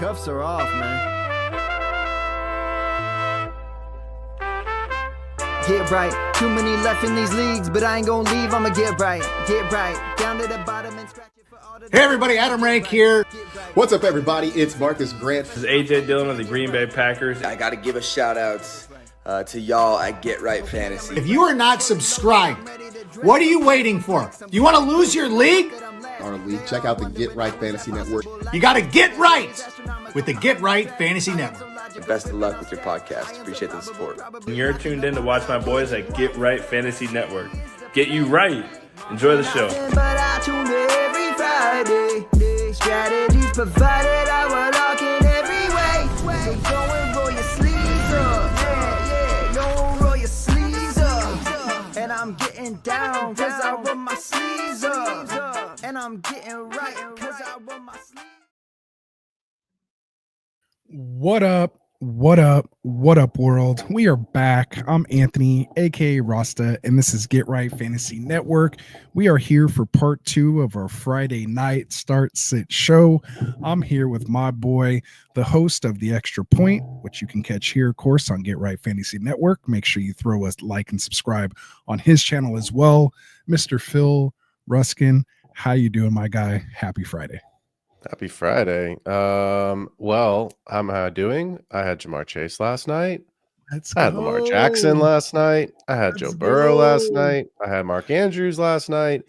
cuffs are off, man. Get right. Too many left in these leagues, but I ain't gonna leave. I'ma get right. Get right. Down to the bottom and scratch it for all the... Hey everybody, Adam Rank here. What's up everybody? It's Marcus Grant. This is AJ Dillon of the Green Bay Packers. I gotta give a shout out to y'all at Get Right Fantasy. If you are not subscribed, what are you waiting for? You want to lose your league? Our league. Check out the Get Right Fantasy Network. You got to get right with the Get Right Fantasy Network. Best of luck with your podcast. Appreciate the support. And you're tuned in to watch my boys at Get Right Fantasy Network. Get you right. Enjoy the show. But I tune in every Friday. Strategies provided, I will lock in every way. So go and roll your sleeves up. Yeah, go roll your sleeves up. And I'm getting down, cause I roll my sleeves up. And I'm getting right, cause I roll my sleeves up. What up? What up? What up, world? We are back. I'm Anthony, aka Rasta, and this is Get Right Fantasy Network. We are here for part 2 of our Friday night start sit show. I'm here with my boy, the host of The Extra Point, which you can catch here, of course, on Get Right Fantasy Network. Make sure you throw a like and subscribe on his channel as well. Mr. Phil Ruskin, how you doing, my guy? Happy Friday. Happy Friday. Well, how am I doing? I had Jamar Chase last night. I had Lamar Jackson last night. I had Joe Burrow last night. I had Mark Andrews last night.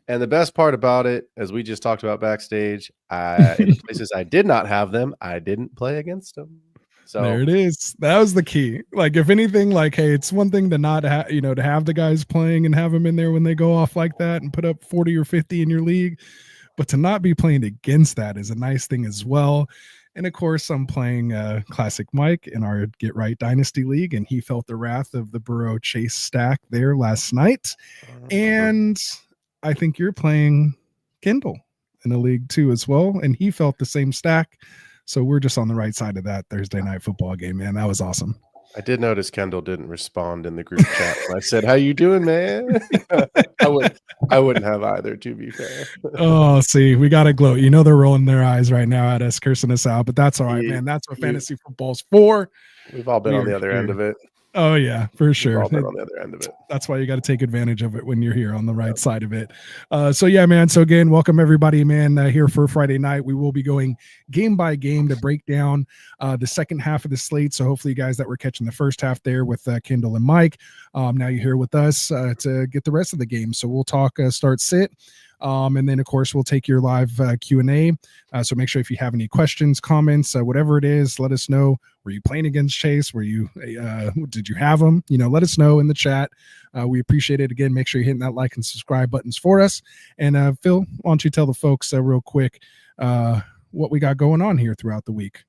And the best part about it, as we just talked about backstage, in the places I did not have them, I didn't play against them. So there it is. That was the key. Like, if anything, like, hey, it's one thing to not have, to have the guys playing and have them in there when they go off like that and put up 40 or 50 in your league. But to not be playing against that is a nice thing as well. And of course, I'm playing Classic Mike in our Get Right Dynasty League, and he felt the wrath of the Burrow Chase stack there last night. And I think you're playing Kendall in a league too as well, and he felt the same stack. So we're just on the right side of that Thursday night football game, man. That was awesome. I did notice Kendall didn't respond in the group chat when I said, "How you doing, man?" I wouldn't have either, to be fair. Oh, see, we got to gloat. They're rolling their eyes right now at us, cursing us out, but that's all right, man. That's what fantasy football's for. We've all been on the other end of it. Oh yeah, for sure. We've all been on the other end of it. That's why you got to take advantage of it when you're here on the right side of it. So yeah, man. So again, welcome everybody, man, here for Friday night. We will be going game by game to break down the second half of the slate. So hopefully you guys that were catching the first half there with Kendall and Mike, now you're here with us to get the rest of the game. So we'll talk start sit. And then, of course, we'll take your live Q&A. So make sure if you have any questions, comments, whatever it is, let us know. Were you playing against Chase? Did you have them? Let us know in the chat. We appreciate it. Again, make sure you're hitting that like and subscribe buttons for us. And Phil, why don't you tell the folks real quick what we got going on here throughout the week?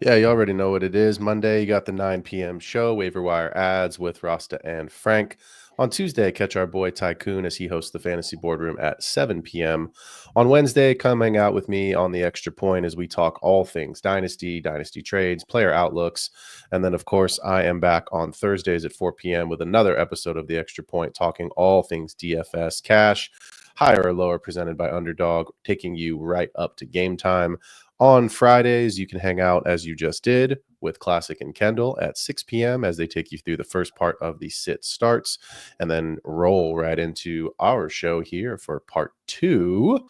Yeah, you already know what it is. Monday, you got the 9 p.m. show, Waiver Wire Ads with Rasta and Frank. On Tuesday, catch our boy Tycoon as he hosts the Fantasy Boardroom at 7 p.m. On Wednesday, come hang out with me on the Extra Point as we talk all things Dynasty trades, player outlooks. And then, of course, I am back on Thursdays at 4 p.m. with another episode of the Extra Point talking all things DFS, cash, higher or lower, presented by Underdog, taking you right up to game time. On Fridays, you can hang out as you just did with Classic and Kendall at 6 p.m. as they take you through the first part of the sit starts and then roll right into our show here for part 2.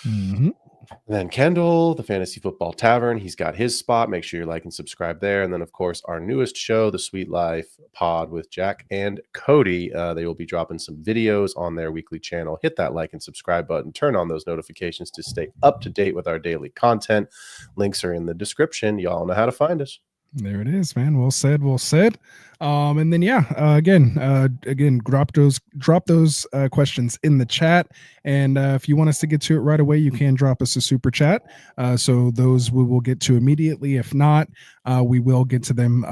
Mm-hmm. And then Kendall, the Fantasy Football Tavern, he's got his spot. Make sure you like and subscribe there. And then, of course, our newest show, The Sweet Life Pod with Jack and Cody. They will be dropping some videos on their weekly channel. Hit that like and subscribe button. Turn on those notifications to stay up to date with our daily content. Links are in the description. Y'all know how to find us. There it is, man. Well said. Well said. And then, yeah, again, drop those questions in the chat. And if you want us to get to it right away, you can drop us a super chat. So those we will get to immediately. If not, we will get to them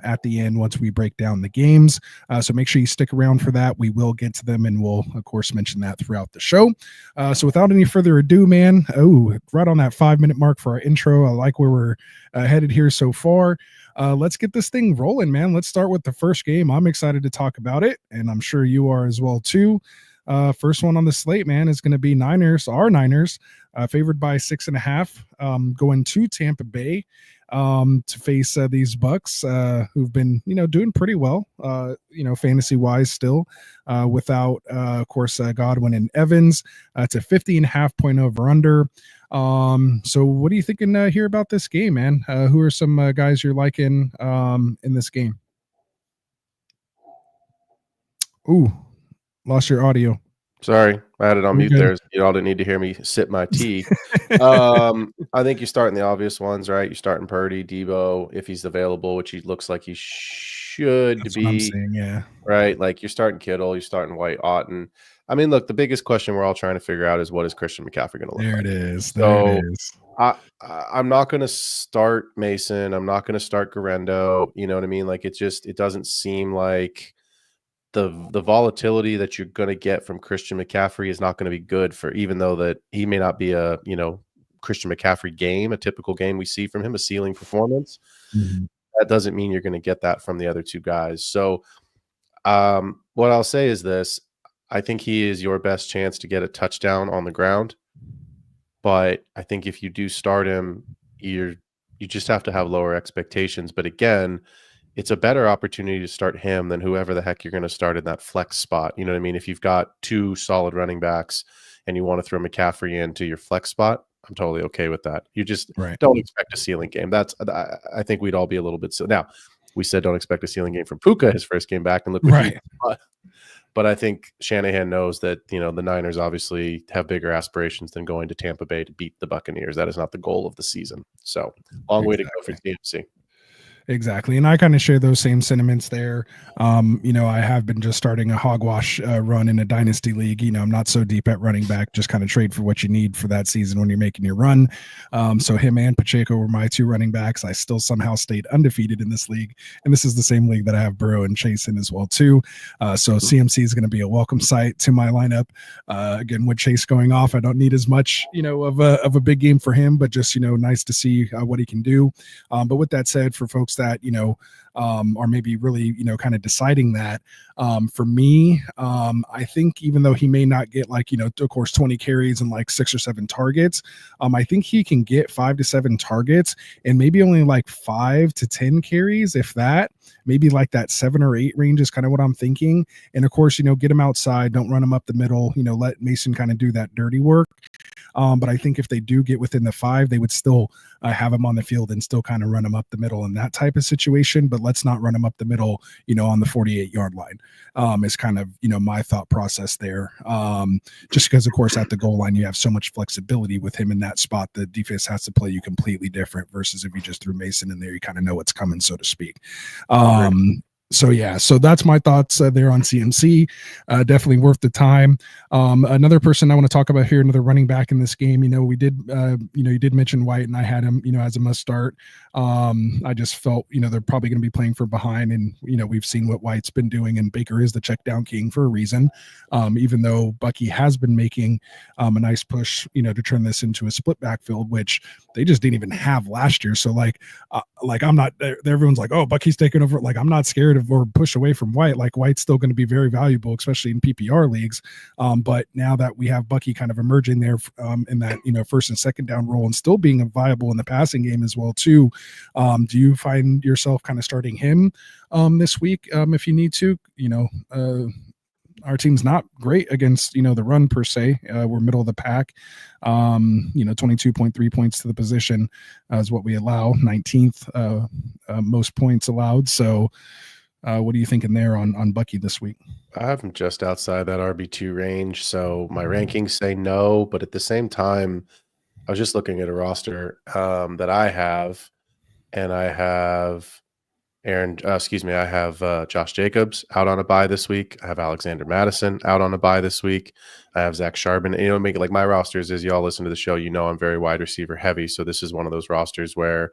at the end once we break down the games. So make sure you stick around for that. We will get to them, and we'll, of course, mention that throughout the show. So without any further ado, man, right on that 5-minute mark for our intro. I like where we're headed here so far. Let's get this thing rolling, man. Let's start with the first game. I'm excited to talk about it, and I'm sure you are as well too. First one on the slate, man, is going to be our Niners, favored by 6.5, going to Tampa Bay to face these Bucks, who've been, doing pretty well, fantasy wise still, without, of course, Godwin and Evans. It's a 50.5 point over under. So what are you thinking here about this game, man? Who are some guys you're liking in this game? Ooh, lost your audio. Sorry, I had it on You're mute good. there. You all didn't need to hear me sip my tea. I think you're starting the obvious ones, right? You're starting Purdy, Debo, if he's available, which he looks like he should That's what I'm be. saying, yeah. Right? Like you're starting Kittle, you're starting White, Otten. I mean, look, the biggest question we're all trying to figure out is what is Christian McCaffrey going to look There like? it is. So I'm not going to start Mason. I'm not going to start Garendo. You know what I mean? Like it doesn't seem like the volatility that you're going to get from Christian McCaffrey is not going to be good for, even though that he may not be a, Christian McCaffrey game, a typical game we see from him, a ceiling performance. Mhm. That doesn't mean you're going to get that from the other two guys. So what I'll say is this. I think he is your best chance to get a touchdown on the ground. But I think if you do start him, you just have to have lower expectations. But again, it's a better opportunity to start him than whoever the heck you're going to start in that flex spot. You know what I mean? If you've got two solid running backs and you want to throw McCaffrey into your flex spot, I'm totally okay with that. You just don't expect a ceiling game. I think we'd all be a little bit. So now we said don't expect a ceiling game from Puka his first game back, and look what he did. But I think Shanahan knows that, the Niners obviously have bigger aspirations than going to Tampa Bay to beat the Buccaneers. That is not the goal of the season. So long way to go for TMC. Exactly. And I kind of share those same sentiments there. I have been just starting a hogwash run in a dynasty league. I'm not so deep at running back, just kind of trade for what you need for that season when you're making your run. So him and Pacheco were my two running backs. I still somehow stayed undefeated in this league. And this is the same league that I have Burrow and Chase in as well, too. So CMC is going to be a welcome sight to my lineup. Again, with Chase going off, I don't need as much, of a big game for him, but just, nice to see what he can do. But with that said, for folks that are maybe really kind of deciding that, for me, I think even though he may not get of course 20 carries and like 6 or 7 targets, I think he can get 5 to 7 targets and maybe only like 5 to 10 carries, if that. Maybe like that 7 or 8 range is kind of what I'm thinking. And of course, get him outside, don't run him up the middle, let Mason kind of do that dirty work. But I think if they do get within the 5, they would still have him on the field and still kind of run him up the middle in that type of situation. But let's not run him up the middle, on the 48-yard line, is kind of, my thought process there. Just because, of course, at the goal line, you have so much flexibility with him in that spot. The defense has to play you completely different versus if you just threw Mason in there, you kind of know what's coming, so to speak. So that's my thoughts there on CMC. Definitely worth the time. Another person I want to talk about here, another running back in this game. We did, you did mention White, and I had him, as a must start. I just felt, they're probably going to be playing from behind, and we've seen what White's been doing, and Baker is the check down king for a reason. Even though Bucky has been making a nice push, to turn this into a split backfield, which they just didn't even have last year. So I'm not. Everyone's like, oh, Bucky's taking over. Like I'm not scared of or push away from White. Like White's still going to be very valuable, especially in PPR leagues. But now that we have Bucky kind of emerging there in that first and second down role and still being viable in the passing game as well too, do you find yourself kind of starting him this week if you need to? Our team's not great against the run per se. We're middle of the pack. 22.3 points to the position is what we allow. 19th most points allowed. So what are you thinking there on Bucky this week? I have him just outside that RB2 range. So my rankings say no, but at the same time, I was just looking at a roster that I have, and I have I have Josh Jacobs out on a bye this week. I have Alexander Madison out on a bye this week. I have Zach Charbon. Make it like my rosters, as y'all listen to the show, I'm very wide receiver heavy. So this is one of those rosters where,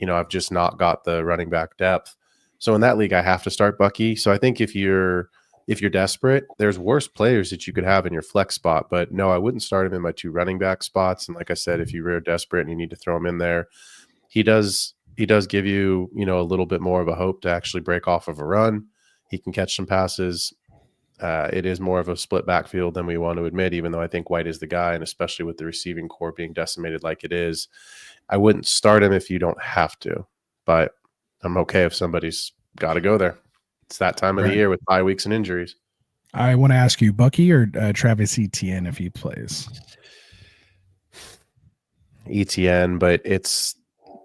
I've just not got the running back depth. So in that league, I have to start Bucky. So I think if you're desperate, there's worse players that you could have in your flex spot. But no, I wouldn't start him in my 2 running back spots. And like I said, if you're desperate and you need to throw him in there, he does give you, a little bit more of a hope to actually break off of a run. He can catch some passes. It is more of a split backfield than we want to admit, even though I think White is the guy, and especially with the receiving core being decimated like it is, I wouldn't start him if you don't have to, but I'm okay if somebody's got to go there. It's that time of the year with bye weeks and injuries. I want to ask you, Bucky or Travis Etienne, if he plays? Etienne, but it's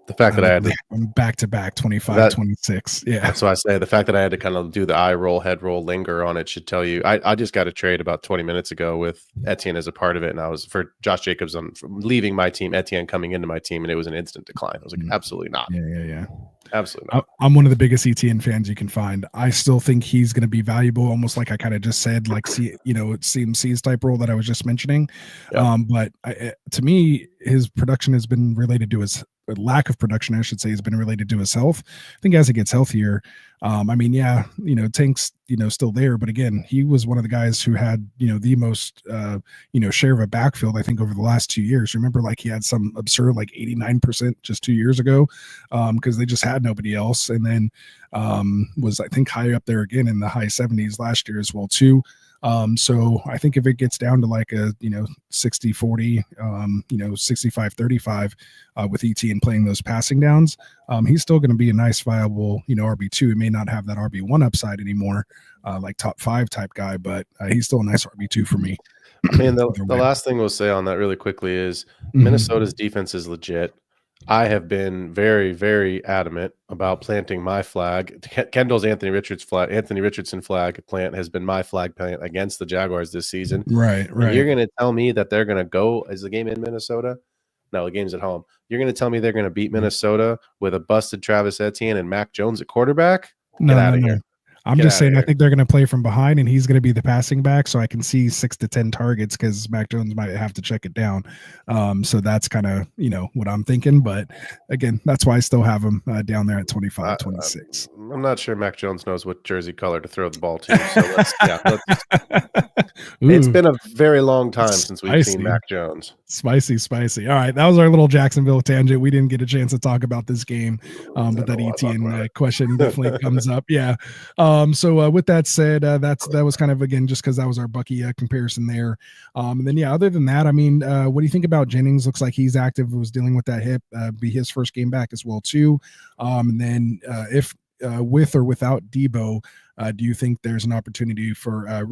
the fact that I had to back-to-back 25, 26. Yeah. That's why I say the fact that I had to kind of do the eye roll, head roll, linger on it should tell you. I just got a trade about 20 minutes ago with Etienne as a part of it. And I was for Josh Jacobs leaving my team, Etienne coming into my team, and it was an instant decline. I was like, absolutely not. Yeah. Absolutely not. I'm one of the biggest Etienne fans you can find. I still think he's going to be valuable, almost like I kind of just said, like CMC's type role that I was just mentioning. Yep. But to me, his production has been related to his lack of production, I should say, has been related to his health. I think as he gets healthier, Tank's, still there. But again, he was one of the guys who had, the most, share of a backfield, I think, over the last 2 years. Remember, like he had some absurd, like 89% just 2 years ago, because they just had nobody else. And then was, I think, high up there again in the high 70s last year as well, too. So I think if it gets down to like a 60-40, 65-35 with Etienne playing those passing downs, he's still going to be a nice viable RB2. He may not have that RB1 upside anymore, like top 5 type guy, but he's still a nice RB2 for me. I mean, the last thing we'll say on that really quickly is Minnesota's defense is legit. I have been very, very adamant about planting my flag. Kendall's Anthony Richardson flag plant has been my flag plant against the Jaguars this season. Right. And you're going to tell me that they're going to go as the game in Minnesota? No, the game's at home. You're going to tell me they're going to beat Minnesota with a busted Travis Etienne and Mac Jones at quarterback? Get out of here. I'm just saying, I think they're going to play from behind, and he's going to be the passing back. So I can see 6 to 10 targets because Mac Jones might have to check it down. So that's kind of, what I'm thinking. But again, that's why I still have him down there at 25, 26. I'm not sure Mac Jones knows what jersey color to throw the ball to. So it's been a very long time since we've seen Mac Jones. Spicy. All right. That was our little Jacksonville tangent. We didn't get a chance to talk about this game, but that Etienne question definitely comes up. Yeah. So with that said, that was kind of, again, just because that was our Bucky comparison there. And then, other than that, I mean, what do you think about Jennings? Looks like he's active, was dealing with that hip, be his first game back as well, too. And then if with or without Debo, do you think there's an opportunity for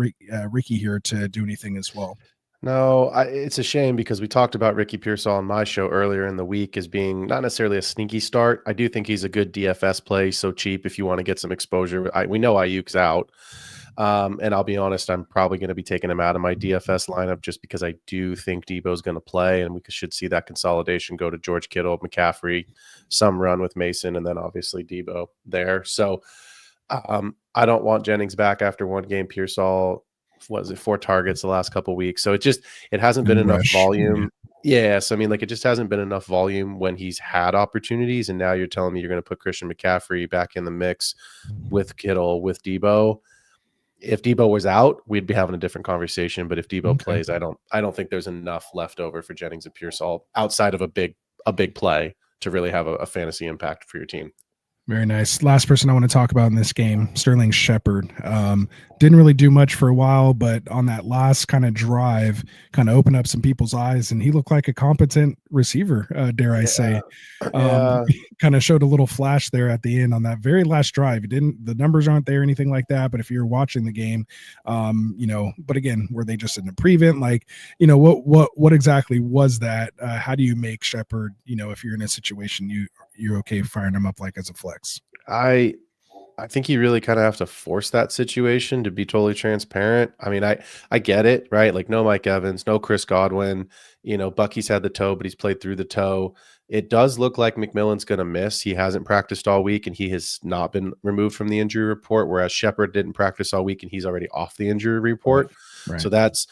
Ricky here to do anything as well? No, it's a shame because we talked about Ricky Pearsall on my show earlier in the week as being not necessarily a sneaky start. I do think he's a good DFS play, so cheap if you want to get some exposure. We know Ayuk's out, and I'll be honest, I'm probably going to be taking him out of my DFS lineup just because I do think Debo's going to play, and we should see that consolidation go to George Kittle, McCaffrey, some run with Mason, and then obviously Debo there. So I don't want Jennings back after one game. Pearsall, 4 targets the last couple of weeks. So it hasn't been enough volume. Yes. I mean, like, it just hasn't been enough volume when he's had opportunities. And now you're telling me you're going to put Christian McCaffrey back in the mix with Kittle, with Debo. If Debo was out, we'd be having a different conversation. But if Debo plays, I don't think there's enough left over for Jennings and Pearsall outside of a big play to really have a fantasy impact for your team. Very nice. Last person I want to talk about in this game, Sterling Shepard. Didn't really do much for a while, but on that last kind of drive, kind of opened up some people's eyes, and he looked like a competent receiver, dare I say. Kind of showed a little flash there at the end on that very last drive. The numbers aren't there, anything like that, but if you're watching the game, but again, were they just in a prevent? Like, what exactly was that? How do you make Shepard, if you're in a situation, you're okay firing him up like as a flex? I think you really kind of have to force that situation, to be totally transparent. I mean, I get it, right? Like, no Mike Evans, no Chris Godwin, Bucky's had the toe, but he's played through the toe. It does look like McMillan's going to miss. He hasn't practiced all week, and he has not been removed from the injury report, whereas Shepard didn't practice all week, and he's already off the injury report. Right. So that's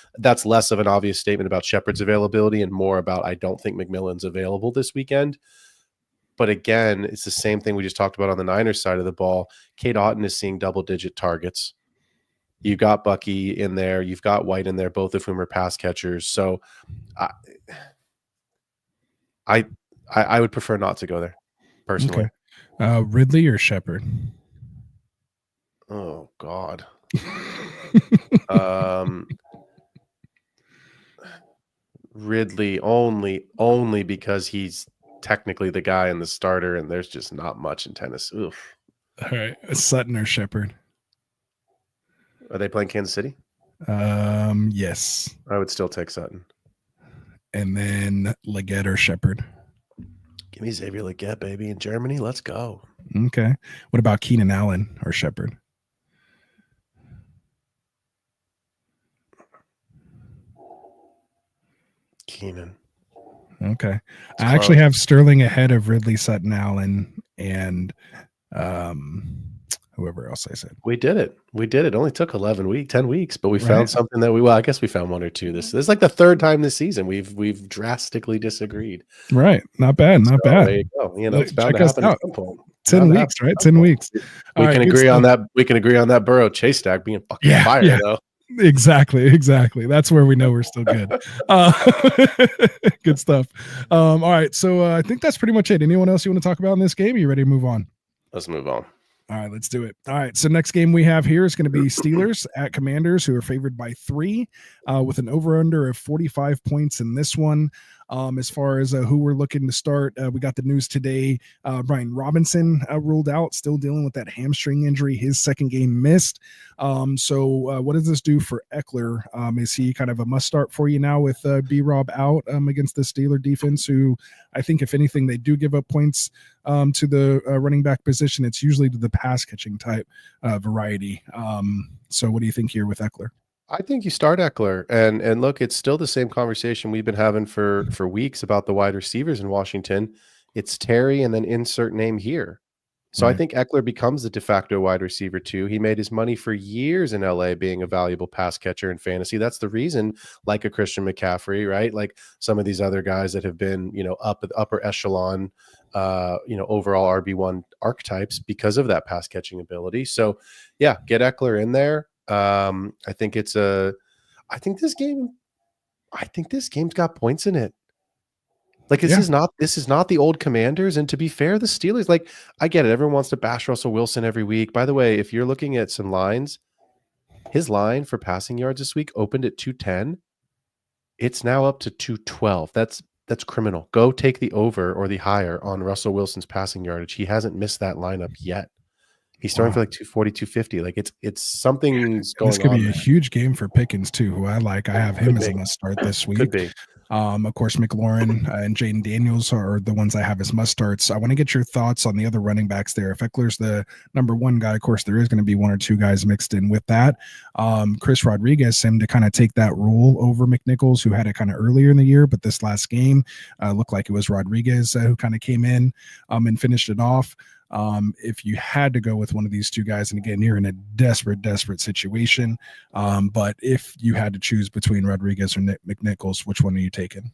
less of an obvious statement about Shepard's availability and more about, I don't think McMillan's available this weekend. But again, it's the same thing we just talked about on the Niners side of the ball. Cade Otton is seeing double-digit targets. You've got Bucky in there. You've got White in there, both of whom are pass catchers. So I would prefer not to go there, personally. Okay. Ridley or Shepard? Oh, God. Ridley only because he's technically the guy in the starter, and there's just not much in tennis. Oof. All right, Sutton or Shepard? Are they playing Kansas City? Yes. I would still take Sutton. And then Leggett or Shepard? Give me Xavier Leggett, baby, in Germany. Let's go. Okay. What about Keenan Allen or Shepard? Keenan. Okay. I actually have Sterling ahead of Ridley, Sutton, Allen, and whoever else I said. We did it. It only took 10 weeks, but we found something that I guess we found one or two. This is like the third time this season we've drastically disagreed. Right. Not bad. Not bad. There you go. It's bound Check to us happen out. at some point. 10 weeks, right? 10 weeks. We can agree on that. We can agree on that Burrow Chase stack being fucking fire, though. Exactly. That's where we know we're still good. Good stuff. All right, so I think that's pretty much it. Anyone else you want to talk about in this game? Are you ready to move on? Let's move on. All right, let's do it. All right, so next game we have here is going to be Steelers at Commanders, who are favored by 3 with an over-under of 45 points in this one. As far as who we're looking to start, we got the news today. Brian Robinson ruled out, still dealing with that hamstring injury. His second game missed. So what does this do for Eckler? Is he kind of a must start for you now with B-Rob out against the Steeler defense, who I think if anything, they do give up points to the running back position. It's usually to the pass catching type variety. So what do you think here with Eckler? I think you start Eckler, and look, it's still the same conversation we've been having for weeks about the wide receivers in Washington. It's Terry and then insert name here. So I think Eckler becomes the de facto wide receiver too. He made his money for years in LA being a valuable pass catcher in fantasy. That's the reason, like a Christian McCaffrey, right? Like some of these other guys that have been, upper echelon, overall RB1 archetypes because of that pass catching ability. So yeah, get Eckler in there. I think this game's got points in it. Like this is not the old Commanders. And to be fair, the Steelers, like, I get it. Everyone wants to bash Russell Wilson every week. By the way, if you're looking at some lines, his line for passing yards this week opened at 210. It's now up to 212. That's criminal. Go take the over or the higher on Russell Wilson's passing yardage. He hasn't missed that lineup yet. He's throwing for like 240, 250. Like it's something's going on. This could be a huge game for Pickens too, who I like. I have him as a must start this week. Could be. Of course, McLaurin and Jaden Daniels are the ones I have as must starts. I want to get your thoughts on the other running backs there. If Eckler's the number one guy, of course, there is going to be one or two guys mixed in with that. Chris Rodriguez, him to kind of take that role over McNichols, who had it kind of earlier in the year, but this last game looked like it was Rodriguez who kind of came in and finished it off. If you had to go with one of these two guys, and again, you're in a desperate situation, but if you had to choose between Rodriguez or McNichols, which one are you taking?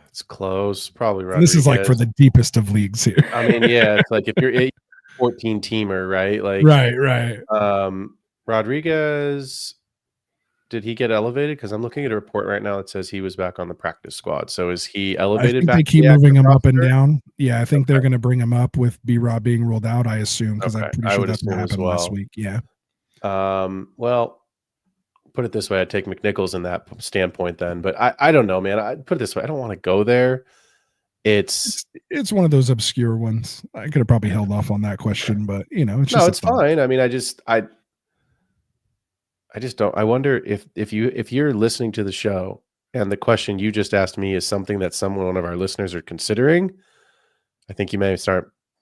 It's close. Probably Rodriguez. This is like for the deepest of leagues here. I mean, yeah, it's like if you're a 14 teamer, right? Like right. Rodriguez, did he get elevated? Because I'm looking at a report right now that says he was back on the practice squad. So is he elevated back? They keep moving him up and down. Yeah, I think they're going to bring him up with B-Rob being ruled out, I assume, because I'm pretty sure that's what happened last week. Yeah. Well, put it this way, I'd take McNichols in that standpoint then. But I don't know, man. I'd put it this way. I don't want to go there. It's one of those obscure ones. I could have probably held off on that question, but it's fine. I mean, I just don't. I wonder if you're listening to the show and the question you just asked me is something that one of our listeners are considering. I think you may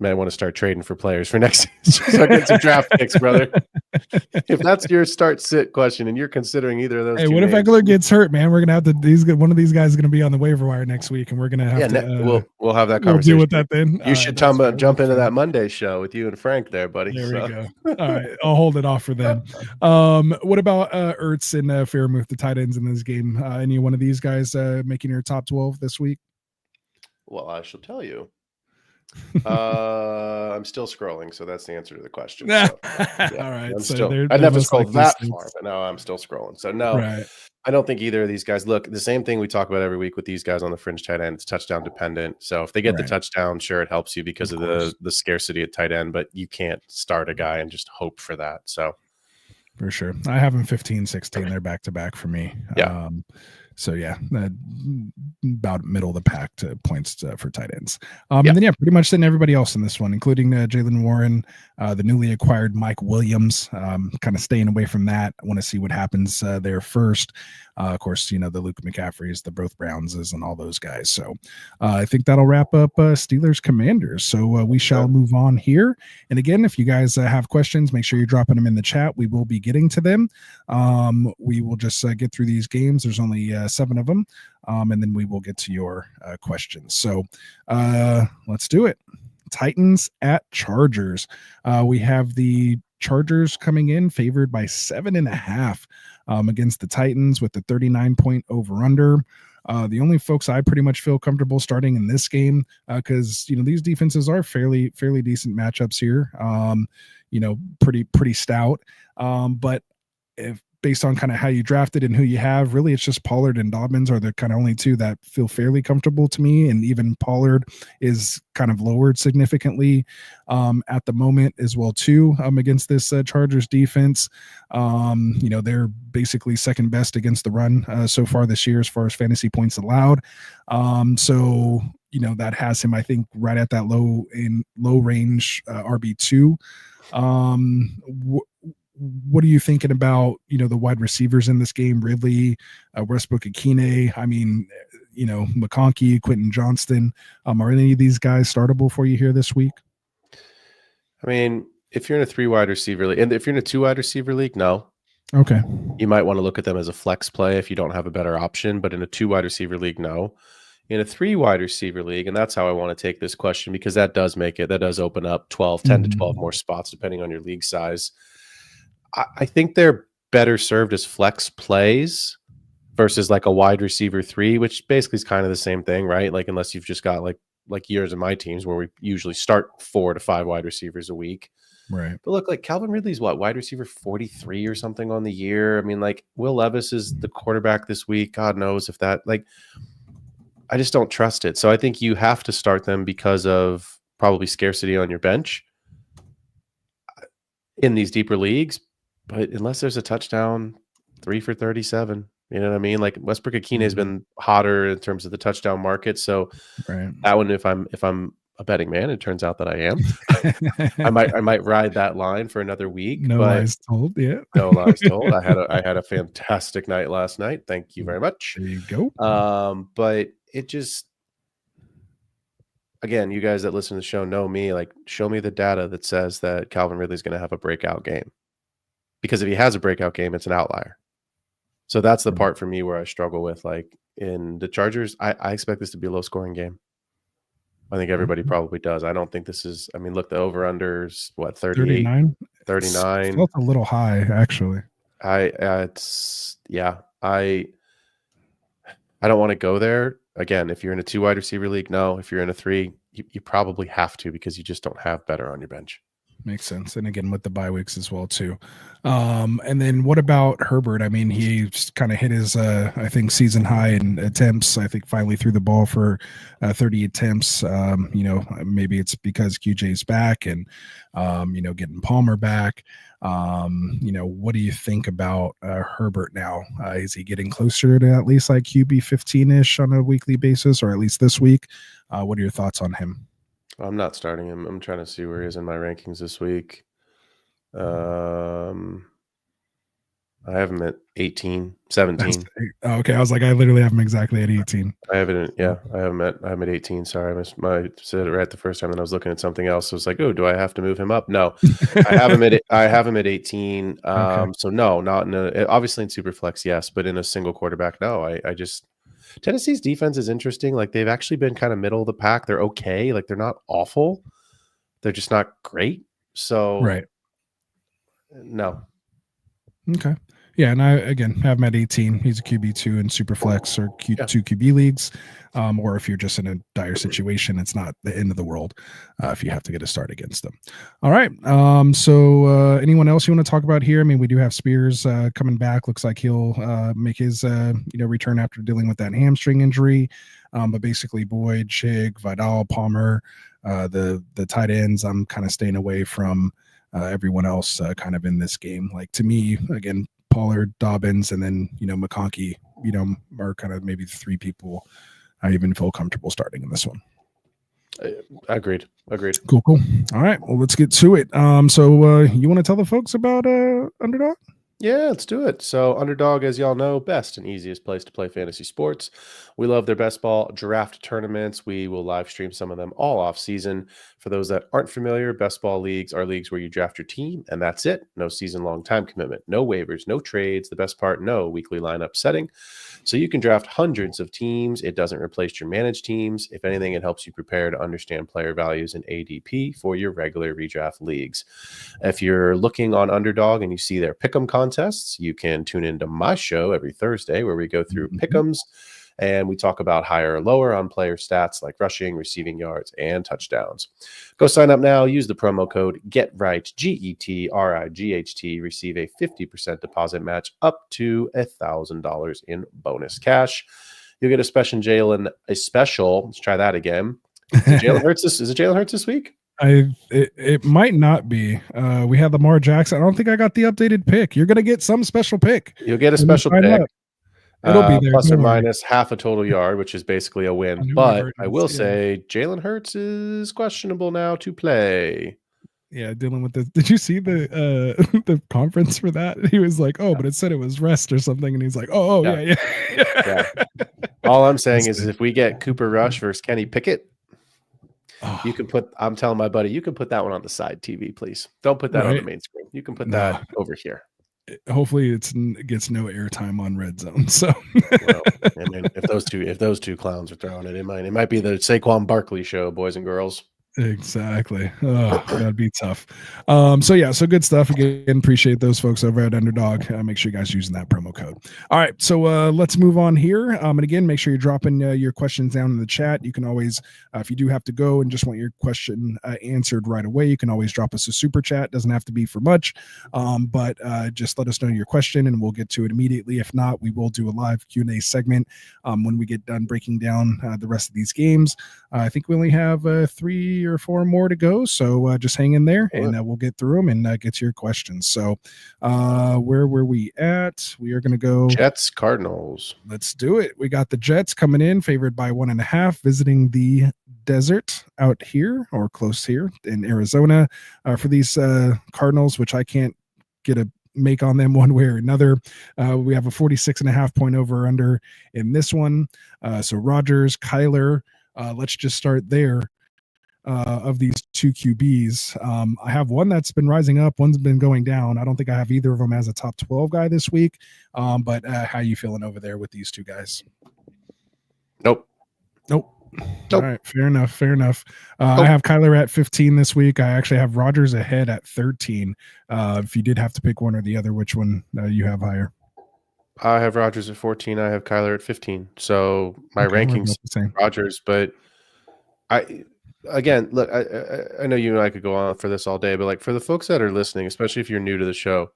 want to start trading for players for next season. Start getting some draft picks, brother. If that's your start sit question and you're considering either of those, hey, what if Eckler gets hurt, man? We're gonna have to. One of these guys is gonna be on the waiver wire next week, and we're gonna have to. We'll have that conversation. We'll deal with that then. You should jump into that Monday show with you and Frank there, buddy. There we go. All right, I'll hold it off for then. What about Ertz and Fairmouth, the tight ends in this game? Any one of these guys making your top 12 this week? Well, I shall tell you. I'm still scrolling, so that's the answer to the question. So, yeah, all right. I never scrolled that far, but no, I'm still scrolling. So no, right. I don't think either of these guys. Look, the same thing we talk about every week with these guys on the fringe tight end. It's touchdown dependent. So if they get the touchdown, sure, it helps you because of the scarcity at tight end, but you can't start a guy and just hope for that. So For sure. I have them 15, 16. They're back to back for me. Yeah. So yeah, about middle of the pack to points for tight ends. And then pretty much then everybody else in this one, including Jalen Warren, the newly acquired Mike Williams. Kind of staying away from that. I want to see what happens there first. Of course, the Luke McCaffreys, the both Brownses, and all those guys. So I think that'll wrap up Steelers Commanders. So we shall move on here. And again, if you guys have questions, make sure you're dropping them in the chat. We will be getting to them. We will just get through these games. There's only 7 of them. And then we will get to your questions. So let's do it. Titans at Chargers. We have the Chargers coming in favored by 7.5 against the Titans with the 39-point over-under. The only folks I pretty much feel comfortable starting in this game, because these defenses are fairly decent matchups here. Pretty stout. But if based on kind of how you drafted and who you have, really it's just Pollard and Dobbins are the kind of only two that feel fairly comfortable to me. And even Pollard is kind of lowered significantly at the moment as well too against this Chargers defense. They're basically second best against the run so far this year as far as fantasy points allowed. That has him, I think, right at that low range RB2. What are you thinking about, the wide receivers in this game? Ridley, Westbrook, Akine, McConkey, Quentin Johnston. Are any of these guys startable for you here this week? I mean, if you're in a 3 wide receiver league, and if you're in a 2 wide receiver league, no. Okay. You might want to look at them as a flex play if you don't have a better option, but in a 2 wide receiver league, no. In a 3 wide receiver league, and that's how I want to take this question, because that does open up 10 to 12 more spots depending on your league size. I think they're better served as flex plays versus like a wide receiver 3, which basically is kind of the same thing, right? Like unless you've just got like years in my teams where we usually start 4 to 5 wide receivers a week. Right. But look, like Calvin Ridley's wide receiver 43 or something on the year. I mean, like Will Levis is the quarterback this week. God knows if that, I just don't trust it. So I think you have to start them because of probably scarcity on your bench in these deeper leagues. But unless there's a touchdown, 3 for 37, you know what I mean? Like Westbrook Akine has been hotter in terms of the touchdown market. So that one, if I'm a betting man, it turns out that I am. I might ride that line for another week. No lies told. Yeah. No lies told. I had a fantastic night last night. Thank you very much. There you go. But it just, again, you guys that listen to the show know me. Like, show me the data that says that Calvin Ridley's going to have a breakout game. Because if he has a breakout game, it's an outlier. So that's the part for me where I struggle with. Like in the Chargers, I expect this to be a low-scoring game. I think everybody probably does. I don't think this is. I mean, look, the over/under's what 38, 39. It felt a little high, actually. I don't want to go there. Again, if you're in a 2 wide receiver league, no. If you're in a 3, you probably have to because you just don't have better on your bench. Makes sense. And again, with the bye weeks as well, too. And then what about Herbert? I mean, he kind of hit his, I think, season high in attempts. I think finally threw the ball for 30 attempts. Maybe it's because QJ's back and, getting Palmer back. What do you think about Herbert now? Is he getting closer to at least like QB 15-ish on a weekly basis, or at least this week? What are your thoughts on him? I'm not starting him. I'm trying to see where he is in my rankings this week. I have him at 18, 17. Okay, I was like, I literally have him exactly at 18. I have it. I have him at 18. Sorry, I said it right the first time, and I was looking at something else. I was like, oh, do I have to move him up? No, I have him at 18. Okay. So no, not in obviously in Superflex, yes, but in a single quarterback, no. I just Tennessee's defense is interesting. Like they've actually been kind of middle of the pack. They're okay. Like they're not awful. They're just not great. So no. Okay. Yeah, and I again have him at 18. He's a QB2 in Superflex or two QB leagues, or if you're just in a dire situation, it's not the end of the world if you have to get a start against them. All right. So anyone else you want to talk about here? I mean, we do have Spears coming back. Looks like he'll make his return after dealing with that hamstring injury. But basically, Boyd, Chig, Vidal, Palmer, the tight ends, I'm kind of staying away from. everyone else kind of in this game. Like to me, again, Pollard, Dobbins, and then McConkey, are kind of maybe the three people I even feel comfortable starting in this one. Agreed. Cool. All right, well, let's get to it. So you want to tell the folks about Underdog? Yeah, let's do it. So Underdog, as y'all know, best and easiest place to play fantasy sports. We love their best ball draft tournaments. We will live stream some of them all off season. For those that aren't familiar, best ball leagues are leagues where you draft your team and that's it. No season-long time commitment, no waivers, no trades. The best part, no weekly lineup setting. So you can draft hundreds of teams. It doesn't replace your managed teams. If anything, it helps you prepare to understand player values and ADP for your regular redraft leagues. If you're looking on Underdog and you see their pick'em contests, you can tune into my show every Thursday where we go through pick'ems and we talk about higher or lower on player stats like rushing, receiving yards, and touchdowns. Go sign up now. Use the promo code GETRIGHT, GETRIGHT. Receive a 50% deposit match up to $1,000 in bonus cash. You'll get a special Jalen, let's try that again. Is it Jalen Hurts this week? It might not be. We have Lamar Jackson. I don't think I got the updated pick. You're gonna get some special pick. You'll get a special pick. It'll be there. Plus or minus half a total yard, which is basically a win. But I will say Jalen Hurts is questionable now to play. Yeah, dealing with this. Did you see the conference for that? He was like, "Oh, but it said it was rest or something," and he's like, "Oh, yeah." All I'm saying is if we get Cooper Rush versus Kenny Pickett, you can put. I'm telling my buddy, you can put that one on the side TV, please. Don't put that on the main screen. You can put that over here. Hopefully, it gets no airtime on Red Zone. So, well, I mean, if those two clowns are throwing it, it might be the Saquon Barkley show, boys and girls. Exactly. Oh, that'd be tough. So good stuff. Again, appreciate those folks over at Underdog. Make sure you guys using that promo code. All right, so let's move on here. And again, make sure you're dropping your questions down in the chat. You can always, if you do have to go and just want your question answered right away, you can always drop us a super chat. Doesn't have to be for much, but just let us know your question and we'll get to it immediately. If not, we will do a live Q&A segment when we get done breaking down the rest of these games. I think we only have 3 or 4 more to go, so just hang in there and we'll get through them and get to your questions. So where were we at? We are going to go Jets Cardinals. Let's do it. We got the Jets coming in favored by 1.5, visiting the desert out here or close here in Arizona for these Cardinals, which I can't get a make on them one way or another. We have a 46.5 point over under in this one. So Rodgers, Kyler, let's just start there. Of these two QBs, I have one that's been rising up, one's been going down. I don't think I have either of them as a top 12 guy this week. But how you feeling over there with these two guys? Nope. All right, fair enough. I have Kyler at 15 this week. I actually have Rodgers ahead at 13. If you did have to pick one or the other, which one you have higher? I have Rodgers at 14. I have Kyler at 15. So my rankings Rodgers, but Again, look, I know you and I could go on for this all day, but like for the folks that are listening, especially if you're new to the show,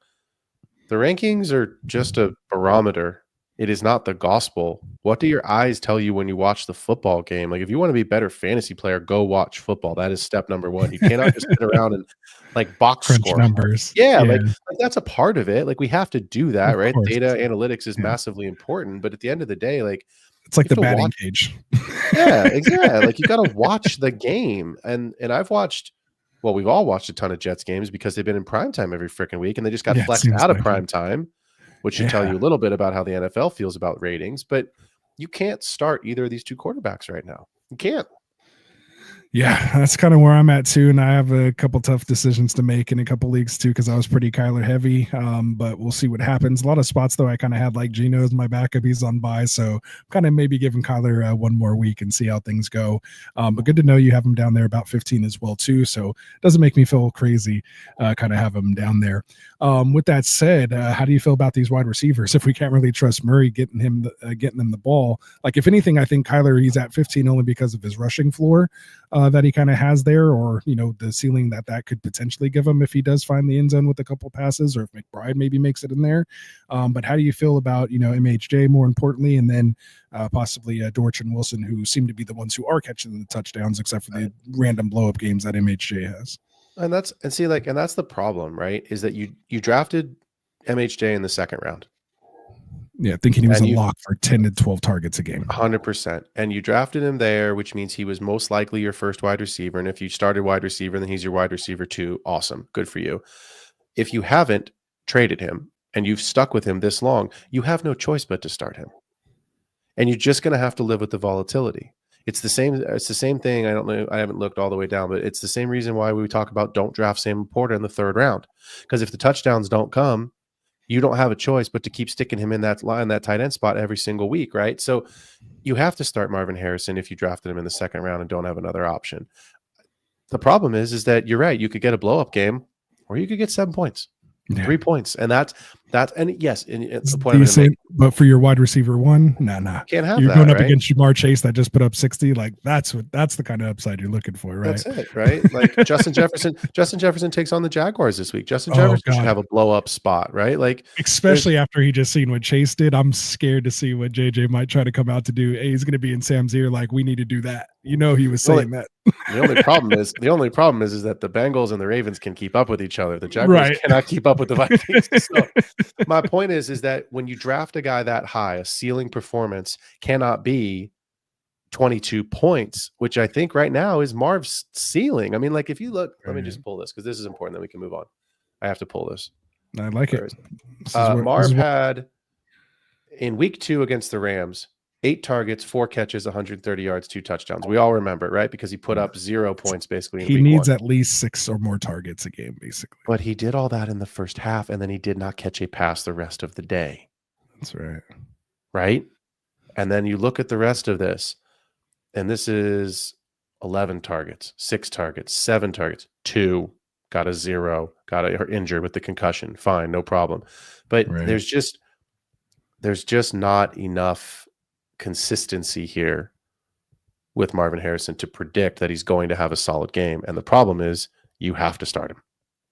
the rankings are just a barometer. It is not the gospel. What do your eyes tell you when you watch the football game? Like if you want to be a better fantasy player, go watch football. That is step number one. You cannot just sit around and like box crunch score numbers. Yeah, like that's a part of it. Like we have to do that, right? Course. Data analytics is massively important, but at the end of the day, like it's like the batting cage. Yeah, exactly. Like you got to watch the game, and I've watched. Well, we've all watched a ton of Jets games because they've been in primetime every freaking week, and they just got flexed out of primetime, which should tell you a little bit about how the NFL feels about ratings. But you can't start either of these two quarterbacks right now. You can't. Yeah, that's kind of where I'm at too, and I have a couple tough decisions to make in a couple leagues too because I was pretty Kyler heavy. But we'll see what happens. A lot of spots though, I kind of had like Geno as my backup. He's on bye, so kind of maybe giving Kyler one more week and see how things go. But good to know you have him down there about 15 as well too. So it doesn't make me feel crazy. Kind of have him down there. With that said, how do you feel about these wide receivers? If we can't really trust Murray getting them the ball, like if anything, I think Kyler he's at 15 only because of his rushing floor. That he kind of has there, or the ceiling that could potentially give him if he does find the end zone with a couple passes, or if McBride maybe makes it in there. But how do you feel about MHJ more importantly, and then possibly Dortch and Wilson, who seem to be the ones who are catching the touchdowns, except for the random blow up games that MHJ has? And that's the problem, right? Is that you drafted MHJ in the second round. Yeah, thinking he was And a lock for 10 to 12 targets a game. 100%. And you drafted him there, which means he was most likely your first wide receiver. And if you started wide receiver, then he's your wide receiver too. Awesome. Good for you. If you haven't traded him and you've stuck with him this long, you have no choice but to start him. And you're just going to have to live with the volatility. It's the same thing. I don't know. I haven't looked all the way down, but it's the same reason why we talk about don't draft Sam Laporta in the third round. Because if the touchdowns don't come, you don't have a choice but to keep sticking him in that tight end spot every single week, right? So you have to start Marvin Harrison if you drafted him in the second round and don't have another option. The problem is that you're right. You could get a blow-up game, or you could get 7 points. 3 points, and that's and yes, and it's the point. Decent, but for your wide receiver one, nah. Can't have you're that, going up right? against Jamar Chase that just put up 60. Like that's the kind of upside you're looking for, right? That's it, right? Like Justin Jefferson takes on the Jaguars this week. Justin Jefferson should have a blow up spot, right? Like especially after he just seen what Chase did. I'm scared to see what JJ might try to come out to do. Hey, he's going to be in Sam's ear like we need to do that. You know, he was saying that. The only problem is that the Bengals and the Ravens can keep up with each other. The Jaguars cannot keep up with the Vikings. So my point is that when you draft a guy that high, a ceiling performance cannot be 22 points, which I think right now is Marv's ceiling. I mean, like if you look, let me just pull this because this is important that we can move on. I have to pull this. I like it. Marv had in week 2 against the Rams, 8 targets, 4 catches, 130 yards, 2 touchdowns. We all remember it, right? Because he put up 0 points basically. He needs at least 6 or more targets a game, basically. But he did all that in the first half, and then he did not catch a pass the rest of the day. That's right. Right? And then you look at the rest of this, and this is 11 targets, 6 targets, 7 targets, 2, got a 0, got injured with the concussion. Fine, no problem. But there's just not enough consistency here with Marvin Harrison to predict that he's going to have a solid game. And the problem is you have to start him.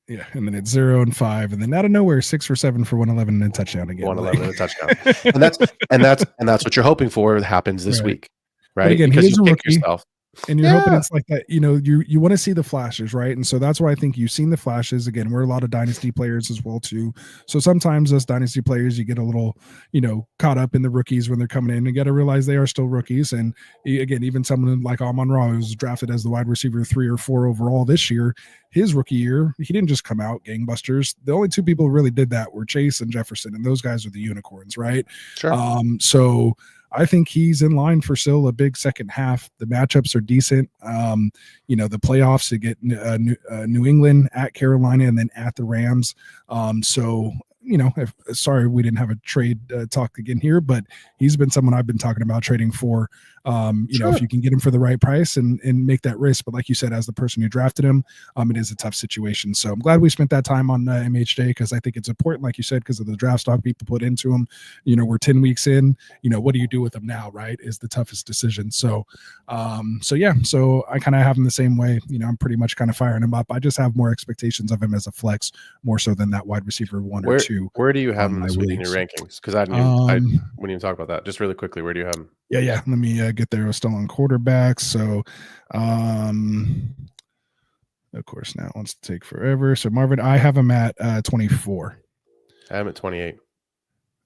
Yeah. And then it's 0 and 5. And then out of nowhere, 6 for 7 for 111 and a touchdown again. 111 and a touchdown. and that's what you're hoping for happens this week. Right. But again, because he's you a pick rookie. yourself. And you're hoping it's like that, you know, you want to see the flashes, right? And so that's why I think you've seen the flashes. Again, we're a lot of dynasty players as well, too. So sometimes as dynasty players, you get a little, you know, caught up in the rookies when they're coming in. You got to realize they are still rookies. And again, even someone like Amon-Ra, who was drafted as the wide receiver 3 or 4 overall this year, his rookie year, he didn't just come out gangbusters. The only 2 people who really did that were Chase and Jefferson, and those guys are the unicorns, right? Sure. So I think he's in line for still a big second half. The matchups are decent. You know, the playoffs to get New England at Carolina and then at the Rams. So, you know, sorry we didn't have a trade talk again here, but he's been someone I've been talking about trading for. You know, if you can get him for the right price and make that risk. But like you said, as the person who drafted him, it is a tough situation. So I'm glad we spent that time on MHJ because I think it's important, like you said, because of the draft stock people put into him. You know, we're 10 weeks in. You know, what do you do with him now, right, is the toughest decision. So, so I kind of have him the same way. You know, I'm pretty much kind of firing him up. I just have more expectations of him as a flex, more so than that wide receiver 1 or 2. Where do you have him this week in your rankings? Because I wouldn't even talk about that. Just really quickly, where do you have him? Yeah. Let me get there. We're still on quarterbacks. So, of course, now it wants to take forever. So, Marvin, I have him at 24. I have him at 28.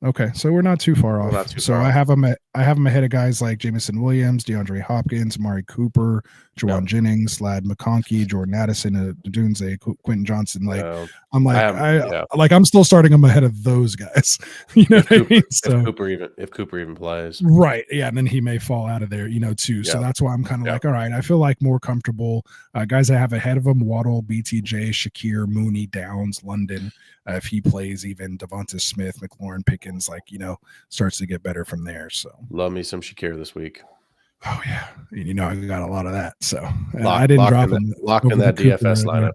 Okay, so we're not too far off. I have him ahead of guys like Jameson Williams, DeAndre Hopkins, Amari Cooper, Juwan Jennings, Lad McConkey, Jordan Addison, Dunze, Quentin Johnson. I'm still starting him ahead of those guys. You know what I mean? So if Cooper even plays, right? Yeah, and then he may fall out of there, you know, too. So that's why I'm kind of like, all right, I feel like more comfortable. Guys I have ahead of him: Waddle, BTJ, Shakir, Mooney, Downs, London. If he plays, even Devonta Smith, McLaurin, Pickens, like, you know, starts to get better from there. So love me some Shakir this week. Oh yeah, you know, I got a lot of that. So I didn't drop him. Locked in that DFS lineup.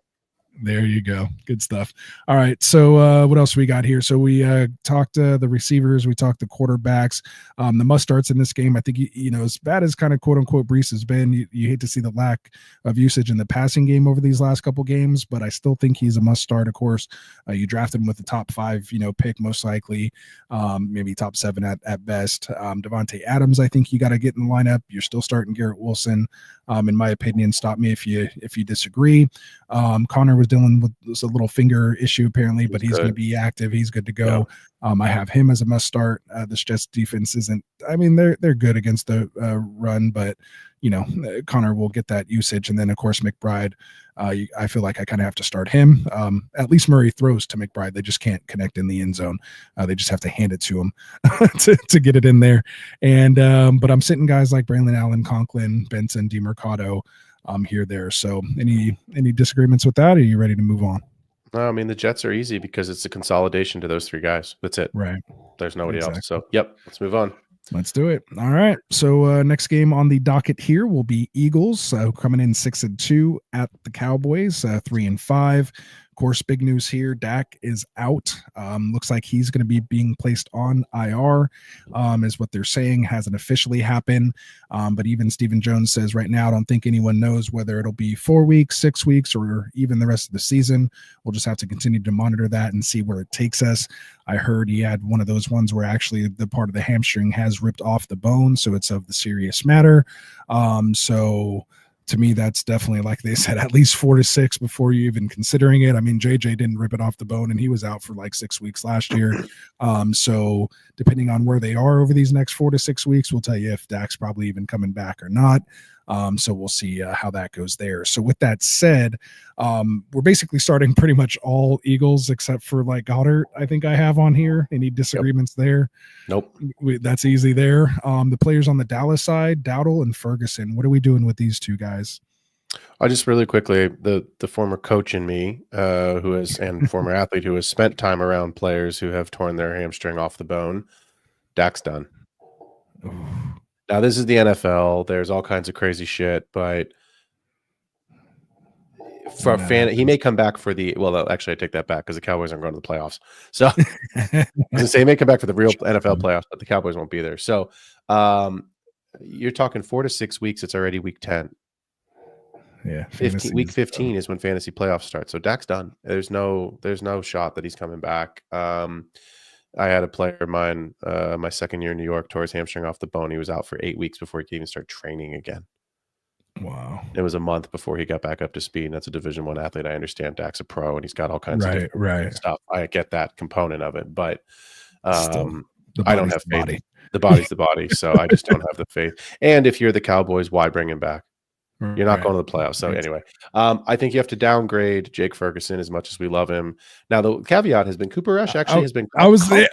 There you go. Good stuff. All right. So what else we got here? So we talked the receivers. We talked the quarterbacks. The must starts in this game. I think, you know, as bad as kind of quote unquote Brees has been, you hate to see the lack of usage in the passing game over these last couple games, but I still think he's a must start. Of course, you drafted him with the top 5, you know, pick most likely, maybe top 7 at best. Devontae Adams, I think you got to get in the lineup. You're still starting Garrett Wilson. In my opinion, stop me if you disagree. Connor was dealing with a little finger issue apparently, but he's going to good. be active. He's good to go. I have him as a must start. This Jets defense isn't. I mean, they're good against the run, but Connor will get that usage, and then of course McBride. I feel like I kind of have to start him. At least Murray throws to McBride. They just can't connect in the end zone. They just have to hand it to him to get it in there. And but I'm sitting guys like Braylon Allen, Conklin, Benson, DeMercado here there. So any disagreements with that? Or are you ready to move on? No, I mean the Jets are easy because it's a consolidation to those 3 guys. That's it. Right. There's nobody else. So let's move on. Let's do it. All right. So next game on the docket here will be Eagles coming in 6-2 at the Cowboys, 3-5. Of course, big news here. Dak is out. Looks like he's going to be being placed on IR, is what they're saying. Hasn't officially happened. But even Stephen Jones says right now, I don't think anyone knows whether it'll be 4 weeks, 6 weeks, or even the rest of the season. We'll just have to continue to monitor that and see where it takes us. I heard he had one of those ones where actually the part of the hamstring has ripped off the bone, so it's of the serious matter. So to me, that's definitely, like they said, at least 4 to 6 before you even considering it. I mean, JJ didn't rip it off the bone, and he was out for like 6 weeks last year. So depending on where they are over these next 4 to 6 weeks, we'll tell you if Dak's probably even coming back or not. So we'll see how that goes there. So with that said, we're basically starting pretty much all Eagles except for like Goddard. I think I have on here. Any disagreements there? Nope. That's easy there. The players on the Dallas side, Dowdle and Ferguson. What are we doing with these 2 guys? I just really quickly, the former coach in me, and former athlete who has spent time around players who have torn their hamstring off the bone, Dak's done. Now, this is the NFL. There's all kinds of crazy shit, but for a fan, he may come back for the. Well, actually, I take that back because the Cowboys aren't going to the playoffs. So I was say he may come back for the real NFL playoffs, but the Cowboys won't be there. So you're talking 4 to 6 weeks. It's already week 10. Yeah, week 15 is when fantasy playoffs start. So Dak's done. There's no shot that he's coming back. I had a player of mine, my second year in New York, tore his hamstring off the bone. He was out for 8 weeks before he could even start training again. Wow. It was a month before he got back up to speed. And that's a Division I athlete. I understand Dak's a pro and he's got all kinds of different stuff. I get that component of it, but I don't have faith. The body's the body. So I just don't have the faith. And if you're the Cowboys, why bring him back? You're not going to the playoffs. So anyway, I think you have to downgrade Jake Ferguson as much as we love him. Now, the caveat has been Cooper Rush actually has been. I was going to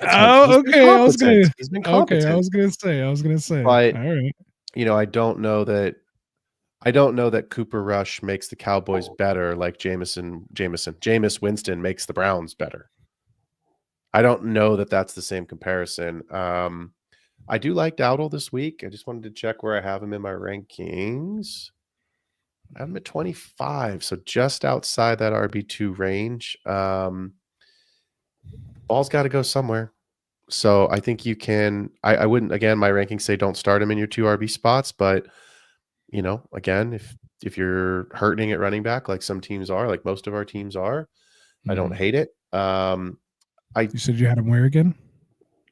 say. But, all right. I don't know that Cooper Rush makes the Cowboys better like Jameis Winston makes the Browns better. I don't know that that's the same comparison. I do like Dowdle this week. I just wanted to check where I have him in my rankings. I have him at 25, so just outside that RB2 range. Ball's got to go somewhere. So I think you can. I wouldn't, again, my rankings say don't start him in your 2 RB spots, but again, if you're hurting at running back like some teams are, like most of our teams are, I don't hate it. You said you had him where again?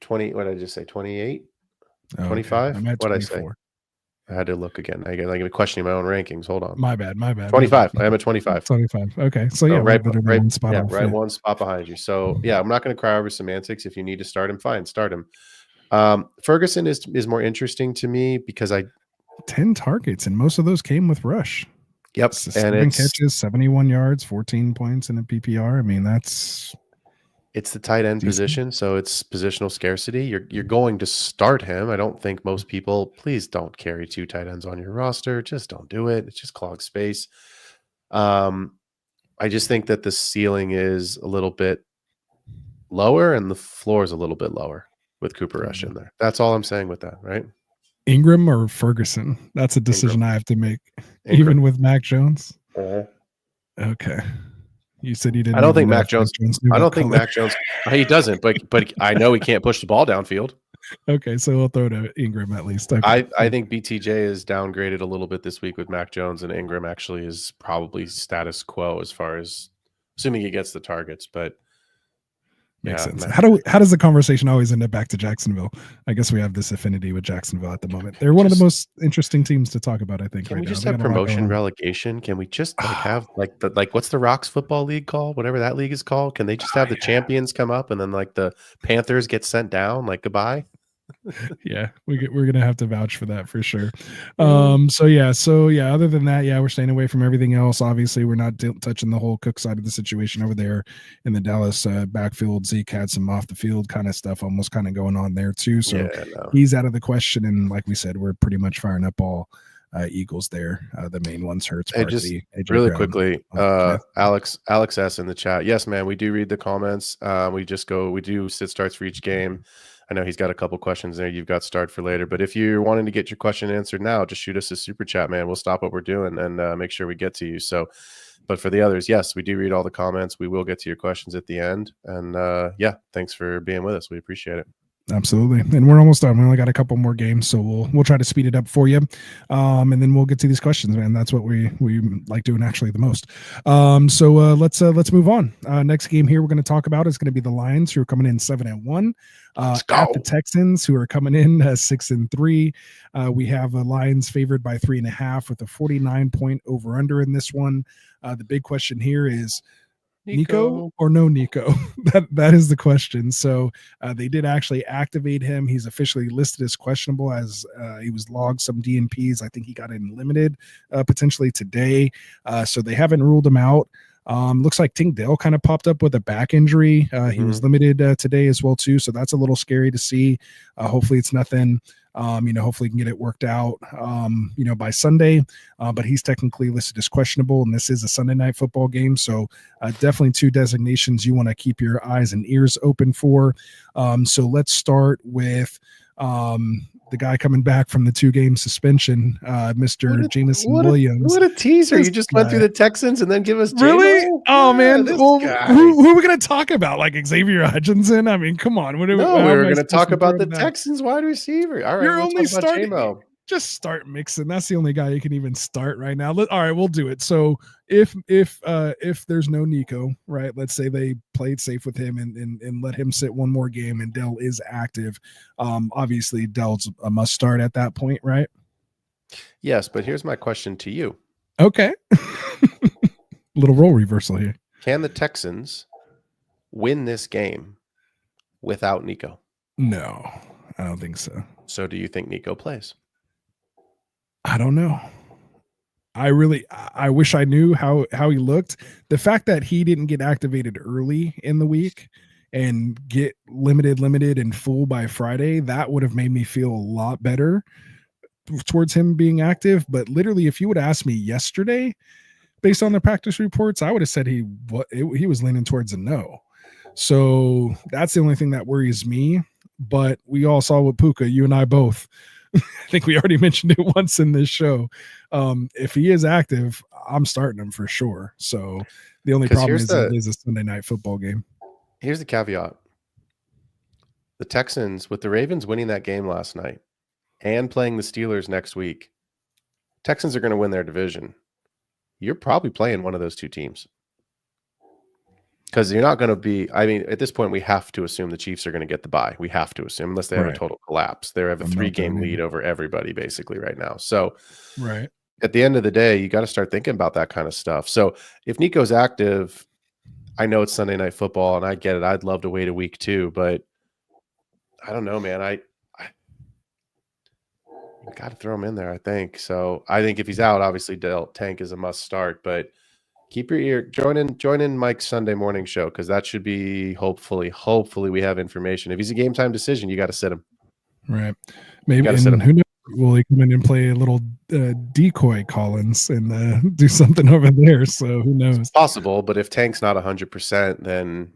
20. What did I just say? 28, 25. What did I say? I had to look again. I'm questioning my own rankings. Hold on. My bad. 25. I am at 25. 25. Okay. So yeah, right one spot off. Right, one spot behind you. So yeah, I'm not going to cry over semantics. If you need to start him, fine, start him. Ferguson is more interesting to me because 10 targets, and most of those came with Rush. Yep. 7 catches, 71 yards, 14 points in a PPR. I mean, it's the tight end position, so it's positional scarcity. You're going to start him. I don't think most people, please don't carry 2 tight ends on your roster. Just don't do it. It just clogs space. I just think that the ceiling is a little bit lower and the floor is a little bit lower with Cooper Rush in there. That's all I'm saying with that, right? Ingram or Ferguson? That's a decision I have to make, even with Mac Jones. Okay. You said he didn't. I don't think Mac Jones. I don't think Mac Jones. He doesn't, but I know he can't push the ball downfield. Okay, so we'll throw to Ingram at least. Okay. I think BTJ is downgraded a little bit this week with Mac Jones, and Ingram actually is probably status quo as far as assuming he gets the targets. But Makes sense. man. How does the conversation always end up back to Jacksonville? I guess we have this affinity with Jacksonville at the moment. They're one of the most interesting teams to talk about, I think. Can right we now. just They have got a lot going promotion on. relegation? Can we just have what's the Rocks football league called? Whatever that league is called. Can they just have the champions come up and then like the Panthers get sent down? Like goodbye. Yeah, we're gonna have to vouch for that for sure. Mm. So yeah, other than that, yeah, we're staying away from everything else. Obviously, we're not touching the whole Cook side of the situation over there in the Dallas backfield. Zeke had some off the field kind of stuff almost kind of going on there too, so he's out of the question. And like we said, we're pretty much firing up all Eagles there. The main ones Hurts, Barkley, AJ really Brown, quickly, Alex S in the chat. Yes, man, we do read the comments. We do sit starts for each game. I know he's got a couple questions there. You've got start for later, but if you're wanting to get your question answered now, just shoot us a super chat, man. We'll stop what we're doing and make sure we get to you. So, but for the others, yes, we do read all the comments. We will get to your questions at the end. And yeah, thanks for being with us. We appreciate it. Absolutely. And we're almost done. We only got a couple more games, so we'll try to speed it up for you. And then we'll get to these questions, man. That's what we like doing actually the most. So let's move on. Next game here we're going to talk about is going to be the Lions, who are coming in 7-1. At the Texans, who are coming in 6-3. We have the Lions favored by 3.5 with a 49-point over/under in this one. The big question here is Nico or no Nico? that is the question. So they did actually activate him. He's officially listed as questionable, as he was logged some DNPs. I think he got in limited potentially today. So they haven't ruled him out. Looks like Tank Dell kind of popped up with a back injury. He was limited today as well too, so that's a little scary to see. Hopefully it's nothing. Hopefully he can get it worked out, by Sunday. But he's technically listed as questionable, and this is a Sunday night football game, so definitely two designations you want to keep your eyes and ears open for. So let's start with the guy coming back from the 2-game suspension, Mr. Jameson Williams. What a teaser. You just went through the Texans and then give us really? J-Lo? Oh, man. Well, guy. who are we going to talk about? Like Xavier Hutchinson? I mean, come on. We were going to talk about the Texans wide receiver. All right, You're we'll only talk about starting. J-Mo. Just start mixing. That's the only guy you can even start right now. All right, we'll do it. So if there's no Nico, right? Let's say they played safe with him and let him sit one more game, and Dell is active. Obviously Dell's a must start at that point, right? Yes, but here's my question to you. Okay. Little role reversal here. Can the Texans win this game without Nico? No, I don't think so. So do you think Nico plays? I don't know. I wish I knew how he looked. The fact that he didn't get activated early in the week and get limited and full by Friday, that would have made me feel a lot better towards him being active. But literally, if you would ask me yesterday, based on the practice reports, I would have said he was leaning towards a no. So that's the only thing that worries me. But we all saw with Puka, you and I both. I think we already mentioned it once in this show. If he is active, I'm starting him for sure. So the only problem is it is a Sunday night football game. Here's the caveat. The Texans, with the Ravens winning that game last night and playing the Steelers next week, Texans are going to win their division. You're probably playing one of those two teams. Because you're not going to be, I mean, at this point, we have to assume the Chiefs are going to get the bye. We have to assume, unless they have a total collapse. They have a 3-game lead over everybody, basically, right now. So, right at the end of the day, you got to start thinking about that kind of stuff. So, if Nico's active, I know it's Sunday night football, and I get it. I'd love to wait a week too, but I don't know, man. I got to throw him in there, I think. So, I think if he's out, obviously, Tank is a must start, but keep your ear, join in Mike's Sunday morning show, because that should be hopefully we have information. If he's a game time decision, you got to sit him. Right. Maybe, and who knows, will he come in and play a little decoy Collins and do something over there? So who knows? It's possible, but if Tank's not 100%, then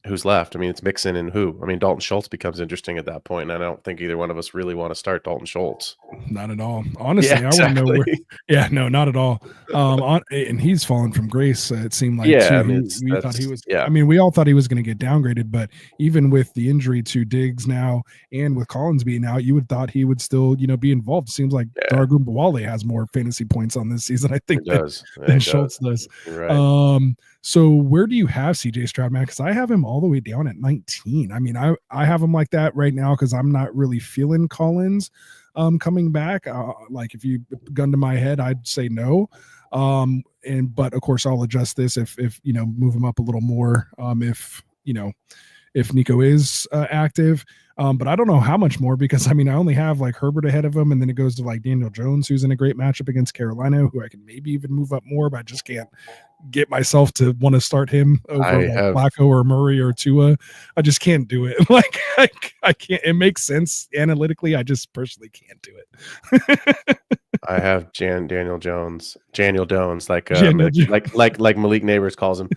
who's left? I mean, it's Mixon and who? I mean, Dalton Schultz becomes interesting at that point, and I don't think either one of us really want to start Dalton Schultz. Not at all. Honestly, Yeah, I want to know where. exactly. Yeah, no, not at all. And he's fallen from grace. It seemed like Yeah, too. I mean, We thought he was. yeah, I mean, we all thought he was going to get downgraded, but even with the injury to Diggs now, and with Collins being out, you would thought he would still, be involved. Seems like yeah, Dargun Bawale has more fantasy points on this season, I think, it does. than It Schultz does. does. You're right. So where do you have CJ Stroud, man? Because I have him all the way down at 19. I mean, I have him like that right now because I'm not really feeling Collins coming back. Like if you gun to my head, I'd say no. But of course I'll adjust this if move him up a little more. If Nico is active. But I don't know how much more because I mean I only have like Herbert ahead of him, and then it goes to like Daniel Jones, who's in a great matchup against Carolina, who I can maybe even move up more, but I just can't get myself to want to start him over like Flacco or Murray or Tua. I just can't do it. Like I can't. It makes sense analytically. I just personally can't do it. I have Daniel Jones, like Daniel like Malik Neighbors calls him.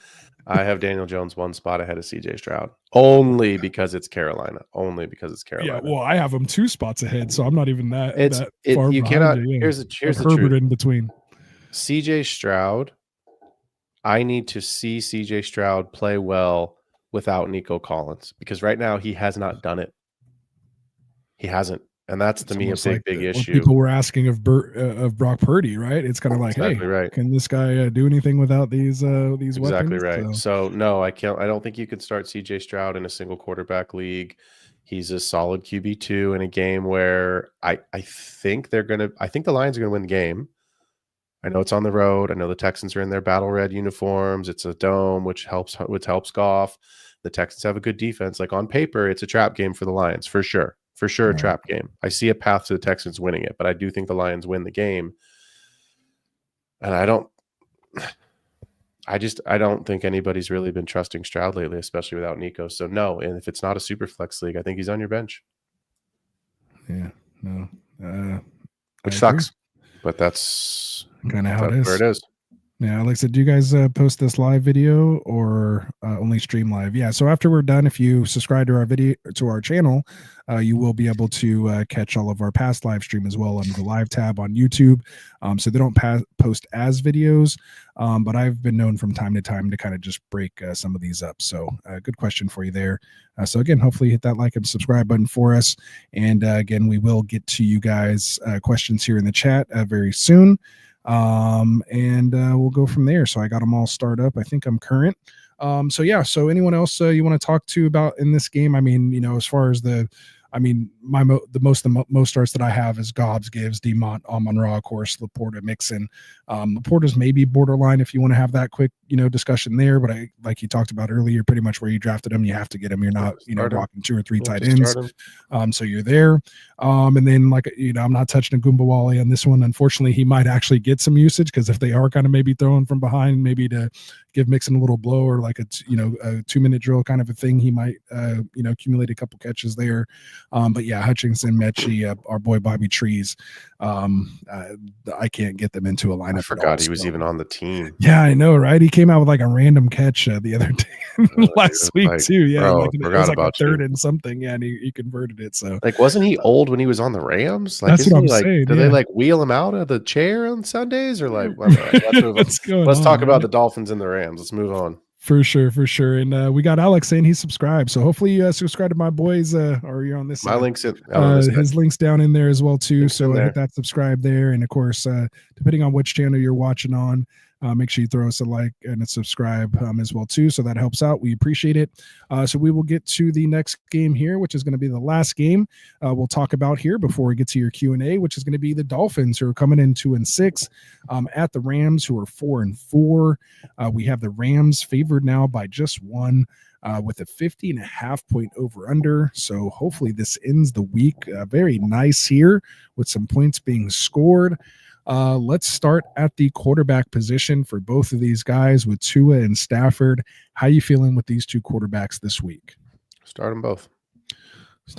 I have Daniel Jones one spot ahead of CJ Stroud only because it's Carolina. Yeah, well, I have him 2 spots ahead, so I'm not even that far you behind cannot. you, yeah. Here's the Herbert truth. in between. CJ Stroud. I need to see CJ Stroud play well without Nico Collins because right now he has not done it. He hasn't. And that's to me a big issue. People were asking of Brock Purdy, right? It's kind of like, exactly hey, right. Can this guy do anything without these exactly weapons? Right. So no, I can't. I don't think you can start CJ Stroud in a single quarterback league. He's a solid QB2 in a game where I think the Lions are gonna win the game. I know it's on the road. I know the Texans are in their battle red uniforms. It's a dome, which helps Goff. The Texans have a good defense. Like on paper, it's a trap game for the Lions for sure. A trap game. I see a path to the Texans winning it, but I do think the Lions win the game. And I don't think anybody's really been trusting Stroud lately, especially without Nico. So no, and if it's not a super flex league, I think he's on your bench. Yeah, no, which sucks, but that's kind of how it is. Where it is. Yeah, like I said, do you guys post this live video or only stream live? Yeah, so after we're done, if you subscribe to our channel, you will be able to catch all of our past live stream as well under the live tab on YouTube. So they don't post as videos, but I've been known from time to time to kind of just break some of these up. So good question for you there. So again, hopefully hit that like and subscribe button for us. And again, we will get to you guys questions here in the chat very soon. And we'll go from there. So I got them all started up. I think I'm current. So anyone else you want to talk to about in this game? I mean, as far as the most starts that I have is Gobbs, Gibbs, Demont, Amon-Ra, of course, Laporta, Mixon. Laporta's maybe borderline if you want to have that quick, discussion there. But like you talked about earlier, pretty much where you drafted him, you have to get him. You're not, walking 2 or 3 tight ends. So you're there. And then I'm not touching a Goombawale on this one. Unfortunately, he might actually get some usage because if they are kind of maybe throwing from behind, maybe to give Mixon a little blow or like a 2-minute drill kind of a thing, he might accumulate a couple catches there. But yeah, Hutchinson, Mechie, our boy Bobby Trees, I can't get them into a lineup. I forgot he was even on the team. Yeah, I know, right? He came out with like a random catch the other day last week too. Yeah, bro, it was like a third and something. Yeah, and he converted it. So wasn't he old when he was on the Rams? That's what I'm saying. Do they wheel him out of the chair on Sundays or let's talk about the Dolphins and the Rams. Let's move on. For sure. And we got Alex saying he's subscribed. So hopefully you subscribe to my boys or you're on this My side. link's in his link's down in there as well too. So hit that subscribe there. And of course, depending on which channel you're watching on, make sure you throw us a like and a subscribe as well too. So that helps out. We appreciate it. So we will get to the next game here, which is going to be the last game we'll talk about here before we get to your Q&A, which is going to be the Dolphins, who are coming in 2-6 at the Rams, who are 4-4. We have the Rams favored now by just 1 with a 50.5 point over under. So hopefully this ends the week very nice here with some points being scored. Let's start at the quarterback position for both of these guys with Tua and Stafford. How you feeling with these 2 quarterbacks this week? Start them both.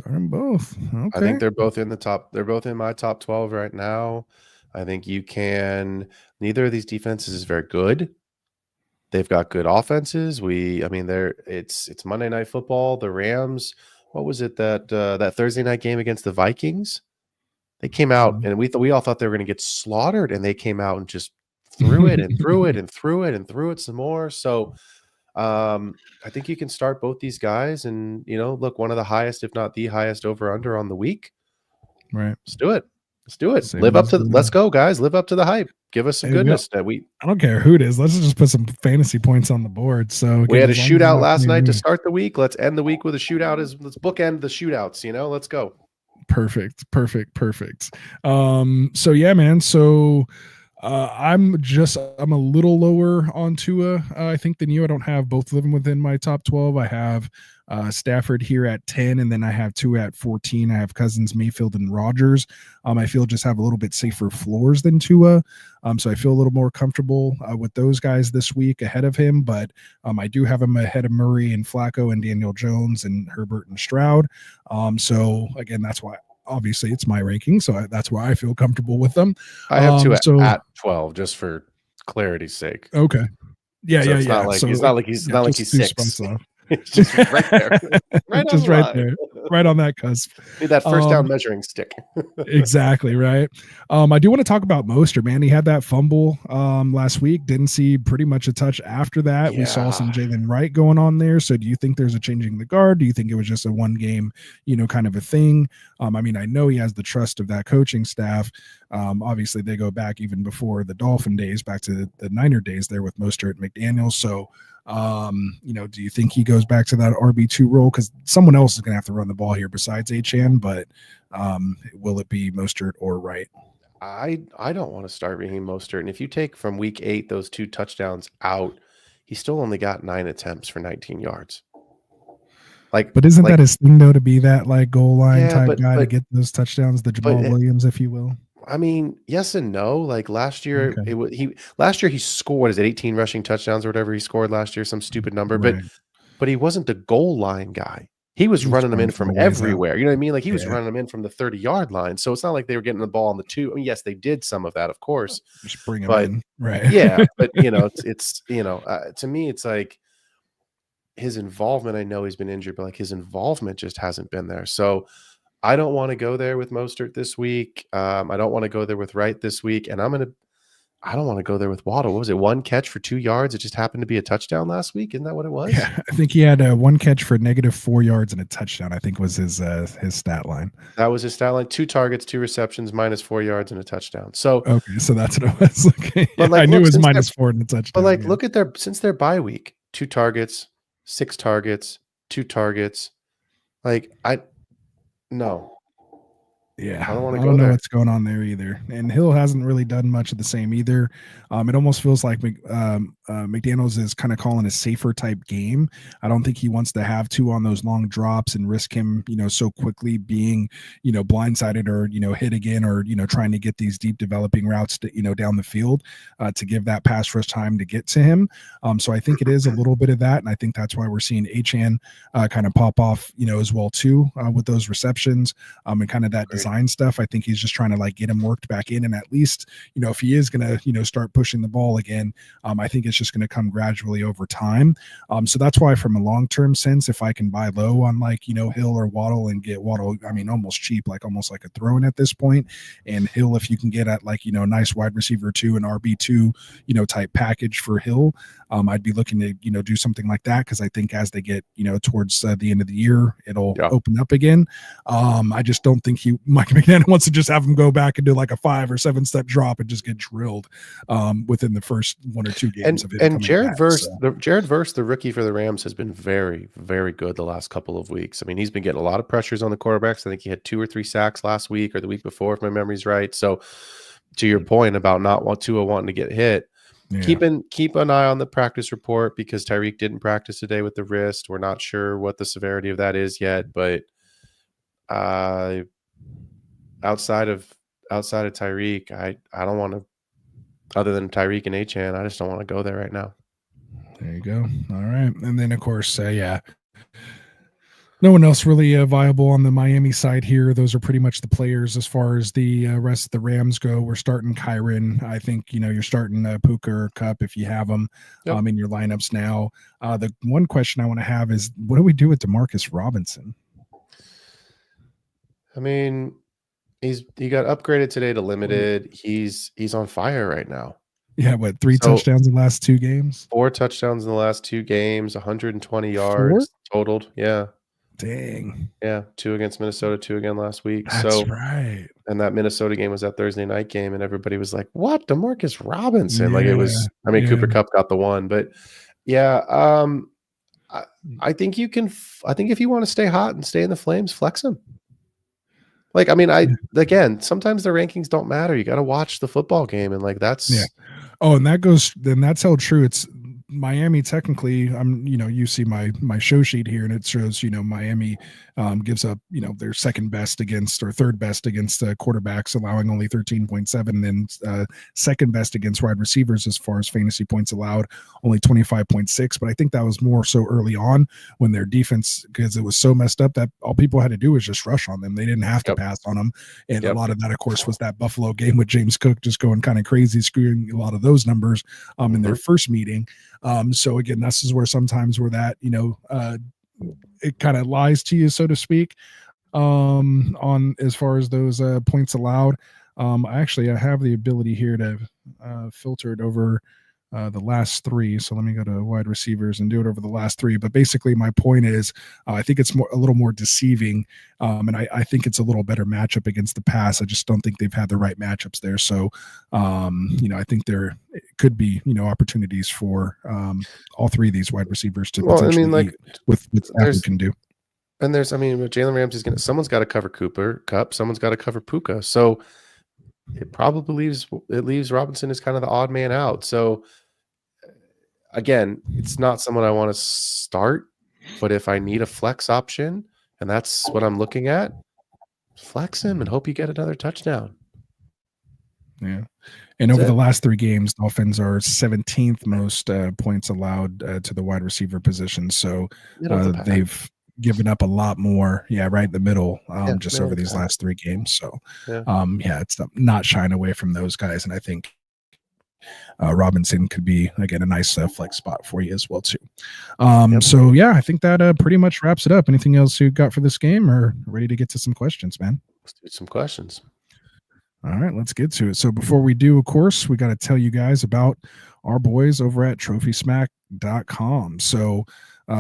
Okay. I think they're both in the top. They're both in my top 12 right now. I think neither of these defenses is very good. They've got good offenses. It's Monday Night Football. The Rams, what was it that Thursday night game against the Vikings? They came out and we all thought they were going to get slaughtered, and they came out and just threw it and threw it and threw it and threw it some more. So I think you can start both these guys, and look, one of the highest, if not the highest, over under on the week. Right. Let's do it. Let's do it. Same Live up as to. the- Let's go, guys. Live up to the hype. Give us some There you goodness that we. I don't care who it is. Let's just put some fantasy points on the board. So We had a again, as long as shootout we're last not night to playing- start the week. Let's end the week with a shootout. Let's bookend the shootouts. Let's go. Perfect. So yeah, man. So I'm a little lower on Tua, I think, than you. I don't have both of them within my top 12. I have Stafford here at 10, and then I have Tua at 14. I have Cousins, Mayfield, and Rodgers. I feel just have a little bit safer floors than Tua. So I feel a little more comfortable with those guys this week ahead of him. But I do have him ahead of Murray and Flacco and Daniel Jones and Herbert and Stroud. So again, that's why. Obviously, it's my ranking, so that's why I feel comfortable with them. I have Tua so- at 12, just for clarity's sake. Okay. Yeah, So yeah, it's yeah. not like he's not like he's just two 6. spots off. It's just right there, right Just on the right line. there, right on that cusp. Need that first down measuring stick. Exactly right. I do want to talk about Mostert, man. He had that fumble last week. Didn't see pretty much a touch after that. We saw some Jalen Wright going on there. So do you think there's a changing the guard? Do you think it was just a one game, kind of a thing? I know he has the trust of that coaching staff. Obviously they go back even before the Dolphin days, back to the Niner days there with Mostert and McDaniels. So do you think he goes back to that RB2 role? Because someone else is going to have to run the ball here besides HN, but will it be Mostert or Wright? I don't want to start Raheem Mostert. And if you take from week 8 those 2 touchdowns out, he still only got 9 attempts for 19 yards. But isn't that his thing though, to be that like goal line type guy to get those touchdowns, the Jamal Williams, if you will? Yes and no. Like last year, he scored 18 rushing touchdowns or whatever he scored last year, some stupid number. Right. But he wasn't the goal line guy. He was running them in from everywhere. You know what I mean? Like he was running them in from the 30-yard line. So it's not like they were getting the ball on the 2. Yes, they did some of that, of course. Just bring them in, right? Yeah, but it's to me, it's like his involvement. I know he's been injured, but like his involvement just hasn't been there. So I don't want to go there with Mostert this week. I don't want to go there with Wright this week, and I don't want to go there with Waddle. What was it? 1 catch for 2 yards. It just happened to be a touchdown last week. Isn't that what it was? Yeah, I think he had 1 catch for -4 yards and a touchdown. I think was his stat line. That was his stat line. 2 targets, 2 receptions, -4 yards and a touchdown. So okay, so that's what it was. Okay, but I knew it was -4 and a touchdown. But look at since their bye week, 2 targets, 6 targets, 2 targets. No. Yeah, I don't want to I go don't know there. what's going on there either. And Hill hasn't really done much of the same either. It almost feels like McDaniels is kind of calling a safer type game. I don't think he wants to have 2 on those long drops and risk him, so quickly being, blindsided or, hit again or, trying to get these deep developing routes to, down the field to give that pass rush time to get to him. So I think it is a little bit of that. And I think that's why we're seeing HN kind of pop off, as well too, with those receptions and kind of that design stuff. I think he's just trying to get him worked back in, and at least if he is going to start pushing the ball again, I think it's just going to come gradually over time. So that's why from a long-term sense, if I can buy low on Hill or Waddle and get Waddle, almost cheap, almost like a throw-in at this point, and Hill if you can get at nice wide receiver 2 and RB2 type package for Hill, I'd be looking to do something like that, because I think as they get towards the end of the year, it'll open up again. I just don't think Mike McDaniel wants to just have him go back and do a 5 or 7 step drop and just get drilled within the first 1 or 2 games of it. And Jared Verse, the rookie for the Rams, has been very, very good the last couple of weeks. He's been getting a lot of pressures on the quarterbacks. I think he had 2 or 3 sacks last week or the week before, if my memory's right. So to your point about not wanting to get hit, keep an eye on the practice report, because Tyreek didn't practice today with the wrist. We're not sure what the severity of that is yet, but outside of Tyreek, I don't want to, other than Tyreek and HN, I just don't want to go there right now. There you go. All right. And then of course, no one else really viable on the Miami side here. Those are pretty much the players. As far as the rest of the Rams go, we're starting Kyron. I think, you're starting Puka or Cup if you have them in your lineups now. The one question I want to have is, what do we do with Demarcus Robinson? He got upgraded today to limited. He's on fire right now. Yeah, what, 3 So- touchdowns in the last 2 games? 4 touchdowns in the last 2 games, 120 4? yards totaled. Yeah. Dang. Yeah. 2 against Minnesota, 2 again last week. That's right. And that Minnesota game was that Thursday night game, and everybody was like, "What? DeMarcus Robinson?" Like it was. I mean, Cooper Kupp got the one, but yeah. I think you can. I think if you want to stay hot and stay in the flames, flex him. Like, I mean, again, sometimes the rankings don't matter. You got to watch the football game, and like that's. Oh, and that's held true. It's Miami technically. You see my show sheet here, and it shows Miami gives up their second best against or third best against quarterbacks, allowing only 13.7, and second best against wide receivers as far as fantasy points allowed, only 25.6. But I think that was more so early on when their defense, because it was so messed up that all people had to do was just rush on them. They didn't have to pass on them, and a lot of that, of course, was that Buffalo game with James Cook just going kind of crazy, screwing a lot of those numbers in their first meeting. So again, this is where sometimes where that it kind of lies to you, so to speak, on as far as those points allowed. I have the ability here to filter it over the last 3. So let me go to wide receivers and do it over the last 3. But basically, my point is, I think it's a little more deceiving, and I think it's a little better matchup against the pass. I just don't think they've had the right matchups there. So, I think there could be opportunities for all 3 of these wide receivers to potentially eat with Avid can do. And there's, Jalen Ramsey's someone's got to cover Cooper Kupp, someone's got to cover Puka. So it probably leaves Robinson as kind of the odd man out. So again, it's not someone I want to start, but if I need a flex option, and that's what I'm looking at, flex him and hope you get another touchdown. Yeah. And over the last 3 games, Dolphins are 17th most points allowed to the wide receiver position. So they've given up a lot more. Yeah, right in the middle, just over these last 3 games. So, it's not shying away from those guys. And I think Robinson could be, again, a nice flex spot for you as well, too. So, I think that pretty much wraps it up. Anything else you got for this game, or ready to get to some questions, man? Let's do some questions. All right, let's get to it. So before we do, of course, we got to tell you guys about our boys over at TrophySmack.com. So you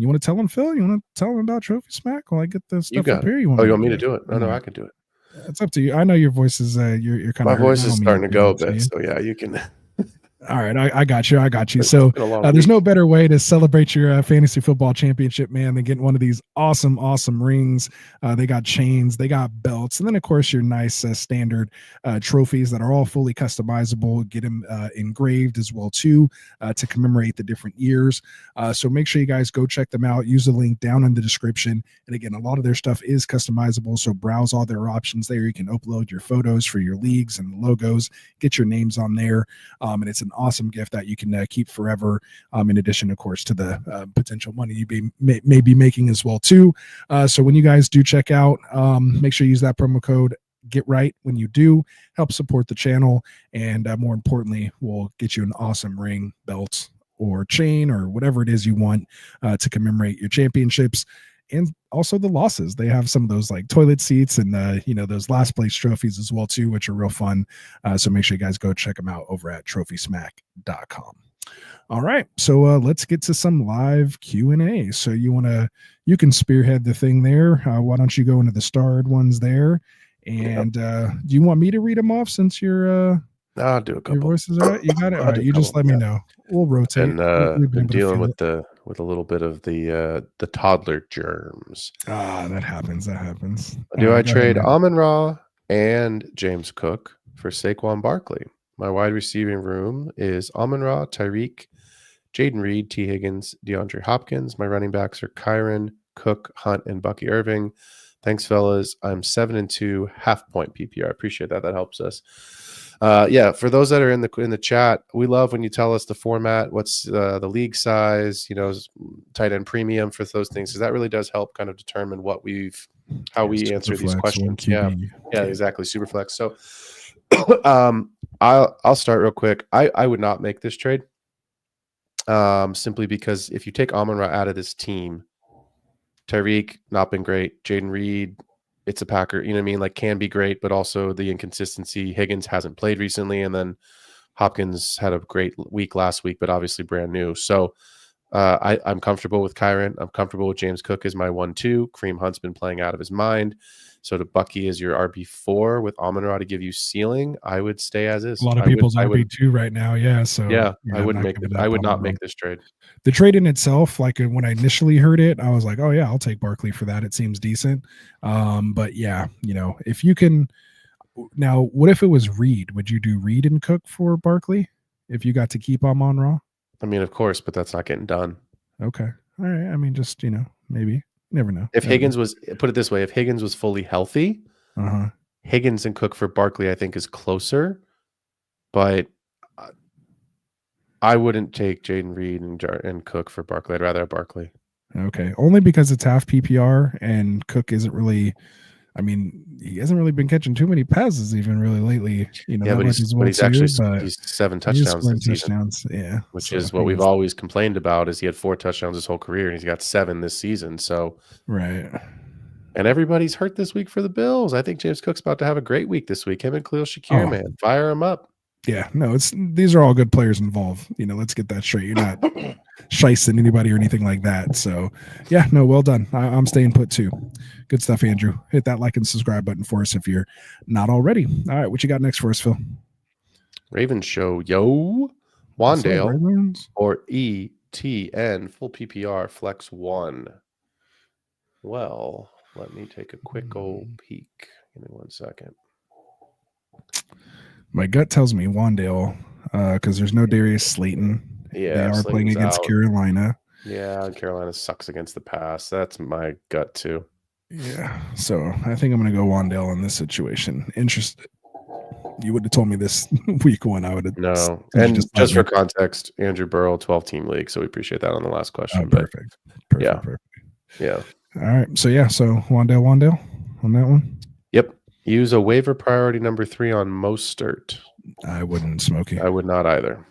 want to tell them, Phil? You want to tell them about Trophy Smack while I get the stuff up here? You want me to do it? No, I can do it. It's up to you. I know your voice is you're kind of. My voice is starting to go a bit, so you can. All right, I got you. So there's no better way to celebrate your fantasy football championship, man, than getting one of these awesome rings. They got chains, they got belts, and then of course your nice standard trophies that are all fully customizable. Get them engraved as well too to commemorate the different years. So make sure you guys go check them out. Use the link down in the description. And again, a lot of their stuff is customizable, so browse all their options there. You can upload your photos for your leagues and logos, get your names on there, and it's an awesome gift that you can keep forever, in addition, of course, to the potential money you may be making as well too. So when you guys do check out, make sure you use that promo code Get Right when you do. Help support the channel, and more importantly, we'll get you an awesome ring, belt, or chain, or whatever it is you want to commemorate your championships. And also the losses. They have some of those like toilet seats and those last place trophies as well too, which are real fun. So make sure you guys go check them out over at TrophySmack.com. All right, so let's get to some live Q&A. So you can spearhead the thing there. Why don't you go into the starred ones there? And do you want me to read them off since your I'll do a couple. Your voice is all right. You got it. All right, you just let me know. We'll rotate. And been dealing with a little bit of the toddler germs. That happens. Do I trade Amon-Ra and James Cook for Saquon Barkley? My wide receiving room is Amon-Ra, Tyreek, Jaden Reed, T. Higgins, DeAndre Hopkins. My running backs are Kyron, Cook, Hunt, and Bucky Irving. Thanks, fellas. I'm 7-2, half-point PPR. I appreciate that. That helps us. For those that are in the chat, we love when you tell us the format, what's the league size, tight end premium for those things, because that really does help kind of determine how we answer these questions. Yeah, exactly. Superflex. So I'll start real quick. I would not make this trade simply because if you take Amon-Ra out of this team, Tyreek not been great. Jaden Reed it's a Packer, you know what I mean? Like can be great, but also the inconsistency. Higgins hasn't played recently, and then Hopkins had a great week last week, but obviously brand new. So I'm comfortable with Kyron. I'm comfortable with James Cook as my 1-2. Kareem Hunt's been playing out of his mind. So to Bucky as your RB4 with Amon-Ra to give you ceiling, I would stay as is. A lot of people's RB2 right now. Yeah. So yeah, I wouldn't make it. I would not make this trade. The trade in itself, like when I initially heard it, I was like, oh yeah, I'll take Barkley for that. It seems decent. But yeah, if you can now, what if it was Reed? Would you do Reed and Cook for Barkley if you got to keep Amon-Ra? I mean, of course, but that's not getting done. Okay. All right. I mean, just, maybe. Never know. If Higgins was, put it this way, if Higgins was fully healthy, Higgins and Cook for Barkley, I think is closer, but I wouldn't take Jaden Reed and Cook for Barkley. I'd rather have Barkley. Okay. Only because it's half PPR and Cook isn't really, I mean, he hasn't really been catching too many passes even really lately. Yeah, but he's 7 touchdowns this season. Yeah. Which is what we've always complained about is he had 4 touchdowns his whole career and he's got 7 this season. So right. And everybody's hurt this week for the Bills. I think James Cook's about to have a great week this week. Him and Khalil Shakir, man. Fire him up. Yeah, no, these are all good players involved. Let's get that straight. You're not shysting anybody or anything like that. So, yeah, no, well done. I'm staying put too. Good stuff, Andrew. Hit that like and subscribe button for us if you're not already. All right, what you got next for us, Phil? Ravens show, yo. Wandale or ETN, full PPR, flex 1. Well, let me take a quick old peek. Give me 1 second. My gut tells me Wandale because there's no Darius Slayton. Yeah, they are Slayton's playing against out. Carolina. Yeah, Carolina sucks against the pass. That's my gut too. Yeah, so I think I'm going to go Wandale in this situation. Interested. You would have told me this week 1. I would have. No, and just for context, Andrew Burrow, 12-team league, so we appreciate that on the last question. Oh, perfect. Perfect. Yeah. All right. So Wandale on that one. Yep. Use a waiver priority number 3 on Mostert. I wouldn't, Smokey. I would not either.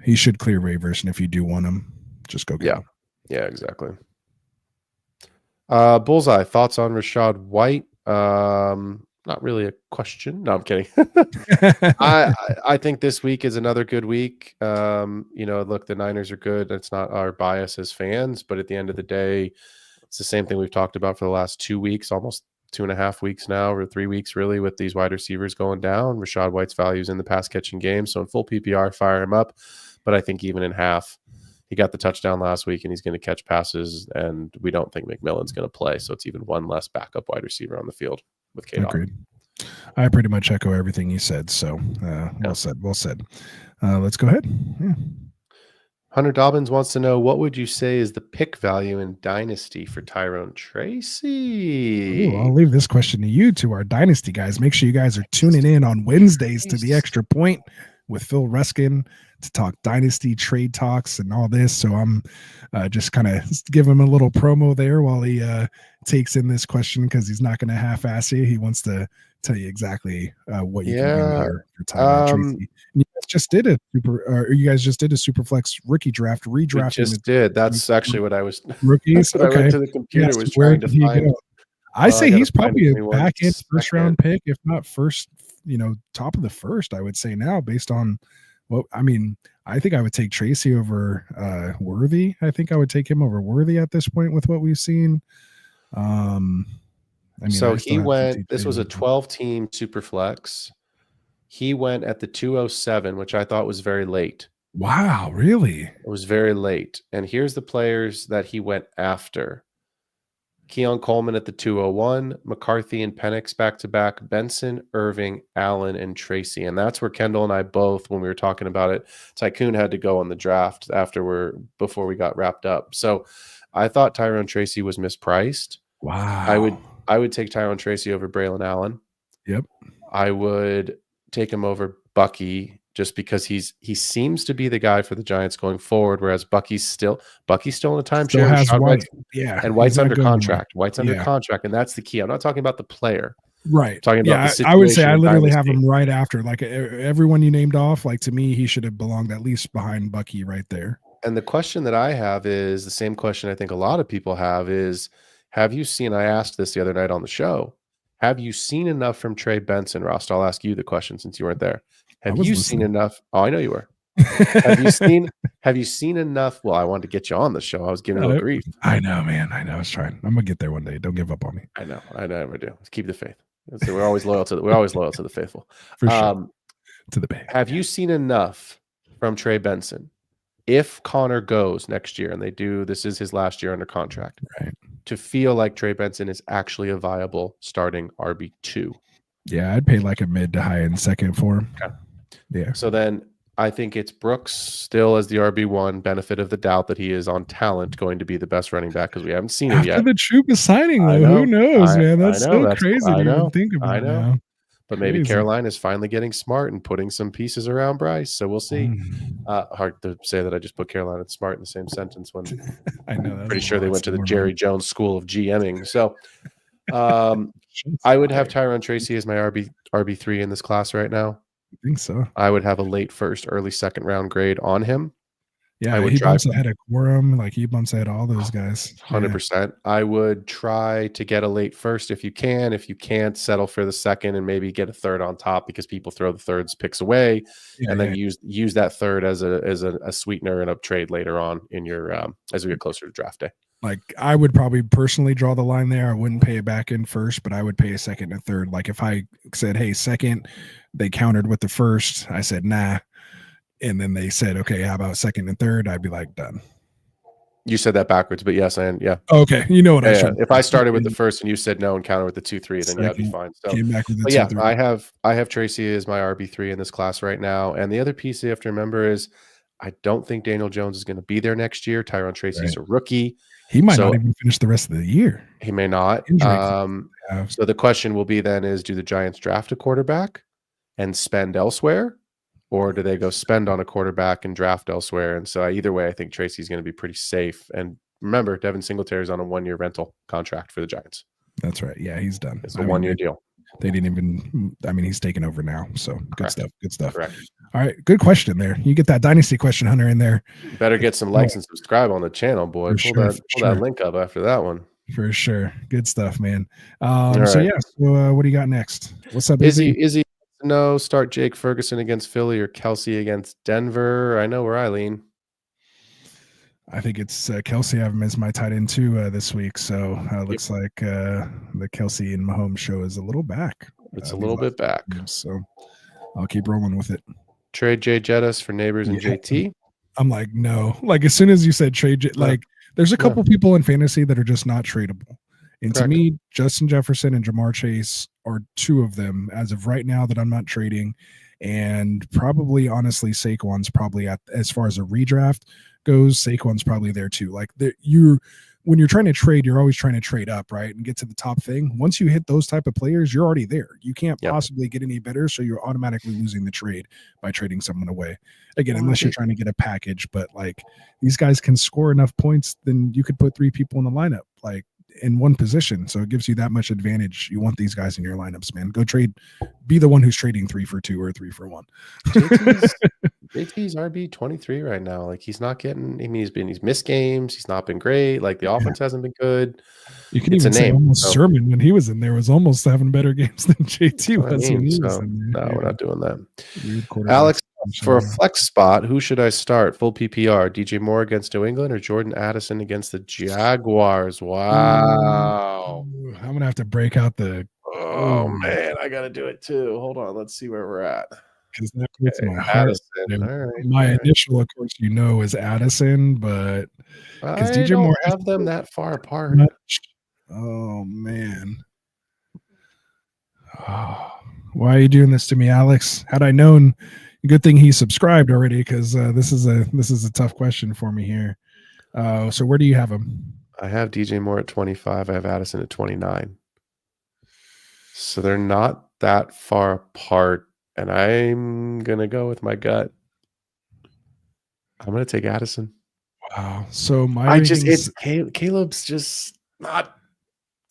He should clear waivers, and if you do want him, just go get him. Yeah, exactly. Bullseye, thoughts on Rachaad White? Not really a question. No, I'm kidding. I think this week is another good week. Look, the Niners are good. It's not our bias as fans, but at the end of the day, it's the same thing we've talked about for the last 2 weeks, almost 2.5 weeks now, or 3 weeks really, with these wide receivers going down. Rachaad White's value is in the pass catching game. So in full PPR, fire him up. But I think even in half, he got the touchdown last week and he's going to catch passes. And we don't think McMillan's going to play. So it's even one less backup wide receiver on the field with K-Dot. Agreed. I pretty much echo everything you said. So well said. Let's go ahead. Yeah. Hunter Dobbins wants to know, what would you say is the pick value in Dynasty for Tyrone Tracy? Ooh, I'll leave this question to you, to our Dynasty guys. Make sure you guys are tuning in on Wednesdays to the Extra Point with Phil Ruskin to talk Dynasty trade talks and all this. So I'm just kind of give him a little promo there while he takes in this question, because he's not going to half-ass you. He wants to tell you exactly what you can do here for Tyrone Tracy. And you guys just did a Superflex rookie draft, redraft. Just did. That's actually what I was. Rookies. Okay. I went to the computer. Was trying to find. I say he's probably a back end first round pick, if not first. Top of the first. I would say now, based on I think I would take Tracy over Worthy. I think I would take him over Worthy at this point with what we've seen. So he went. This was a 12-team Superflex. He went at the 207, which I thought was very late. Wow, really? It was very late. And here's the players that he went after. Keon Coleman at the 201, McCarthy and Penix back-to-back, Benson, Irving, Allen, and Tracy. And that's where Kendall and I both, when we were talking about it, Tycoon had to go on the draft before we got wrapped up. So I thought Tyrone Tracy was mispriced. Wow. I would take Tyrone Tracy over Braylon Allen. Yep. I would take him over Bucky, just because he seems to be the guy for the Giants going forward, whereas Bucky's still in a timeshare. Has White. And White's under contract. White's under contract, and that's the key. I'm not talking about the player. Right. I'm talking about the situation. I would say I literally have him right after. Like everyone you named off, like to me, he should have belonged at least behind Bucky right there. And the question that I have is the same question I think a lot of people have is, have you seen, I asked this the other night on the show, have you seen enough from Trey Benson? Rost, I'll ask you the question since you weren't there. Have you seen enough? Oh, I know you were. Have you seen enough? Well, I wanted to get you on the show. I was giving you a grief. I know, man. I know. I was trying. I'm gonna get there one day. Don't give up on me. I know. I never do. Let's keep the faith. So we're always loyal to the faithful. For sure. To the bay. Have you seen enough from Trey Benson? If Connor goes next year and this is his last year under contract, right, to feel like Trey Benson is actually a viable starting RB2? Yeah, I'd pay like a mid to high end second for him. Okay. Yeah. So then I think it's Brooks still as the RB1, benefit of the doubt that he is on talent going to be the best running back because we haven't seen it yet. After the Chuba signing, though, who knows, man? That's so crazy to even think about now. But maybe Carolina is finally getting smart and putting some pieces around Bryce. So we'll see. Hard to say that I just put Carolina and smart in the same sentence when I know. Pretty sure they went to the Jerry Jones School of GMing. So I would have Tyron Tracy as my RB3 in this class right now. I think so. I would have a late first, early second round grade on him. Yeah, he bumps ahead of Quorum, like he bumps ahead all those guys. 100%. Yeah. I would try to get a late first if you can. If you can't, settle for the second and maybe get a third on top because people throw the thirds picks away, and then use that third as a sweetener and a trade later on in your as we get closer to draft day. Like I would probably personally draw the line there. I wouldn't pay it back in first, but I would pay a second and a third. Like if I said, "Hey, second," they countered with the first. I said, "Nah." And then they said, "Okay, how about second and third?" I'd be like, "Done." You said that backwards, but yes, and yeah. Okay, you know what I said. If I started with the first and you said no and counted with the 2-3, then that'd be fine. So, came back with the but yeah, 2-3. I have Tracy as my RB3 in this class right now. And the other piece you have to remember is I don't think Daniel Jones is going to be there next year. Tyron Tracy's a rookie. He might not even finish the rest of the year. He may not. So the question will be then is, do the Giants draft a quarterback and spend elsewhere? Or do they go spend on a quarterback and draft elsewhere? And so either way, I think Tracy's going to be pretty safe. And remember, Devin Singletary is on a 1-year rental contract for the Giants. That's right. Yeah, he's done. It's a 1-year deal. They didn't even, he's taken over now. So good stuff. Good stuff. Correct. All right. Good question there. You get that Dynasty question hunter in there. Better get some likes and subscribe on the channel, boy. Pull that link up after that one. For sure. Good stuff, man. So what do you got next? What's up, Izzy? No, start Jake Ferguson against Philly or Kelsey against Denver. I know where I lean. I think it's Kelsey. I have him as my tight end too this week. So it looks like the Kelsey and Mahomes show is a little back. It's a little bit back. So I'll keep rolling with it. Trade Jay Jettis for Neighbors and JT. I'm like, no. Like as soon as you said trade, like there's a couple people in fantasy that are just not tradable. And to me, Justin Jefferson and Jamar Chase are two of them as of right now that I'm not trading. And probably, honestly, Saquon's probably as far as a redraft goes, Saquon's probably there too. Like when you're trying to trade, you're always trying to trade up, right? And get to the top thing. Once you hit those type of players, you're already there. You can't possibly get any better. So you're automatically losing the trade by trading someone away. Again, unless you're trying to get a package, but like these guys can score enough points, then you could put 3 people in the lineup. Like, in one position, so it gives you that much advantage. You want these guys in your lineups, man. Go trade, be the one who's trading 3 for 2 or 3 for 1. JT's RB23 right now. Like he's not getting. I mean, he's missed games. He's not been great. Like the offense hasn't been good. You can even say almost Sermon when he was in there was almost having better games than JT was. No, we're not doing that. Alex, for a flex spot, who should I start? Full PPR: DJ Moore against New England or Jordan Addison against the Jaguars? Wow. I'm gonna have to break out the. Oh man, I gotta do it too. Hold on, let's see where we're at. Because that hits my heart. My initial, of course, is Addison, but because DJ Moore have them that far apart. Oh man. Oh, why are you doing this to me, Alex? Had I known, good thing he subscribed already, because this is a tough question for me here. So where do you have him? I have DJ Moore at 25. I have Addison at 29. So they're not that far apart. And I'm going to go with my gut. I'm going to take Addison. Wow. So Caleb's just not.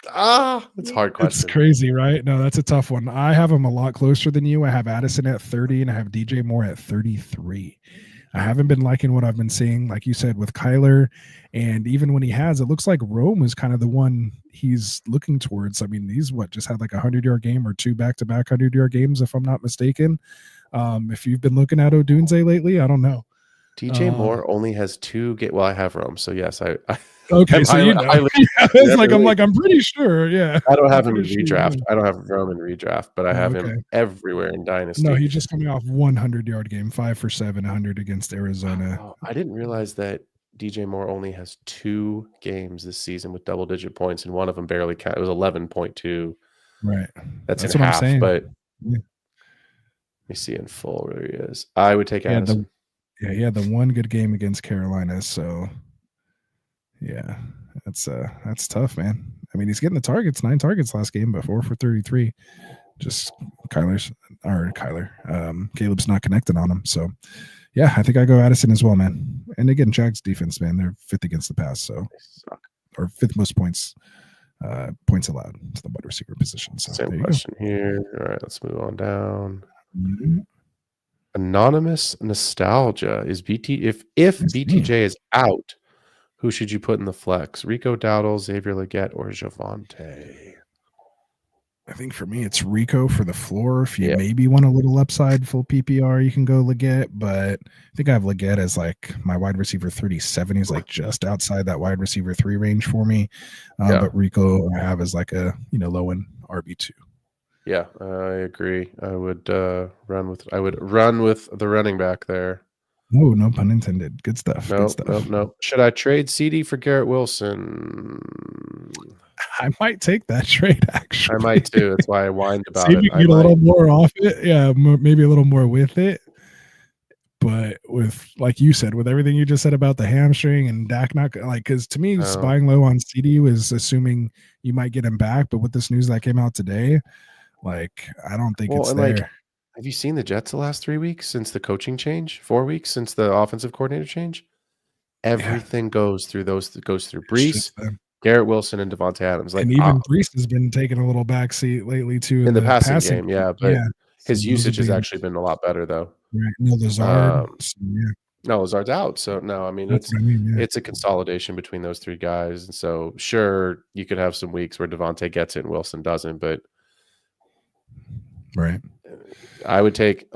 It's a hard question. It's crazy, right? No, that's a tough one. I have him a lot closer than you. I have Addison at 30 and I have DJ Moore at 33. I haven't been liking what I've been seeing, like you said, with Kyler. And even when he has, it looks like Rome is kind of the one he's looking towards. I mean, he's just had like a 100-yard game or 2 back-to-back 100-yard games, if I'm not mistaken. If you've been looking at Odunze lately, I don't know. DJ Moore only has 2 well, I have Rome, so yes, I okay, so you know. I'm pretty sure. Yeah, I don't have him in redraft. I don't have Rome in redraft, but I have him everywhere in Dynasty. No, he's just coming off 100-yard game, 5 for 7, 100 against Arizona. Oh, I didn't realize that DJ Moore only has 2 games this season with double-digit points, and one of them barely counted. It was 11.2. Right. That's in what half, I'm saying. But yeah. Let me see in full where he is. I would take Addison. He had the one good game against Carolina, so yeah, that's tough, man. I mean, he's getting the targets, 9 targets last game, but 4 for 33. Just Caleb's not connected on him. So yeah, I think I go Addison as well, man. And again, Jags defense, man, they're 5th against the pass, so or 5th most points allowed to the wide receiver position. So same question here. All right, let's move on down. Mm-hmm. Anonymous Nostalgia is if BTJ is out, who should you put in the flex? Rico Dowdle, Xavier Legette, or Javonte? I think for me, it's Rico for the floor. If you maybe want a little upside, full PPR, you can go Legette. But I think I have Legette as like my wide receiver 37. He's like just outside that wide receiver 3 range for me. But Rico I have as like a low end RB2. Yeah, I agree. I would run with the running back there. No, no pun intended. Good stuff. No. Should I trade CD for Garrett Wilson? I might take that trade, actually. I might too. That's why I whined about it. You get a little more off it. Yeah, maybe a little more with it. But with, like you said, with everything you just said about the hamstring and Dak not because to me, buying low on CD was assuming you might get him back. But with this news that came out today, I don't think it's there. Have you seen the Jets the last 3 weeks since the coaching change? 4 weeks since the offensive coordinator change? Everything goes through Brees, Garrett Wilson, and Devontae Adams. And even Brees has been taking a little backseat lately too in the passing game. But his usage has actually been a lot better though. Right. No, Lazard. No, Lazard's out. So no, I mean it's a consolidation between those 3 guys. And so sure, you could have some weeks where Devontae gets it and Wilson doesn't, but right. I would take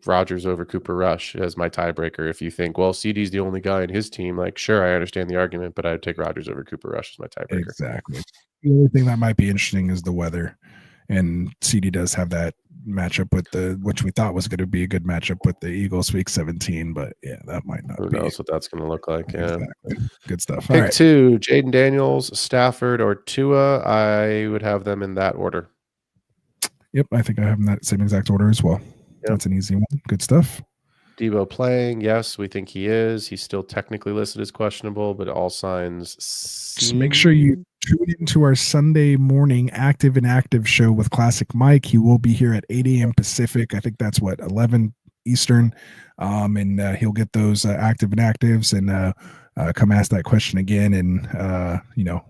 Rodgers over Cooper Rush as my tiebreaker. If you think, well, CD's the only guy in his team, sure, I understand the argument, but I'd take Rodgers over Cooper Rush as my tiebreaker. Exactly. The only thing that might be interesting is the weather, and CD does have that matchup with which we thought was going to be a good matchup with the Eagles Week 17, but yeah, that might not. Who knows what that's going to look like? Yeah, exactly. Good stuff. Pick 2: Jaden Daniels, Stafford, or Tua. I would have them in that order. Yep, I think I have them in that same exact order as well. Yep. That's an easy one. Good stuff. Debo playing. Yes, we think he is. He's still technically listed as questionable, but all signs Just make sure you tune into our Sunday morning Active and Active show with Classic Mike. He will be here at 8 a.m. Pacific. I think that's 11 Eastern. And he'll get those active and actives and come ask that question again. And,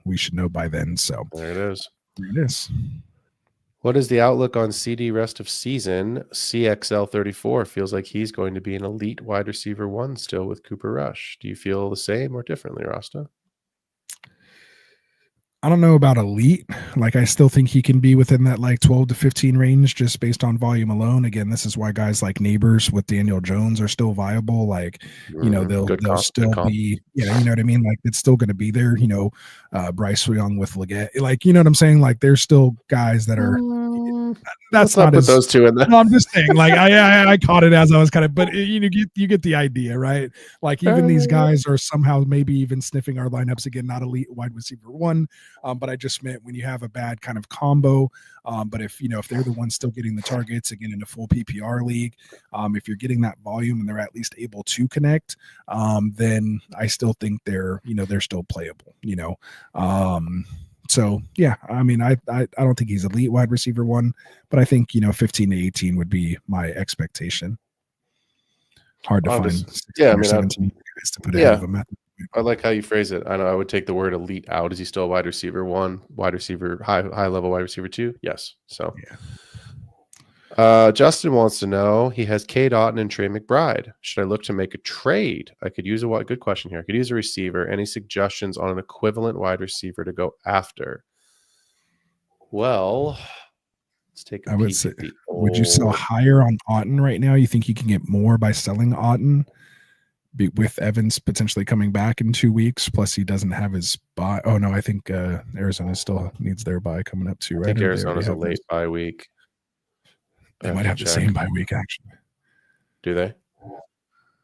we should know by then. So there it is. There it is. What is the outlook on CD rest of season? CXL34 feels like he's going to be an elite wide receiver 1 still with Cooper Rush. Do you feel the same or differently, Rasta? I don't know about elite. I still think he can be within that 12 to 15 range just based on volume alone. Again, this is why guys like Neighbors with Daniel Jones are still viable. They'll still be, you know what I mean? It's still going to be there, Bryce Young with Legette. You know what I'm saying? There's still guys that are, that's not put those 2 in there. No, I'm just saying, I caught it as I was but you get the idea, right? Even these guys are somehow maybe even sniffing our lineups again, not elite wide receiver 1. But I just meant when you have a bad kind of combo. But if they're the ones still getting the targets again in a full PPR league, if you're getting that volume and they're at least able to connect, then I still think they're still playable. So yeah, I mean, I don't think he's elite wide receiver 1, but I think 15 to 18 would be my expectation. Hard to find. 17 guys to put ahead of him. I like how you phrase it. I know I would take the word elite out. Is he still wide receiver 1, wide receiver, high level wide receiver 2? Yes. So, Justin wants to know, he has Cade Otton and Trey McBride. Should I look to make a trade? I could use good question here. I could use a receiver. Any suggestions on an equivalent wide receiver to go after? Well, let's take a I would peek say, at the would you sell old- higher on Otton right now? You think you can get more by selling Otton with Evans potentially coming back in 2 weeks? Plus, he doesn't have his bye. Oh, no, I think Arizona still needs their bye coming up too, right? I think Or they Arizona's already a have late theirs? bye week. They might have the same bye week, actually. Do they?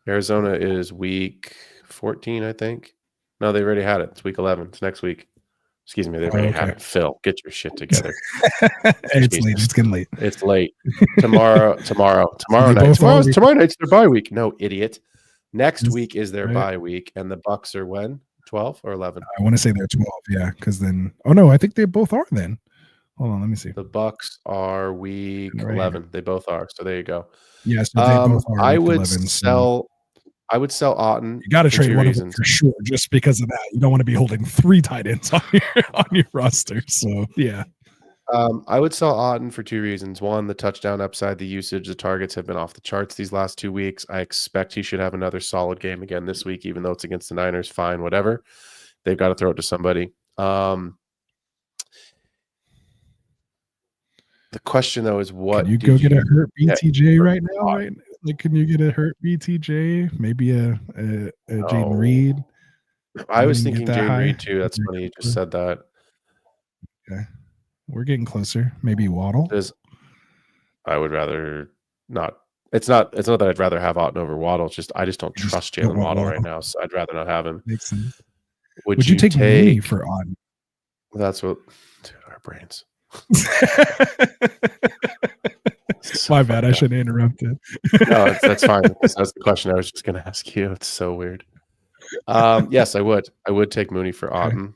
Arizona is week 14, I think. No, they already had it. It's week 11. It's next week. Excuse me, they already had it. Phil, get your shit together. It's late. It's getting late. It's late. Tomorrow night. Tomorrow night's their bye week. No, idiot. Next week is their bye week, and the Bucks are when? 12 or 11? I want to say they're 12, yeah, because then – oh, no, I think they both are then. Hold on, let me see. The Bucks are week 11. They both are. So there you go. Yeah, so they both are. I would 11, sell Otton. You got to trade one reasons. of them for sure, just because of that. You don't want to be holding 3 tight ends on your roster. So yeah, I would sell Otton for 2 reasons. One, the touchdown upside, the usage, the targets have been off the charts these last 2 weeks. I expect he should have another solid game again this week, even though it's against the Niners. Fine, whatever. They've got to throw it to somebody. The question though is, what can you go get a hurt BTJ right now? Right? Like, can you get a hurt BTJ? Maybe a Jaden Reed. I was thinking Jaden Reed too. That's funny you just said that. Okay, we're getting closer. Maybe Waddle. I would rather not. It's not that I'd rather have Otton over Waddle. It's just I just don't trust Jalen Waddle right now, so I'd rather not have him. Makes sense. Would you take Mooney for Otton? That's what, dude. Our brains. My bad. I shouldn't have interrupted. No, that's fine. That's the question I was just going to ask you. It's so weird. Yes, I would. I would take Mooney for Otton.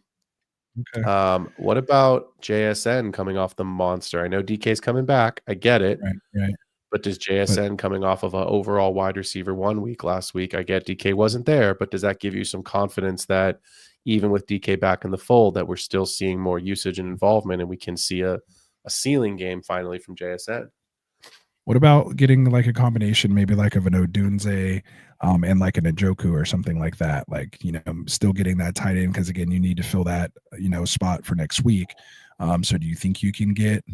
Okay. What about JSN coming off the monster? I know DK's coming back. I get it. Right. But does JSN coming off of an overall wide receiver 1 week last week? I get DK wasn't there, but does that give you some confidence that even with DK back in the fold, that we're still seeing more usage and involvement, and we can see a ceiling game finally from JSN? What about getting like a combination, maybe like of an Odunze and like an Njoku or something like that? Like, still getting that tight end, because again, you need to fill that, spot for next week. So do you think you can get,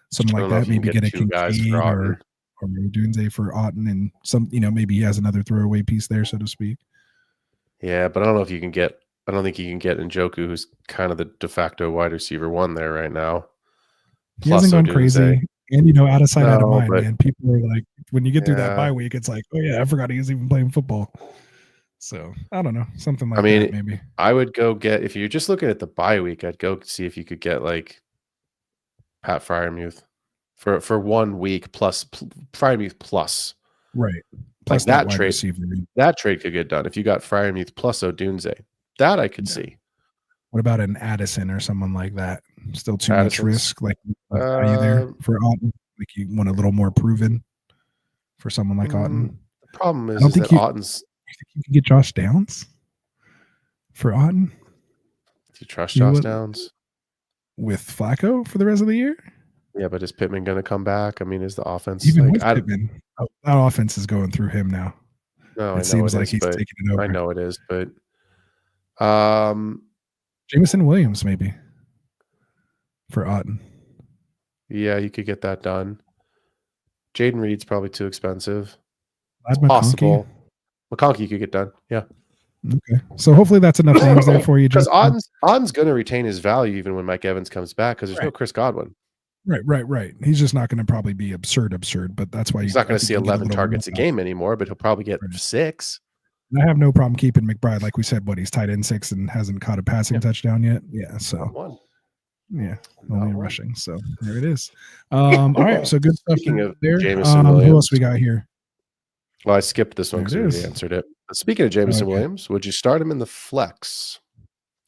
something like that? Maybe get a Kincaid or Odunze for Otton, and some, maybe he has another throwaway piece there, so to speak. Yeah, but I don't know if you can get. I don't think you can get Njoku, who's kind of the de facto wide receiver 1 there right now. He hasn't gone crazy, and out of sight, out of mind, man. People are like, when you get through that bye week, it's like, oh yeah, I forgot he was even playing football. So I don't know, something like that. Maybe I would go get, if you're just looking at the bye week, I'd go see if you could get like Pat Freiermuth for 1 week plus Freiermuth plus. Right. Like that trade, that trade could get done if you got Freiermuth plus Odunze. That I could see. What about an Addison or someone like that? Still too much risk. Like, are you there for Otton? Like, you want a little more proven for someone like Otton? The problem is that Otton's. You think you can get Josh Downs for Otton? Do you trust Josh Downs with Flacco for the rest of the year? Yeah, but is Pittman going to come back? I mean, is the offense even with Pittman? That offense is going through him now. No, it seems like he's taking it over. I know it is, but Jameson Williams maybe for Otton. Yeah, you could get that done. Jaden Reed's probably too expensive. It's possible. McConkey could get done. Yeah. Okay. So hopefully that's enough names there for you. Because Otton's going to retain his value even when Mike Evans comes back, because there's no Chris Godwin. Right. He's just not going to probably be absurd, but that's why he's not going to see 11 targets a game anymore, but he'll probably get 6. And I have no problem keeping McBride, like we said. He's tight end 6 and hasn't caught a passing touchdown yet. Yeah, so only rushing. So there it is. All right, so good stuff. Speaking of there. Jameson Williams, who else we got here? Well, I skipped this one because we answered it. Speaking of Jameson Williams, would you start him in the flex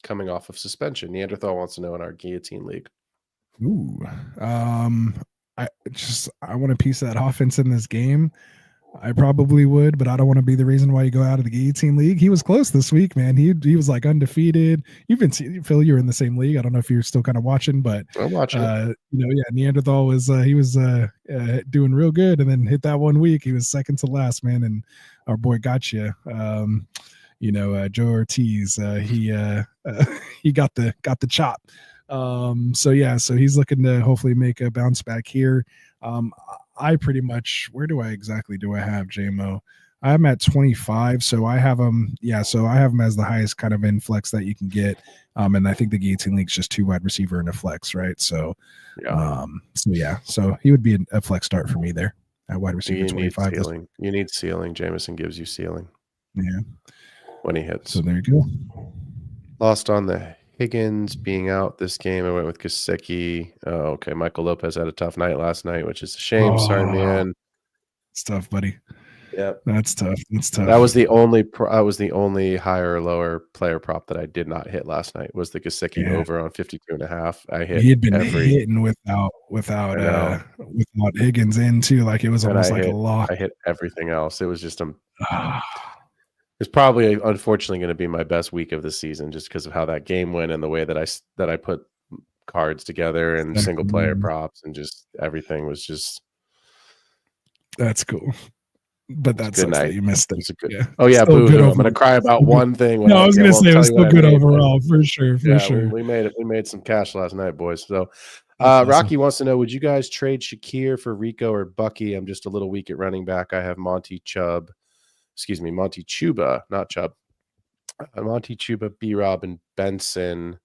coming off of suspension? Neanderthal wants to know in our guillotine league. Ooh, I want a piece of that offense in this game. I probably would, but I don't want to be the reason why you go out of the guillotine league. He was close this week, man. He was like undefeated. You've been Phil, you're in the same league. I don't know if you're still kind of watching, but I'm watching. Neanderthal was doing real good, and then hit that 1 week. He was second to last, man, and our boy got you. Joe Ortiz, he got the chop. So he's looking to hopefully make a bounce back here. I pretty much, where do I have JMO? I'm at 25, so I have him. Yeah, so I have him as the highest kind of in flex that you can get. And I think the guillotine league's just 2 wide receiver and a flex, right? So, so he would be a flex start for me there at wide receiver 25. You need ceiling. Jameson gives you ceiling. Yeah, when he hits. So there you go. Lost on the Higgins being out this game. I went with Gesicki. Oh, okay. Michael Lopez had a tough night last night, which is a shame. Sorry, man. It's tough, buddy. Yeah, that's tough. That was the only higher or lower player prop that I did not hit last night. Was the Gesicki over on 52.5. I hit. He had been hitting without Higgins in too. Like it was almost like a lock. I hit everything else. It was just it's probably unfortunately going to be my best week of the season just because of how that game went and the way that I put cards together and single player props and just everything was just. That's cool. But that's good night. You missed it. Oh yeah, boo-hoo. I'm gonna cry about one thing. No, I was gonna say it was still good overall for sure. We made it. We made some cash last night, boys. So Rocky wants to know: would you guys trade Shakir for Rico or Bucky? I'm just a little weak at running back. I have Monty Chuba, not Chubb. Monty Chuba, B-Rob, and Benson.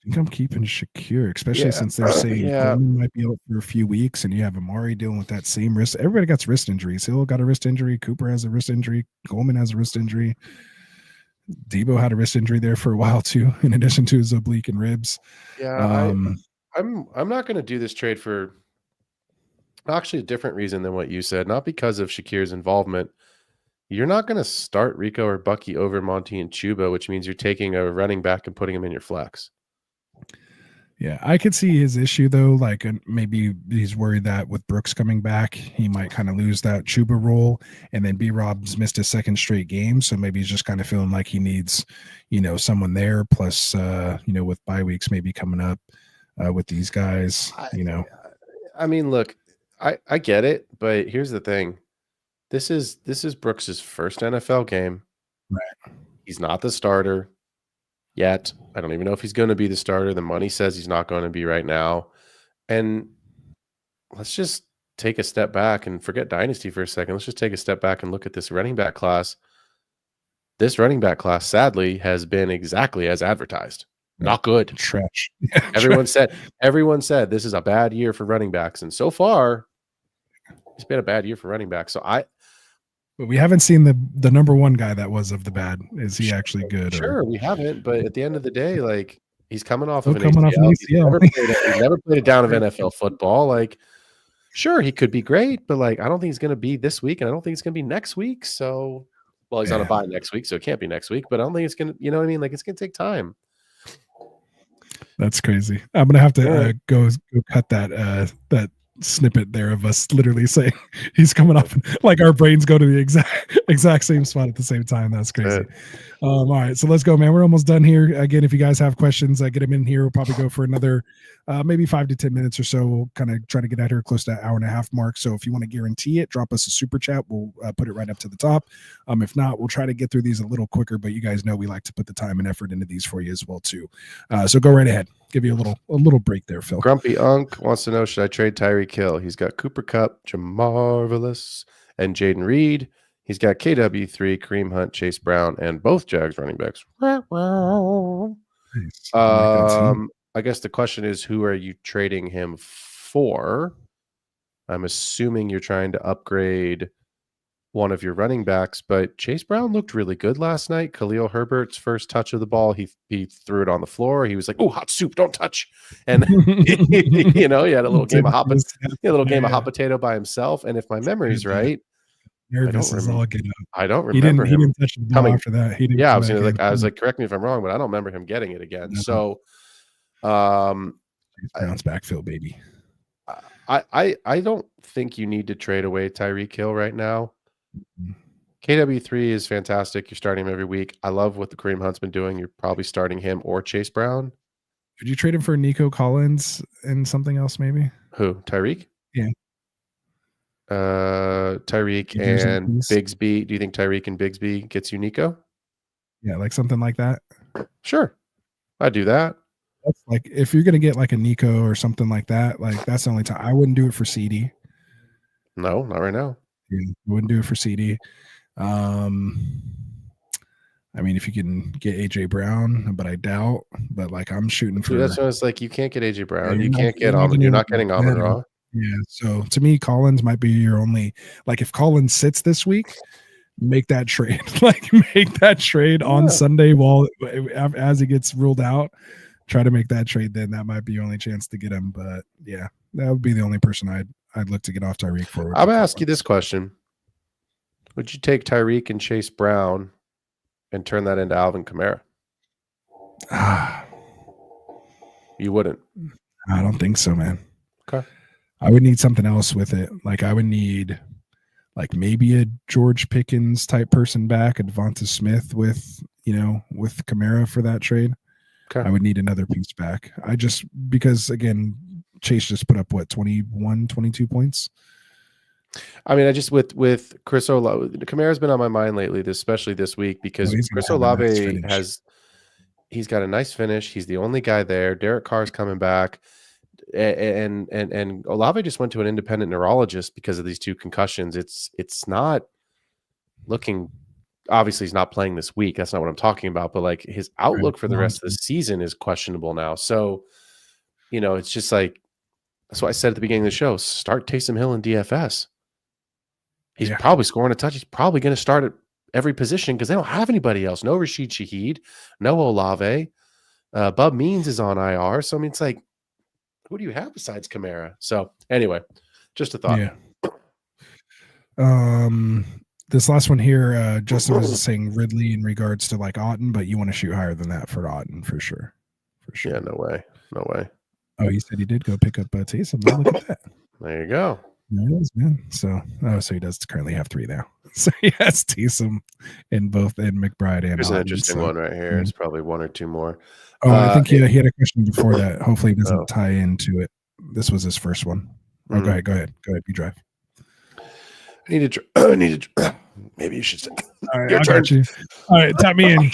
I think I'm keeping Shakir, especially since they're saying Coleman might be out for a few weeks, and you have Amari dealing with that same wrist. Everybody got wrist injuries. Hill got a wrist injury. Cooper has a wrist injury. Coleman has a wrist injury. Debo had a wrist injury there for a while too, in addition to his oblique and ribs. Yeah, I'm not going to do this trade for actually a different reason than what you said. Not because of Shakir's involvement. You're not going to start Rico or Bucky over Monty and Chuba, which means you're taking a running back and putting him in your flex. Yeah, I could see his issue though. Like maybe he's worried that with Brooks coming back, he might kind of lose that Chuba role, and then B-Rob's missed a second straight game, so maybe he's just kind of feeling like he needs, someone there. Plus, with bye weeks maybe coming up with these guys, I mean, look, I get it, but here's the thing: this is Brooks's first NFL game. Right. He's not the starter yet. I don't even know if he's going to be the starter. The money says he's not going to be right now. And let's just take a step back and forget Dynasty for a second. Let's just take a step back and look at this running back class. This running back class, sadly, has been exactly as advertised. Not good. Trash. Everyone said this is a bad year for running backs. And so far, it's been a bad year for running backs. But we haven't seen the number one guy that was of the bad. Is he actually good? Sure, we haven't. But at the end of the day, like he's coming off of an ACL. He's never played a down of NFL football. Like, sure, he could be great, but like I don't think he's going to be this week, and I don't think it's going to be next week. So, he's on a bye next week, so it can't be next week. But I don't think it's going to. You know what I mean? Like it's going to take time. That's crazy. I'm gonna have to go cut that snippet there of us literally saying he's coming up, like our brains go to the exact same spot at the same time. That's crazy. All right, so let's go, man. We're almost done here. Again, if you guys have questions, get them in here. We'll probably go for another maybe 5 to 10 minutes or so. We'll kind of try to get out here close to that hour and a half mark. So if you want to guarantee it, drop us a super chat. We'll put it right up to the top. If not, we'll try to get through these a little quicker, but you guys know we like to put the time and effort into these for you as well too. So go right ahead. Give you a little break there, Phil. Grumpy Unk wants to know, should I trade Tyreek Hill? He's got Cooper Kupp, Jamarvelous, and Jaden Reed. He's got KW3, Kareem Hunt, Chase Brown, and both Jags running backs. Nice. I guess the question is, who are you trading him for? I'm assuming you're trying to upgrade one of your running backs, but Chase Brown looked really good last night. Khalil Herbert's first touch of the ball, he threw it on the floor. He was like, "Oh, hot soup, don't touch!" And he had a little game of hot potato by himself. And if my memory's right, nervous as all get up. I don't remember him. He didn't touch the ball after that. He didn't. Yeah, I was like, correct me if I'm wrong, but I don't remember him getting it again. So, bounce back, Phil, baby. I don't think you need to trade away Tyreek Hill right now. KW3 is fantastic. You're starting him every week. I love what the Kareem Hunt's been doing. You're probably starting him or Chase Brown. Would you trade him for Nico Collins and something else maybe? Who? Tyreek? Yeah. Tyreek and Bigsby. Do you think Tyreek and Bigsby gets you Nico? Yeah, like something like that. Sure. I'd do that. That's like if you're gonna get like a Nico or something like that, like that's the only time. I wouldn't do it for CD. No, not right now. Yeah, I wouldn't do it for CD. I mean, if you can get AJ Brown, but I doubt. But like I'm shooting for. Dude, that's what it's like. You can't get AJ Brown. Yeah, you can't get Amon. You're not getting Amon Ra. Yeah. So to me, Collins might be your only. Like if Collins sits this week, make that trade. Like make that trade on Sunday while as he gets ruled out. Try to make that trade. Then that might be your only chance to get him. But yeah, that would be the only person I'd look to get off Tyreek for. I'm gonna ask you this question: would you take Tyreek and Chase Brown and turn that into Alvin Kamara? You wouldn't. I don't think so, man. Okay. I would need something else with it. Like I would need like maybe a George Pickens type person back, a Devonta Smith with Kamara for that trade. Okay. I would need another piece back. Because again, Chase just put up what 21, 22 points. I mean, I just with Chris Olave, Kamara's been on my mind lately, especially this week, because Chris Olave he's got a nice finish. He's the only guy there. Derek Carr's coming back. And Olave just went to an independent neurologist because of these two concussions. It's not looking, obviously he's not playing this week. That's not what I'm talking about, but like his outlook for the rest of the season is questionable now. So, it's just like, that's what I said at the beginning of the show, start Taysom Hill in DFS. He's probably scoring a touch. He's probably going to start at every position because they don't have anybody else. No Rashid Shaheed, no Olave. Bub Means is on IR. So, I mean, it's like, who do you have besides Kamara? So anyway, just a thought. Yeah. This last one here, Justin was saying Ridley in regards to like Otten, but you want to shoot higher than that for Otten for sure. For sure. Yeah, no way. No way. Oh, he said he did go pick up Taysom. Look at that. There you go. There it is, man. So he does currently have 3 now. So he has Taysom in McBride and Here's an interesting one right here. It's probably 1 or 2 more. Oh, I think he had a question before that. Hopefully it doesn't tie into it. This was his first one. Oh, go ahead. You drive. I need to maybe you should say all right, your turn. You. All right, tap me in,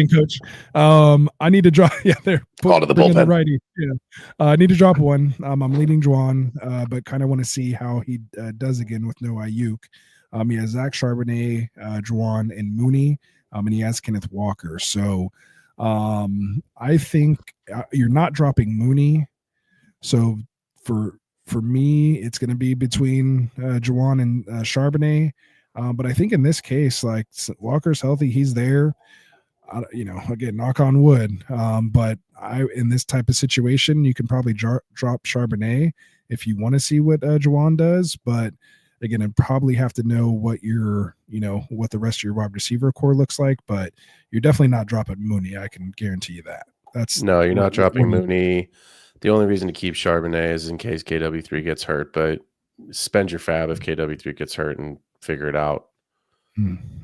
coach. I need to drop there. Call to the bullpen. Righty. Yeah. I need to drop one. I'm leading Juwan, but kind of want to see how he does again with no Ayuk. He has Zach Charbonnet, Juwan, and Mooney, and he has Kenneth Walker. So I think you're not dropping Mooney. So for me, it's going to be between Juwan and Charbonnet. But I think in this case, like Walker's healthy, he's there. Again, knock on wood. But in this type of situation, you can probably drop Charbonnet if you want to see what Juwan does. But again, I'd probably have to know what what the rest of your wide receiver core looks like. But you're definitely not dropping Mooney. I can guarantee you that. You're not dropping Mooney. The only reason to keep Charbonnet is in case KW3 gets hurt. But spend your fab if KW3 gets hurt and figure it out.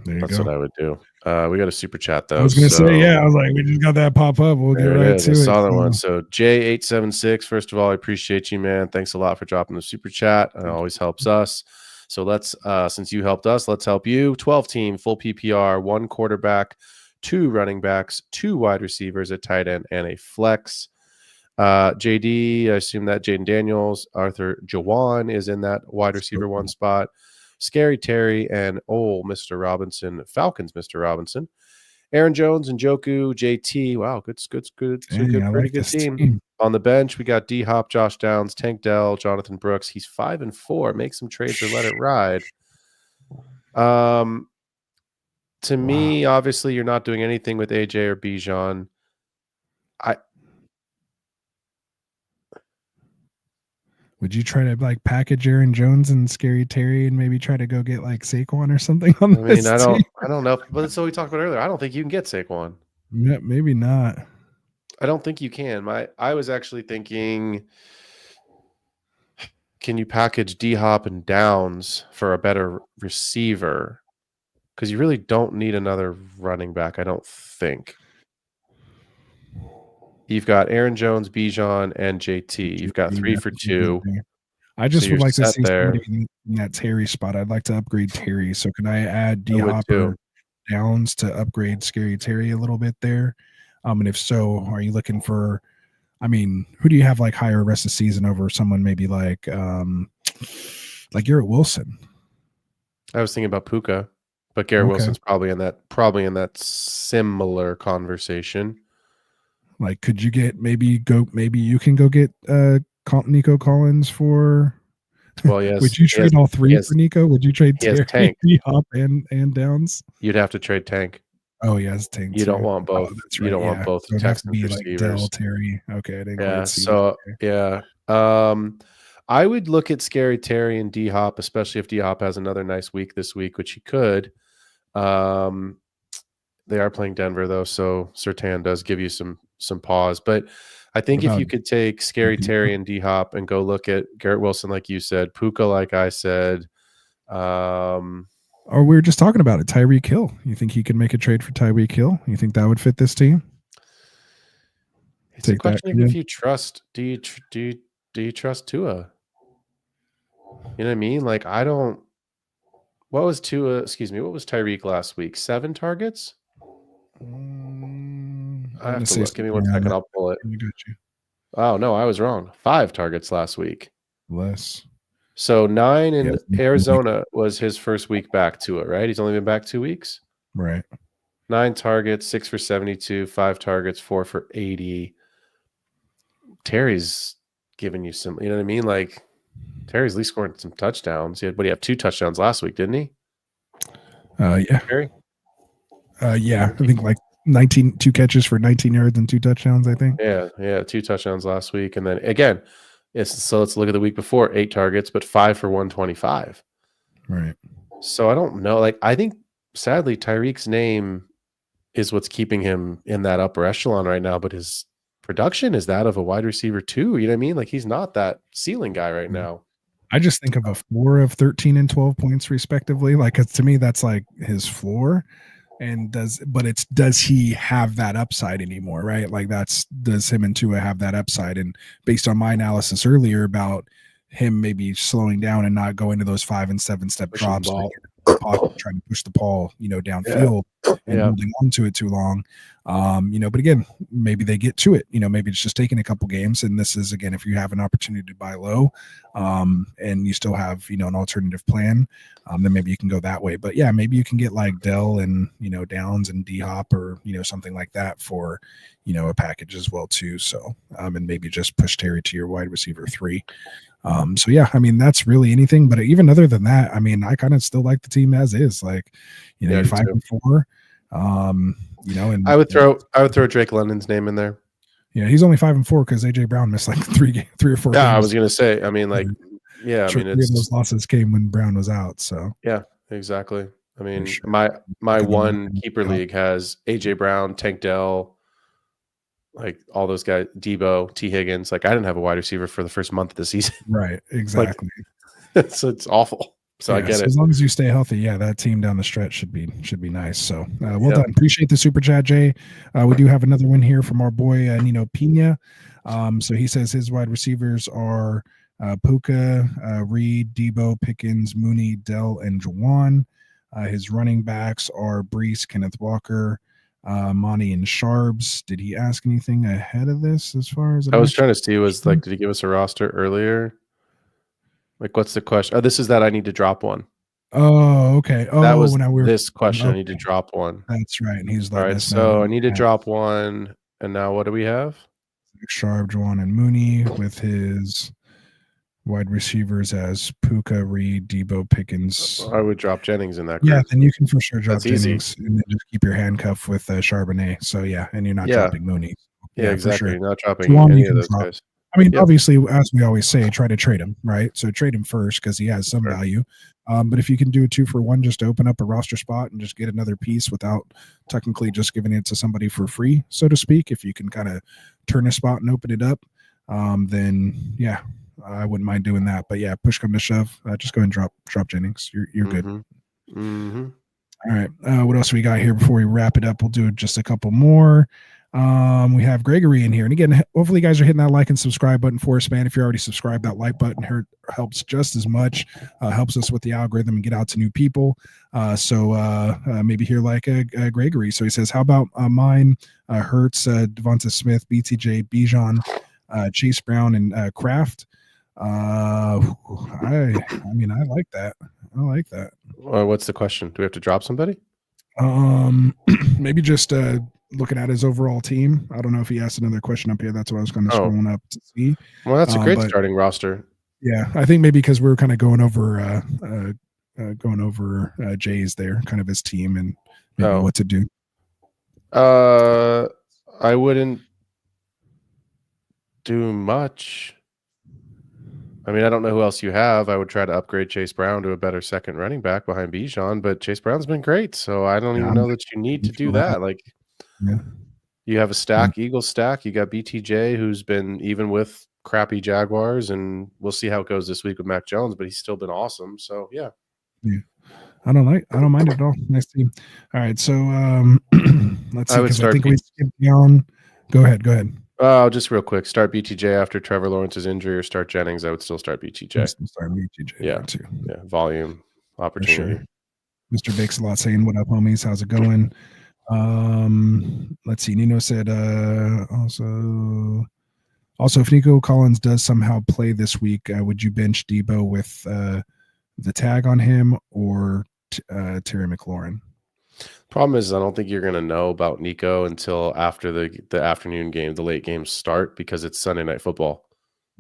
That's what I would do. We got a super chat though. I was going to say, I was like, we just got that pop up. We'll get right to it. I saw that one. So J876, first of all, I appreciate you, man. Thanks a lot for dropping the super chat. It always helps us. So let's, since you helped us, let's help you. 12-team, full PPR, 1 quarterback, 2 running backs, 2 wide receivers, a tight end, and a flex. JD, I assume that Jaden Daniels, Arthur Jawan is in that wide receiver 1 spot. Scary Terry and Mr. Robinson, Falcons, Mr. Robinson, Aaron Jones and Njoku, JT. Wow, good, pretty good team. On the bench, we got D Hop, Josh Downs, Tank Dell, Jonathan Brooks. He's 5-4. Make some trades or let it ride. To me, obviously, you're not doing anything with AJ or Bijan. Would you try to like package Aaron Jones and Scary Terry and maybe try to go get like Saquon or something on this I don't know. But that's what we talked about earlier. I don't think you can get Saquon. Yeah, maybe not. I don't think you can. I was actually thinking can you package D-Hop and Downs for a better receiver? Because you really don't need another running back, I don't think. You've got Aaron Jones, Bijan, and JT. You've got 3 for 2. I just So would you're like to set see there. somebody in that Terry spot. I'd like to upgrade Terry. So can I add I would D-Hop too. or Downs to upgrade Scary Terry a little bit there? And if so, are you looking for, I mean, who do you have like higher rest of season over someone maybe like Garrett Wilson? I was thinking about Puka, but Garrett Okay. Wilson's probably in that similar conversation. Like, could you get maybe you can go get Nico Collins for? Well, yes. Would you trade all three for Nico? Would you trade Terry, Tank. D-Hop, and Downs? You'd have to trade Tank. Oh, yeah, it's Tank. You don't want both. That's You right, don't want both So it'd have to Texans be like receivers. Dell, Terry. Okay, I didn't Yeah. quite see So that. yeah. I would look at Scary Terry and D-Hop, especially if D-Hop has another nice week this week, which he could. They are playing Denver though, so Surtain does give you some pause. But I think if you could take Scary Terry and D-Hop and go look at Garrett Wilson, like you said, Puka, like I said, or we were just talking about it, Tyreek Hill. You think he could make a trade for Tyreek Hill? You think that would fit this team? It's a question of if you trust. Do you trust Tua? You know what I mean? Like, I don't. What was Tua? Excuse me. What was Tyreek last week? 7 targets? I have to look. Give me 1 second. I'll pull it. I got you. Oh, no, I was wrong. 5 targets last week. Less. So 9 in Arizona was his first week back to it, right? He's only been back 2 weeks. Right. 9 targets, 6 for 72, 5 targets, 4 for 80. Terry's giving you some, you know what I mean? Like, Terry's at least scoring some touchdowns. He had 2 touchdowns last week, didn't he? Yeah. Terry? Yeah. I think like 2 catches for 19 yards and 2 touchdowns, I think. Yeah. 2 touchdowns last week. And then again, so let's look at the week before, 8 targets, but 5 for 125. Right. So I don't know. Like, I think sadly Tyreek's name is what's keeping him in that upper echelon right now, but his production is that of a wide receiver too. You know what I mean? Like, he's not that ceiling guy right now. I just think of a floor of 13 and 12 points respectively. Like, to me, that's like his floor. And does he have that upside anymore? Right. Like, does him and Tua have that upside? And based on my analysis earlier about him maybe slowing down and not going to those 5 and 7 step drops, trying to push the ball, downfield and holding on to it too long. But again, maybe they get to it, maybe it's just taking a couple games. And this is, again, if you have an opportunity to buy low, and you still have, an alternative plan, then maybe you can go that way. But yeah, maybe you can get like Dell and, Downs and D-Hop or, something like that for, a package as well too. So, and maybe just push Terry to your wide receiver 3. So yeah, I mean, that's really anything, but even other than that, I mean, I kind of still like the team as is, like, you're 5-4, and I would throw Drake London's name in there. Yeah. He's only 5-4 because AJ Brown missed like 3 or 4 Yeah, games. I was going to say, I mean, like, yeah, I mean, those losses came when Brown was out. So yeah, exactly. I mean, my one keeper league has AJ Brown, Tank Dell, like all those guys, Debo, T. Higgins. Like, I didn't have a wide receiver for the first month of the season. Right, exactly. Like, it's awful. So I get it. As long as you stay healthy, that team down the stretch should be nice. So well done. Appreciate the super chat, Jay. We do have another one here from our boy Nino Pina. So he says his wide receivers are Puka, Reed, Debo, Pickens, Mooney, Dell, and Juwan. His running backs are Brees, Kenneth Walker, Monty, and Sharps. Did he ask anything ahead of this as far as I was trying to see did he give us a roster earlier? Like, what's the question? Oh, this is that I need to drop one. Oh, okay. Oh, that was this question. Okay. I need to drop one. That's right. And he's all right. So I need to drop one. And now what do we have? Sharp, Juwan, and Mooney with his wide receivers as Puka, Reed, Debo, Pickens. I would drop Jennings in that group. Yeah, then you can for sure drop That's Jennings and then just keep your handcuff with Charbonnet. So yeah, and you're not dropping Mooney. Yeah, exactly. For sure. You're not dropping any of those guys. I mean, obviously, as we always say, try to trade him, right? So trade him first because he has some value. But if you can do a 2-for-1 just to open up a roster spot and just get another piece without technically just giving it to somebody for free, so to speak, if you can kind of turn a spot and open it up, then yeah, I wouldn't mind doing that. But yeah, push come to shove, just go and drop Jennings. You're good. Mm-hmm. All right. What else we got here before we wrap it up? We'll do just a couple more. We have Gregory in here. And again, hopefully you guys are hitting that like and subscribe button for us, man. If you're already subscribed, that like button helps just as much, helps us with the algorithm and get out to new people. So maybe here like Gregory. So he says, how about mine, Hertz, Devonta Smith, BTJ, Bijan, Chase Brown, and Kraft? I mean, I like that. I like that. What's the question? Do we have to drop somebody? Maybe just looking at his overall team. I don't know if he asked another question up here. That's what I was kind of scrolling up to see. Well, that's a great starting roster. Yeah, I think maybe because we were kind of going over Jay's there, kind of his team and maybe what to do. I wouldn't do much. I mean, I don't know who else you have. I would try to upgrade Chase Brown to a better second running back behind Bijan, but Chase Brown's been great, so I don't even know that you need to do that. Like, you have a stack, Eagles stack. You got BTJ, who's been even with crappy Jaguars, and we'll see how it goes this week with Mac Jones, but he's still been awesome. So yeah. I don't mind it at all. Nice team. All right, so let's see. I think we skipped down. Go ahead. Just real quick. Start BTJ after Trevor Lawrence's injury, or start Jennings. I would still start BTJ. Start BTJ. Yeah, too. Yeah, volume, opportunity. Sure. Mr. Bakes a lot saying, "What up, homies? How's it going?" Let's see. Nino said, also, if Nico Collins does somehow play this week, would you bench Debo with the tag on him or Terry McLaurin? Problem is, I don't think you're going to know about Nico until after the afternoon game, the late games start, because it's Sunday Night Football.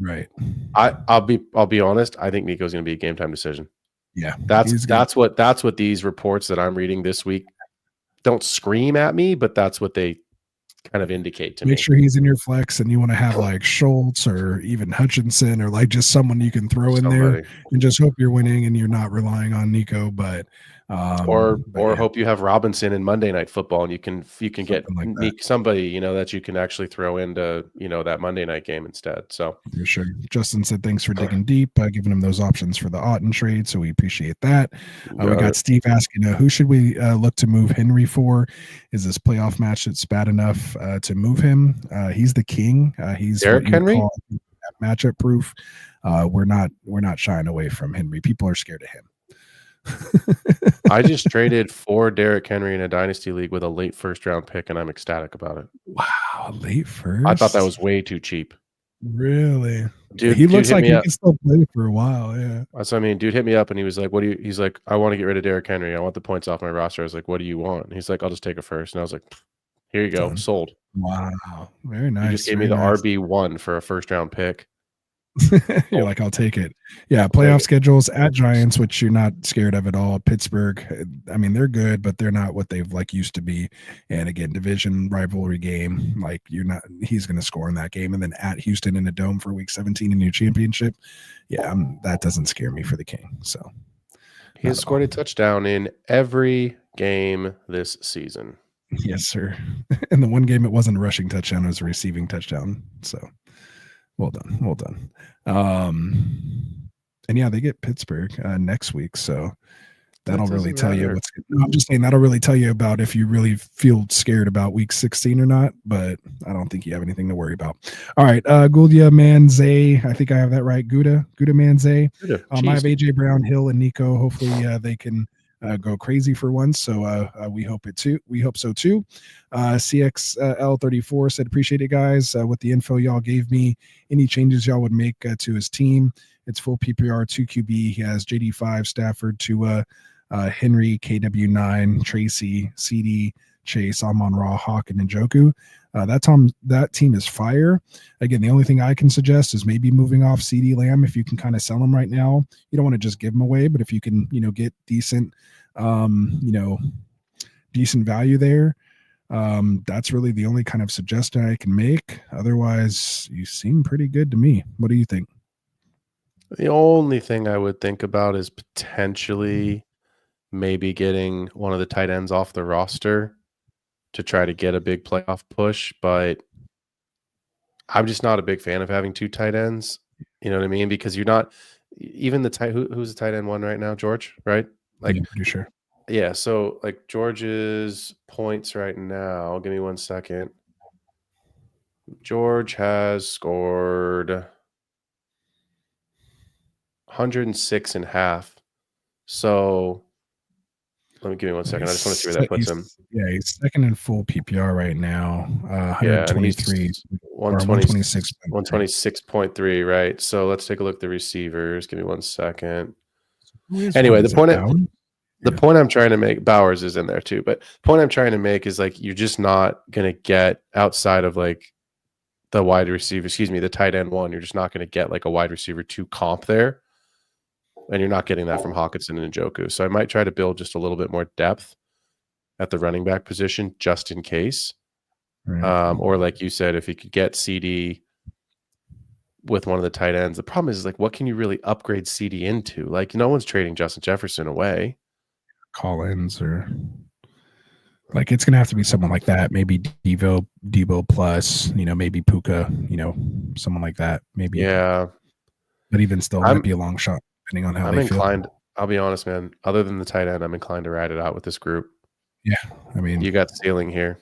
Right. I'll be honest. I think Nico's going to be a game time decision. Yeah, that's what these reports that I'm reading this week don't scream at me, but that's what they kind of indicate to me. Make sure he's in your flex, and you want to have like Schultz or even Hutchinson or like just someone you can throw in there and just hope you're winning and you're not relying on Nico. But hope you have Robinson in Monday Night Football and you can get somebody that you can actually throw into that Monday night game instead. So for sure. Justin said thanks for digging deep, giving him those options for the Otten trade, so we appreciate that. We got Steve asking who should we look to move Henry for? Is this playoff match that's bad enough to move him? He's the king. He's Derrick Henry matchup proof. We're not shying away from Henry. People are scared of him. I just traded for Derrick Henry in a dynasty league with a late first round pick, and I'm ecstatic about it. Wow, late first? I thought that was way too cheap. Really? Dude, he looks like he can still play for a while. Yeah. That's what I mean. Dude hit me up and he was like, he's like, I want to get rid of Derrick Henry. I want the points off my roster. I was like, what do you want? And he's like, I'll just take a first. And I was like, here you go. Sold. Wow. Very nice. You just gave me the RB1 for a first round pick. You're like, I'll take it. Yeah, playoff schedules at Giants, which you're not scared of at all. Pittsburgh, I mean, they're good, but they're not what they've used to be. And again, division rivalry game, he's going to score in that game. And then at Houston in a dome for week 17 in your championship. Yeah, that doesn't scare me for the King. So he has scored a touchdown in every game this season. Yes, sir. In the one game, it wasn't a rushing touchdown, it was a receiving touchdown. So well done. And yeah, they get Pittsburgh next week, so that'll really tell you what's good. No, I'm just saying that'll really tell you about if you really feel scared about week 16 or not, but I don't think you have anything to worry about. All right, Guldia Manze, I think I have that right. Gouda Manze. I have AJ Brown, Hill, and Nico. Hopefully they can go crazy for once, so we hope so too. CXL34 said, appreciate it, guys. With the info y'all gave me, any changes y'all would make to his team? It's full PPR, 2 QB. He has JD5, Stafford, Tua, Henry, KW9, Tracy, CD, Chase, Amon-Ra, Hawk, and Njoku. That team is fire. Again, the only thing I can suggest is maybe moving off CD Lamb if you can kind of sell him right now. You don't want to just give him away, but if you can, get decent, decent value there, that's really the only kind of suggestion I can make. Otherwise, you seem pretty good to me. What do you think? The only thing I would think about is potentially maybe getting one of the tight ends off the roster to try to get a big playoff push, but I'm just not a big fan of having two tight ends. You know what I mean? Because you're not even the tight. Who's the tight end one right now? George, right? Like, Yeah, pretty sure. yeah. So like George's points right now. Give me 1 second. George has scored 106.5. So let me give me 1 second. I just want to see where that puts him. Yeah, he's second in full PPR right now. Yeah, and 123 or 126, 126. 126.3, right? So let's take a look at the receivers. Give me 1 second. Who is Anyway, one? the Is it point Bauer? the point I'm trying to make, Bowers is in there too, but the point I'm trying to make is like you're just not gonna get outside of like the wide receiver, the tight end one. You're just not gonna get like a wide receiver 2 comp there. And you're not getting that from Hawkinson and Njoku. So I might try to build just a little bit more depth at the running back position just in case. Right. Or like you said, if you could get CD with one of the tight ends. The problem is like, what can you really upgrade CD into? Like, no one's trading Justin Jefferson away. Collins or like it's gonna have to be someone like that. Maybe Devo plus, maybe Puka, someone like that. Maybe. Yeah. But even still, might be a long shot depending on how I'm they inclined. feel. I'll be honest, man. Other than the tight end, I'm inclined to ride it out with this group. Yeah, I mean, you got ceiling here.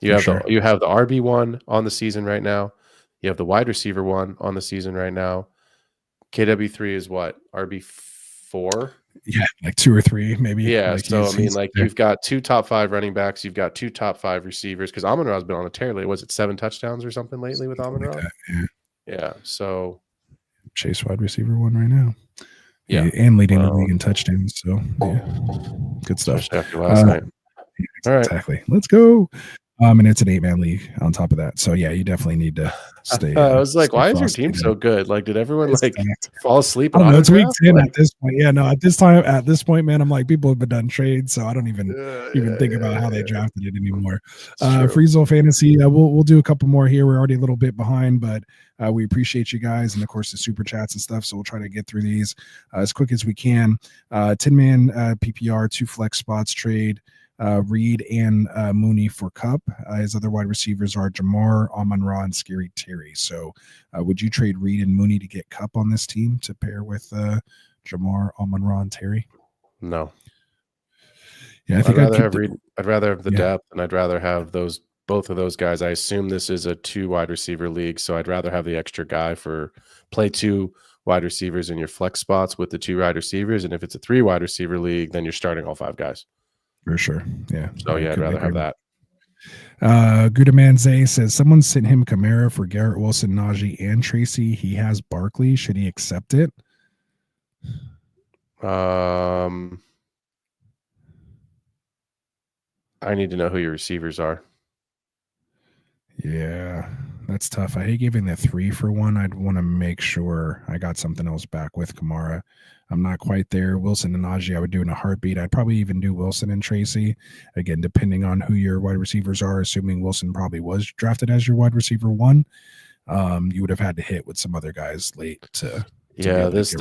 You have sure. you have the RB one on the season right now. You have the wide receiver one on the season right now. KW3 is what? RB4? Yeah, like 2 or 3 maybe. Yeah, like so I mean, like you've got 2 top 5 running backs, you've got 2 top 5 receivers because Amon-Ra's been on a tear lately. Was it 7 touchdowns or something lately with Amon-Ra? Like yeah. So Chase wide receiver one right now. Yeah, and leading the league in touchdowns. So yeah, good stuff. After last night. All right, exactly. Let's go. And it's an 8-man league on top of that. So yeah, you definitely need to stay. I was like, why is your team so good? Like, did everyone like fall asleep? I don't know. It's week 10 at this point. Yeah, no. At this point, man, I'm like, people have been done trades, so I don't even think about how they drafted it anymore. Freezel Fantasy. We'll do a couple more here. We're already a little bit behind, but we appreciate you guys, and of course the super chats and stuff. So we'll try to get through these as quick as we can. 10-man PPR, 2 flex spots trade. Reed and Mooney for Cup. His other wide receivers are Jamar, Amon-Ra, and Scary Terry. So would you trade Reed and Mooney to get Cup on this team to pair with Jamar, Amon-Ra, and Terry? No. Yeah, I think I'd rather have Reed. I'd rather have the depth, and I'd rather have both of those guys. I assume this is a 2 wide receiver league, so I'd rather have the extra guy for play 2 wide receivers in your flex spots with the 2 wide receivers. And if it's a 3 wide receiver league, then you're starting all 5 guys. For sure. Yeah. So yeah, I'd rather have that. Gudaman Zay says someone sent him Kamara for Garrett Wilson, Najee, and Tracy. He has Barkley. Should he accept it? I need to know who your receivers are. Yeah, that's tough. I hate giving the 3 for 1. I'd want to make sure I got something else back with Kamara. I'm not quite there. Wilson and Najee, I would do in a heartbeat. I'd probably even do Wilson and Tracy. Again, depending on who your wide receivers are, assuming Wilson probably was drafted as your wide receiver 1, you would have had to hit with some other guys late to yeah, this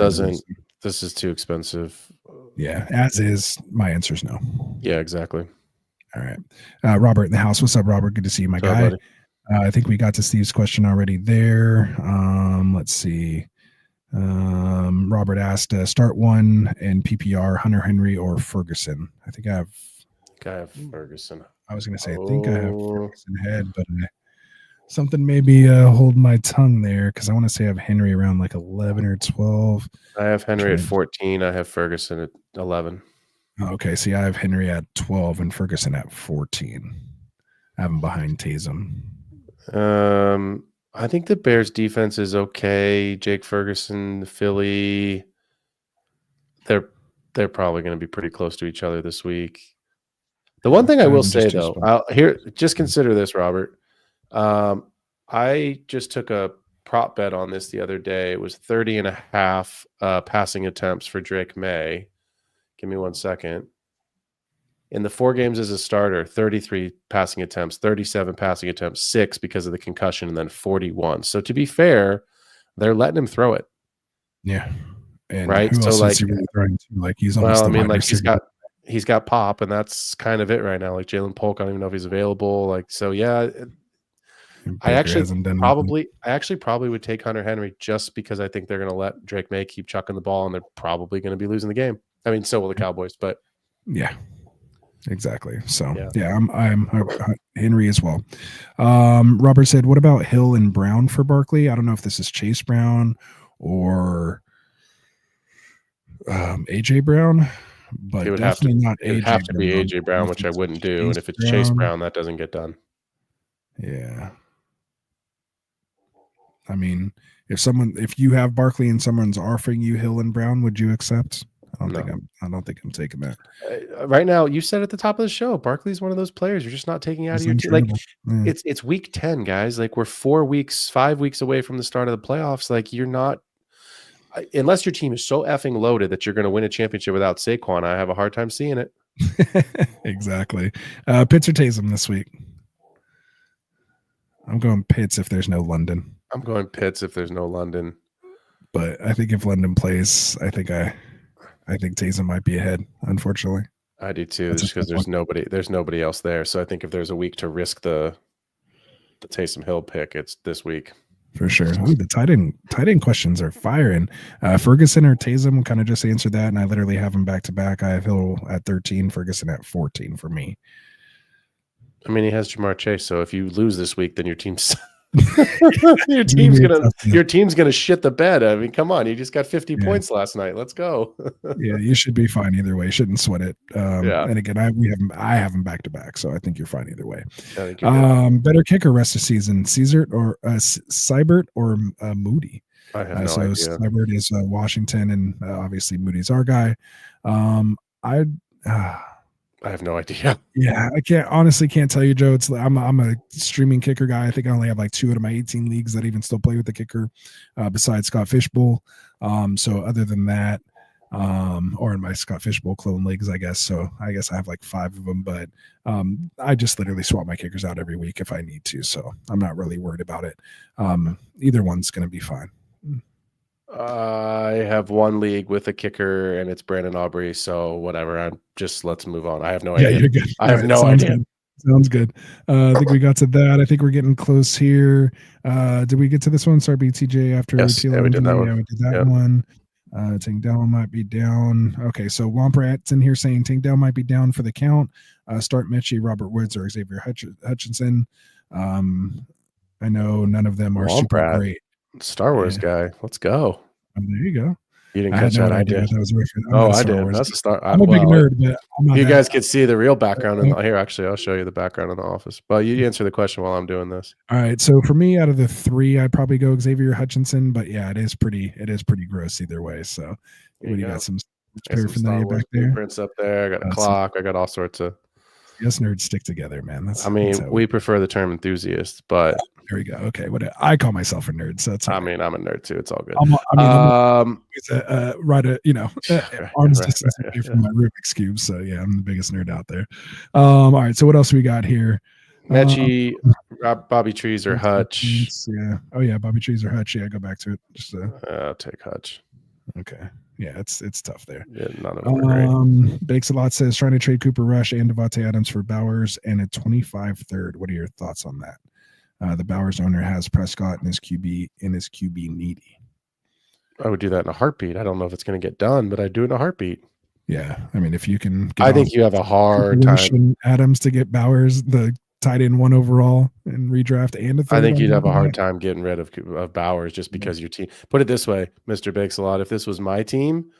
is too expensive. Yeah, as is. My answer is no. Yeah, exactly. All right. Robert in the house. What's up, Robert? Good to see you, my guy. Buddy. I think we got to Steve's question already there. Let's see. Robert asked, start 1 in PPR, Hunter Henry or Ferguson. I think I have Ferguson. I was going to say, I think I have Ferguson head, but something maybe hold my tongue there because I want to say I have Henry around like 11 or 12. I have Henry at 14. I have Ferguson at 11. Okay, see, I have Henry at 12 and Ferguson at 14. I have him behind Taysom. I think the Bears defense is okay. Jake Ferguson, Philly, they're probably going to be pretty close to each other this week. The one thing I will say though, just consider this, Robert. I just took a prop bet on this the other day. It was 30.5 passing attempts for Drake May. Give me 1 second. In the 4 games as a starter, 33 passing attempts, 37 passing attempts, 6 because of the concussion, and then 41. So to be fair, they're letting him throw it. Yeah. And right. So like, he really throwing to? Like he's almost he's got pop, and that's kind of it right now. Like Jalen Polk, I don't even know if he's available. Like, so yeah, I actually hasn't done anything. probably would take Hunter Henry just because I think they're going to let Drake May keep chucking the ball, and they're probably going to be losing the game. I mean, so will the Cowboys, but Yeah, exactly. So Yeah. yeah, I'm Henry as well. Robert said, what about Hill and Brown for Barkley? I don't know if this is Chase Brown or AJ Brown, but it would definitely not it would AJ have to be Brown. AJ Brown, If which I it's wouldn't do, and Chase if it's Chase Brown, that doesn't get done. Yeah. I mean, if you have Barkley and someone's offering you Hill and Brown, would you accept? I don't think I'm taking that. Right now, you said at the top of the show, Barkley's one of those players you're just not taking out of your team. Like it's week 10, guys. Like we're 5 weeks away from the start of the playoffs. Like you're not, unless your team is so effing loaded that you're going to win a championship without Saquon. I have a hard time seeing it. Exactly. Pitts or Taysom this week? I'm going Pitts if there's no London. I'm going Pitts if there's no London. But I think if London plays, I think Taysom might be ahead, unfortunately. I do too, just because there's nobody else there. So I think if there's a week to risk the Taysom Hill pick, it's this week. For sure. Ooh, the tight end questions are firing. Ferguson or Taysom, kind of just answered that, and I literally have them back to back. I have Hill at 13, Ferguson at 14 for me. I mean, he has Jamar Chase, so if you lose this week, then your team's gonna shit the bed. I mean, come on, you just got 50 points last night. Let's go. Yeah, you should be fine either way. Shouldn't sweat it. And again, I have them back to back, so I think you're fine either way. Better kicker rest of season, Seibert or Moody. I have no idea. Seibert is Washington, and obviously Moody's our guy. I have no idea. Yeah, I honestly can't tell you, Joe. I'm a streaming kicker guy. I think I only have like 2 out of my 18 leagues that even still play with the kicker, besides Scott Fishbowl. So other than that, or in my Scott Fishbowl clone leagues, I guess. So I guess I have like 5 of them, but I just literally swap my kickers out every week if I need to. So I'm not really worried about it. Either one's going to be fine. I have one league with a kicker, and it's Brandon Aubrey. So whatever. Let's move on. I have no idea. Yeah, you're good. I have no idea. Sounds good. I think we got to that. I think we're getting close here. Did we get to this one? Sorry, BTJ after yes, we did that one. Yeah, we did that one. Tank Down might be down. Okay, so Womprat's in here saying Tank Down might be down for the count. Start Mechie, Robert Woods, or Xavier Hutchinson. I know none of them are super great. Star Wars guy. Let's go. There you go. You didn't catch that idea. That was I did. That's a Star. I'm a big nerd, but I'm not you guys could see the real background. Here, actually, I'll show you the background in the office. But you answer the question while I'm doing this. All right. So for me, out of the 3, I'd probably go Xavier Hutchinson. But yeah, it is pretty gross either way. So what do you got? Some paraphernalia back there? Prints up there. I got a clock. I got all sorts of. Yes, nerds stick together, man. We prefer the term enthusiast, but there we go. Okay, I call myself a nerd, so that's. I'm a nerd too. It's all good. Arms distance away from my Rubik's cube. So yeah, I'm the biggest nerd out there. All right, so what else we got here? Mechie, Bobby Trees or Hutch. Yeah. Oh yeah, Bobby Trees or Hutch. Yeah, go back to it. Just I'll take Hutch. Okay. Yeah, it's tough there. Yeah, none of them are great. Bakes a lot says trying to trade Cooper Rush and Devontae Adams for Bowers and a 25 third. What are your thoughts on that? The Bowers owner has Prescott and his QB needy. I would do that in a heartbeat. I don't know if it's going to get done, but I'd do it in a heartbeat. Yeah, I mean, if you can, I think you have a hard time. Adams to get Bowers, the tight end 1 overall and redraft and a third. I think you'd have a hard time getting rid of Bowers just because your team. Put it this way, Mr. Bakes a lot. If this was my team,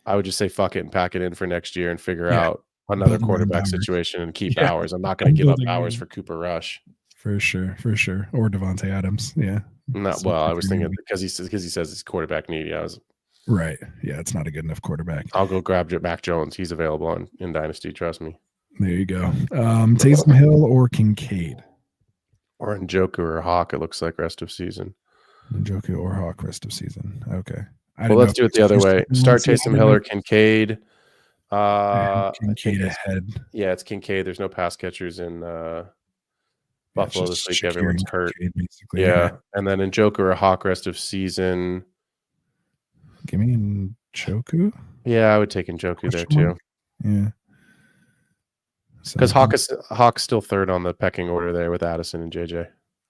I would just say fuck it and pack it in for next year and figure out another quarterback situation and keep Bowers. I'm not going to give up Bowers for Cooper Rush. For sure. Or Devontae Adams. Yeah. I was thinking because he says it's quarterback needy. Right. Yeah, it's not a good enough quarterback. I'll go grab Mac Jones. He's available in Dynasty. Trust me. There you go. Taysom Hill or Kincaid? Or Njoku or Hawk, it looks like rest of season. Njoku or Hawk rest of season. Okay. Well, let's do it the other way. Start Taysom Hill or Kincaid. Kincaid ahead. Yeah, it's Kincaid. There's no pass catchers in Buffalo this week. Everyone's hurt. Basically. Yeah. And then Njoku or Hawk rest of season. Give me Njoku. Yeah, I would take Njoku there too. Yeah. Because Hawk's still third on the pecking order there with Addison and JJ.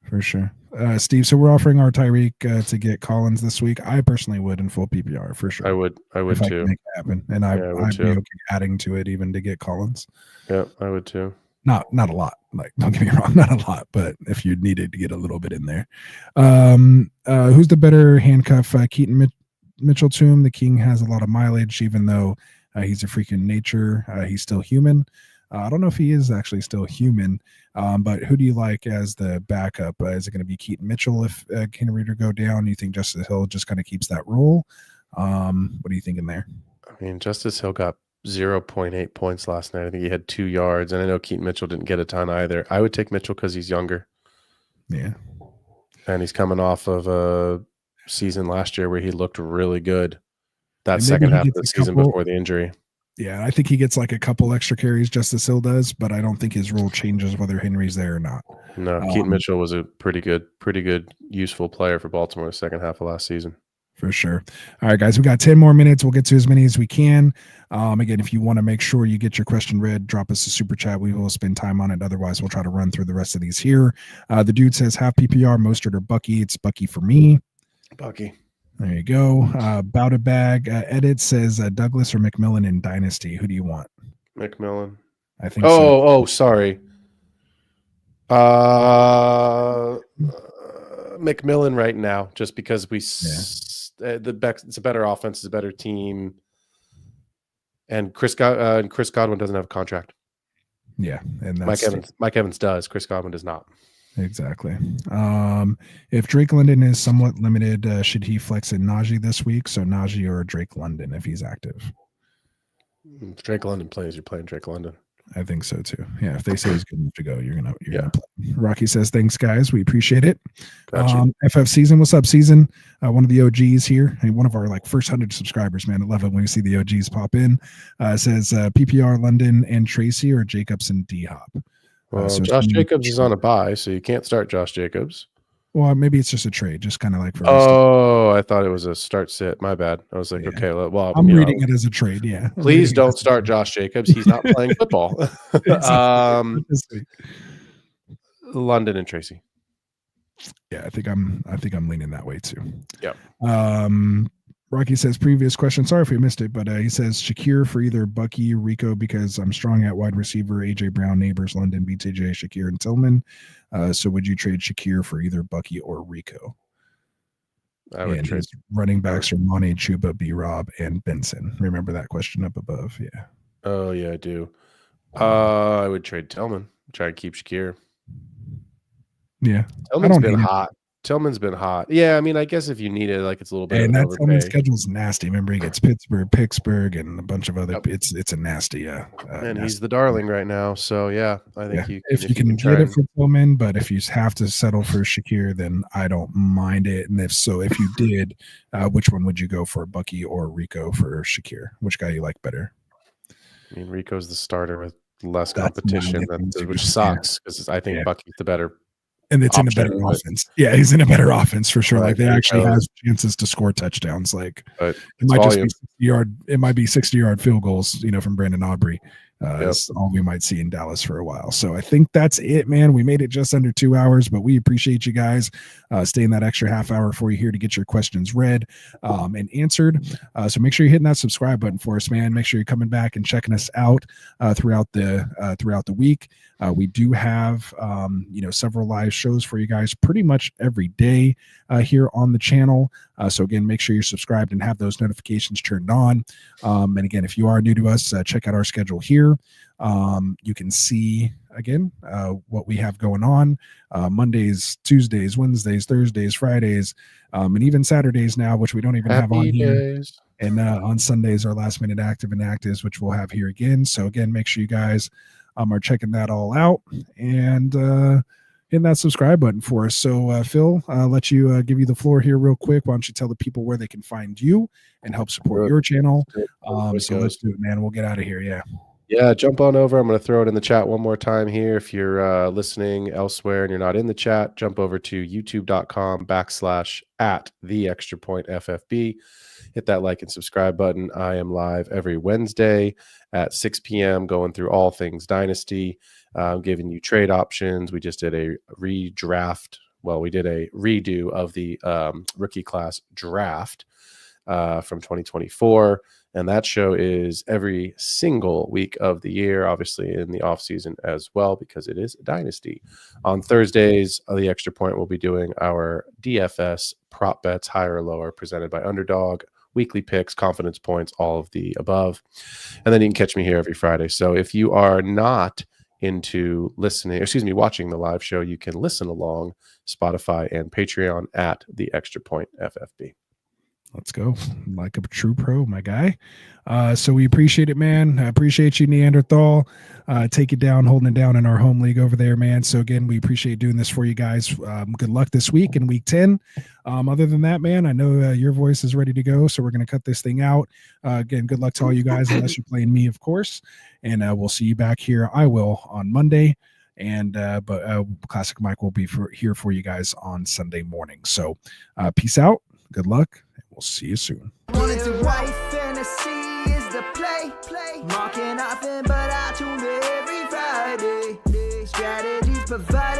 For sure. Steve, so we're offering our Tyreek to get Collins this week. I personally would in full PPR for sure. I would if I too. can make it happen. And Yeah, I would I'd be too. okay adding to it even to get Collins. Yeah, I would too. Not a lot. Like, don't get me wrong, not a lot, but if you needed to get a little bit in there. Who's the better handcuff? Keaton Mitchell to him. The King has a lot of mileage, even though he's a freaking nature. He's still human. I don't know if he is actually still human, but who do you like as the backup? Is it going to be Keaton Mitchell if Ken Reader go down? You think Justice Hill just kind of keeps that role? What are you thinking there? I mean, Justice Hill got 0.8 points last night. I think he had 2 yards, and I know Keaton Mitchell didn't get a ton either. I would take Mitchell because he's younger. Yeah. And he's coming off of a season last year where he looked really good that second half of the season before the injury. Yeah, I think he gets like a couple extra carries Justice Hill does, but I don't think his role changes whether Henry's there or not. No, Keaton Mitchell was a pretty good, useful player for Baltimore the second half of last season. For sure. All right, guys, we got 10 more minutes. We'll get to as many as we can. Again, if you want to make sure you get your question read, drop us a super chat. We will spend time on it. Otherwise, we'll try to run through the rest of these here. The dude says half PPR, Mostert or Bucky. It's Bucky for me. Bucky. There you go. Bout a bag. Edit says Douglas or McMillan in Dynasty. Who do you want? McMillan. I think so. Oh, sorry. McMillan right now, just because it's a better offense, it's a better team, and Chris Godwin doesn't have a contract. Yeah, and that's Mike Evans does. Chris Godwin does not. Exactly. If Drake London is somewhat limited, should he flex in Najee this week? So Najee or Drake London if he's active. If Drake London plays, you're playing Drake London. I think so too. Yeah, if they say he's good enough to go, you're gonna play. Rocky says, "Thanks, guys. We appreciate it." Gotcha. FF Season, what's up, Season? One of the OGs here, and one of our first 100 subscribers. Man, I love it when we see the OGs pop in. Says PPR London and Tracy or Jacobs and D Hop. Well, Josh Jacobs is on a bye, so you can't start Josh Jacobs. Well, maybe it's just a trade, just kind of like for. I thought it was a start sit. My bad. I was like, okay, well, I'm reading it as a trade. Yeah. Please don't start Josh Jacobs. He's not playing football. London and Tracy. Yeah, I think I'm leaning that way too. Yeah. Rocky says previous question. Sorry if we missed it, but he says Shakir for either Bucky, Rico, because I'm strong at wide receiver, AJ Brown, Neighbors, London, BTJ, Shakir, and Tillman. So would you trade Shakir for either Bucky or Rico? I would trade running backs are Monty, Chuba, B Rob, and Benson. Remember that question up above? Yeah. Oh yeah, I do. I would trade Tillman. Try to keep Shakir. Yeah. Tillman's been hot. Tillman's been hot. Yeah, I mean, I guess if you need it, it's a little bit. And that Tillman's schedule's nasty. Remember, he gets Pittsburgh, and a bunch of other. Yep. It's a nasty. And he's the darling right now. So yeah, I think if you can get it for Tillman, but if you have to settle for Shakir, then I don't mind it. And if you did, which one would you go for, Bucky or Rico for Shakir? Which guy you like better? I mean, Rico's the starter with less competition, which sucks because I think Bucky's the better. And it's in a better offense. Yeah, he's in a better offense for sure. They actually has chances to score touchdowns. But it might just be 60-yard. It might be 60-yard field goals, from Brandon Aubrey. That's all we might see in Dallas for a while. So I think that's it, man. We made it just under 2 hours, but we appreciate you guys staying that extra half hour for you here to get your questions read and answered. So make sure you're hitting that subscribe button for us, man. Make sure you're coming back and checking us out throughout the week. We do have several live shows for you guys pretty much every day here on the channel. So again, make sure you're subscribed and have those notifications turned on. And again, if you are new to us, check out our schedule here. You can see again what we have going on Mondays, Tuesdays, Wednesdays, Thursdays, Fridays, and even Saturdays now, which we don't even have on here. And on Sundays, our last minute active and actives, which we'll have here again. So again, make sure you guys are checking that all out and hit that subscribe button for us. So Phil, I'll let you give you the floor here real quick. Why don't you tell the people where they can find you and help support your channel? So let's do it, man. We'll get out of here. Yeah, jump on over. I'm going to throw it in the chat one more time here. If you're listening elsewhere and you're not in the chat, jump over to youtube.com/@theextrapointffb. Hit that like and subscribe button. I am live every Wednesday at 6 p.m. going through all things Dynasty, giving you trade options. We just did a redraft we did a redo of the rookie class draft from 2024. And that show is every single week of the year, obviously in the off season as well, because it is Dynasty. On Thursdays, the Extra Point will be doing our DFS prop bets, higher or lower, presented by Underdog, weekly picks, confidence points, all of the above. And then you can catch me here every Friday. So if you are not into watching the live show, you can listen along Spotify and Patreon at the Extra Point FFB. Let's go. Like a true pro, my guy. So we appreciate it, man. I appreciate you, Neanderthal. Take it down, holding it down in our home league over there, man. So again, we appreciate doing this for you guys. Good luck this week in week 10. Other than that, man, I know your voice is ready to go, so we're going to cut this thing out. Again, good luck to all you guys, unless you're playing me, of course. And we'll see you back here. I will on Monday. And but Classic Mike will be here for you guys on Sunday morning. So peace out. Good luck. We'll see you soon. Wanted to white fantasy is the play. Marking nothing but I tune in every Friday. Strategies provide.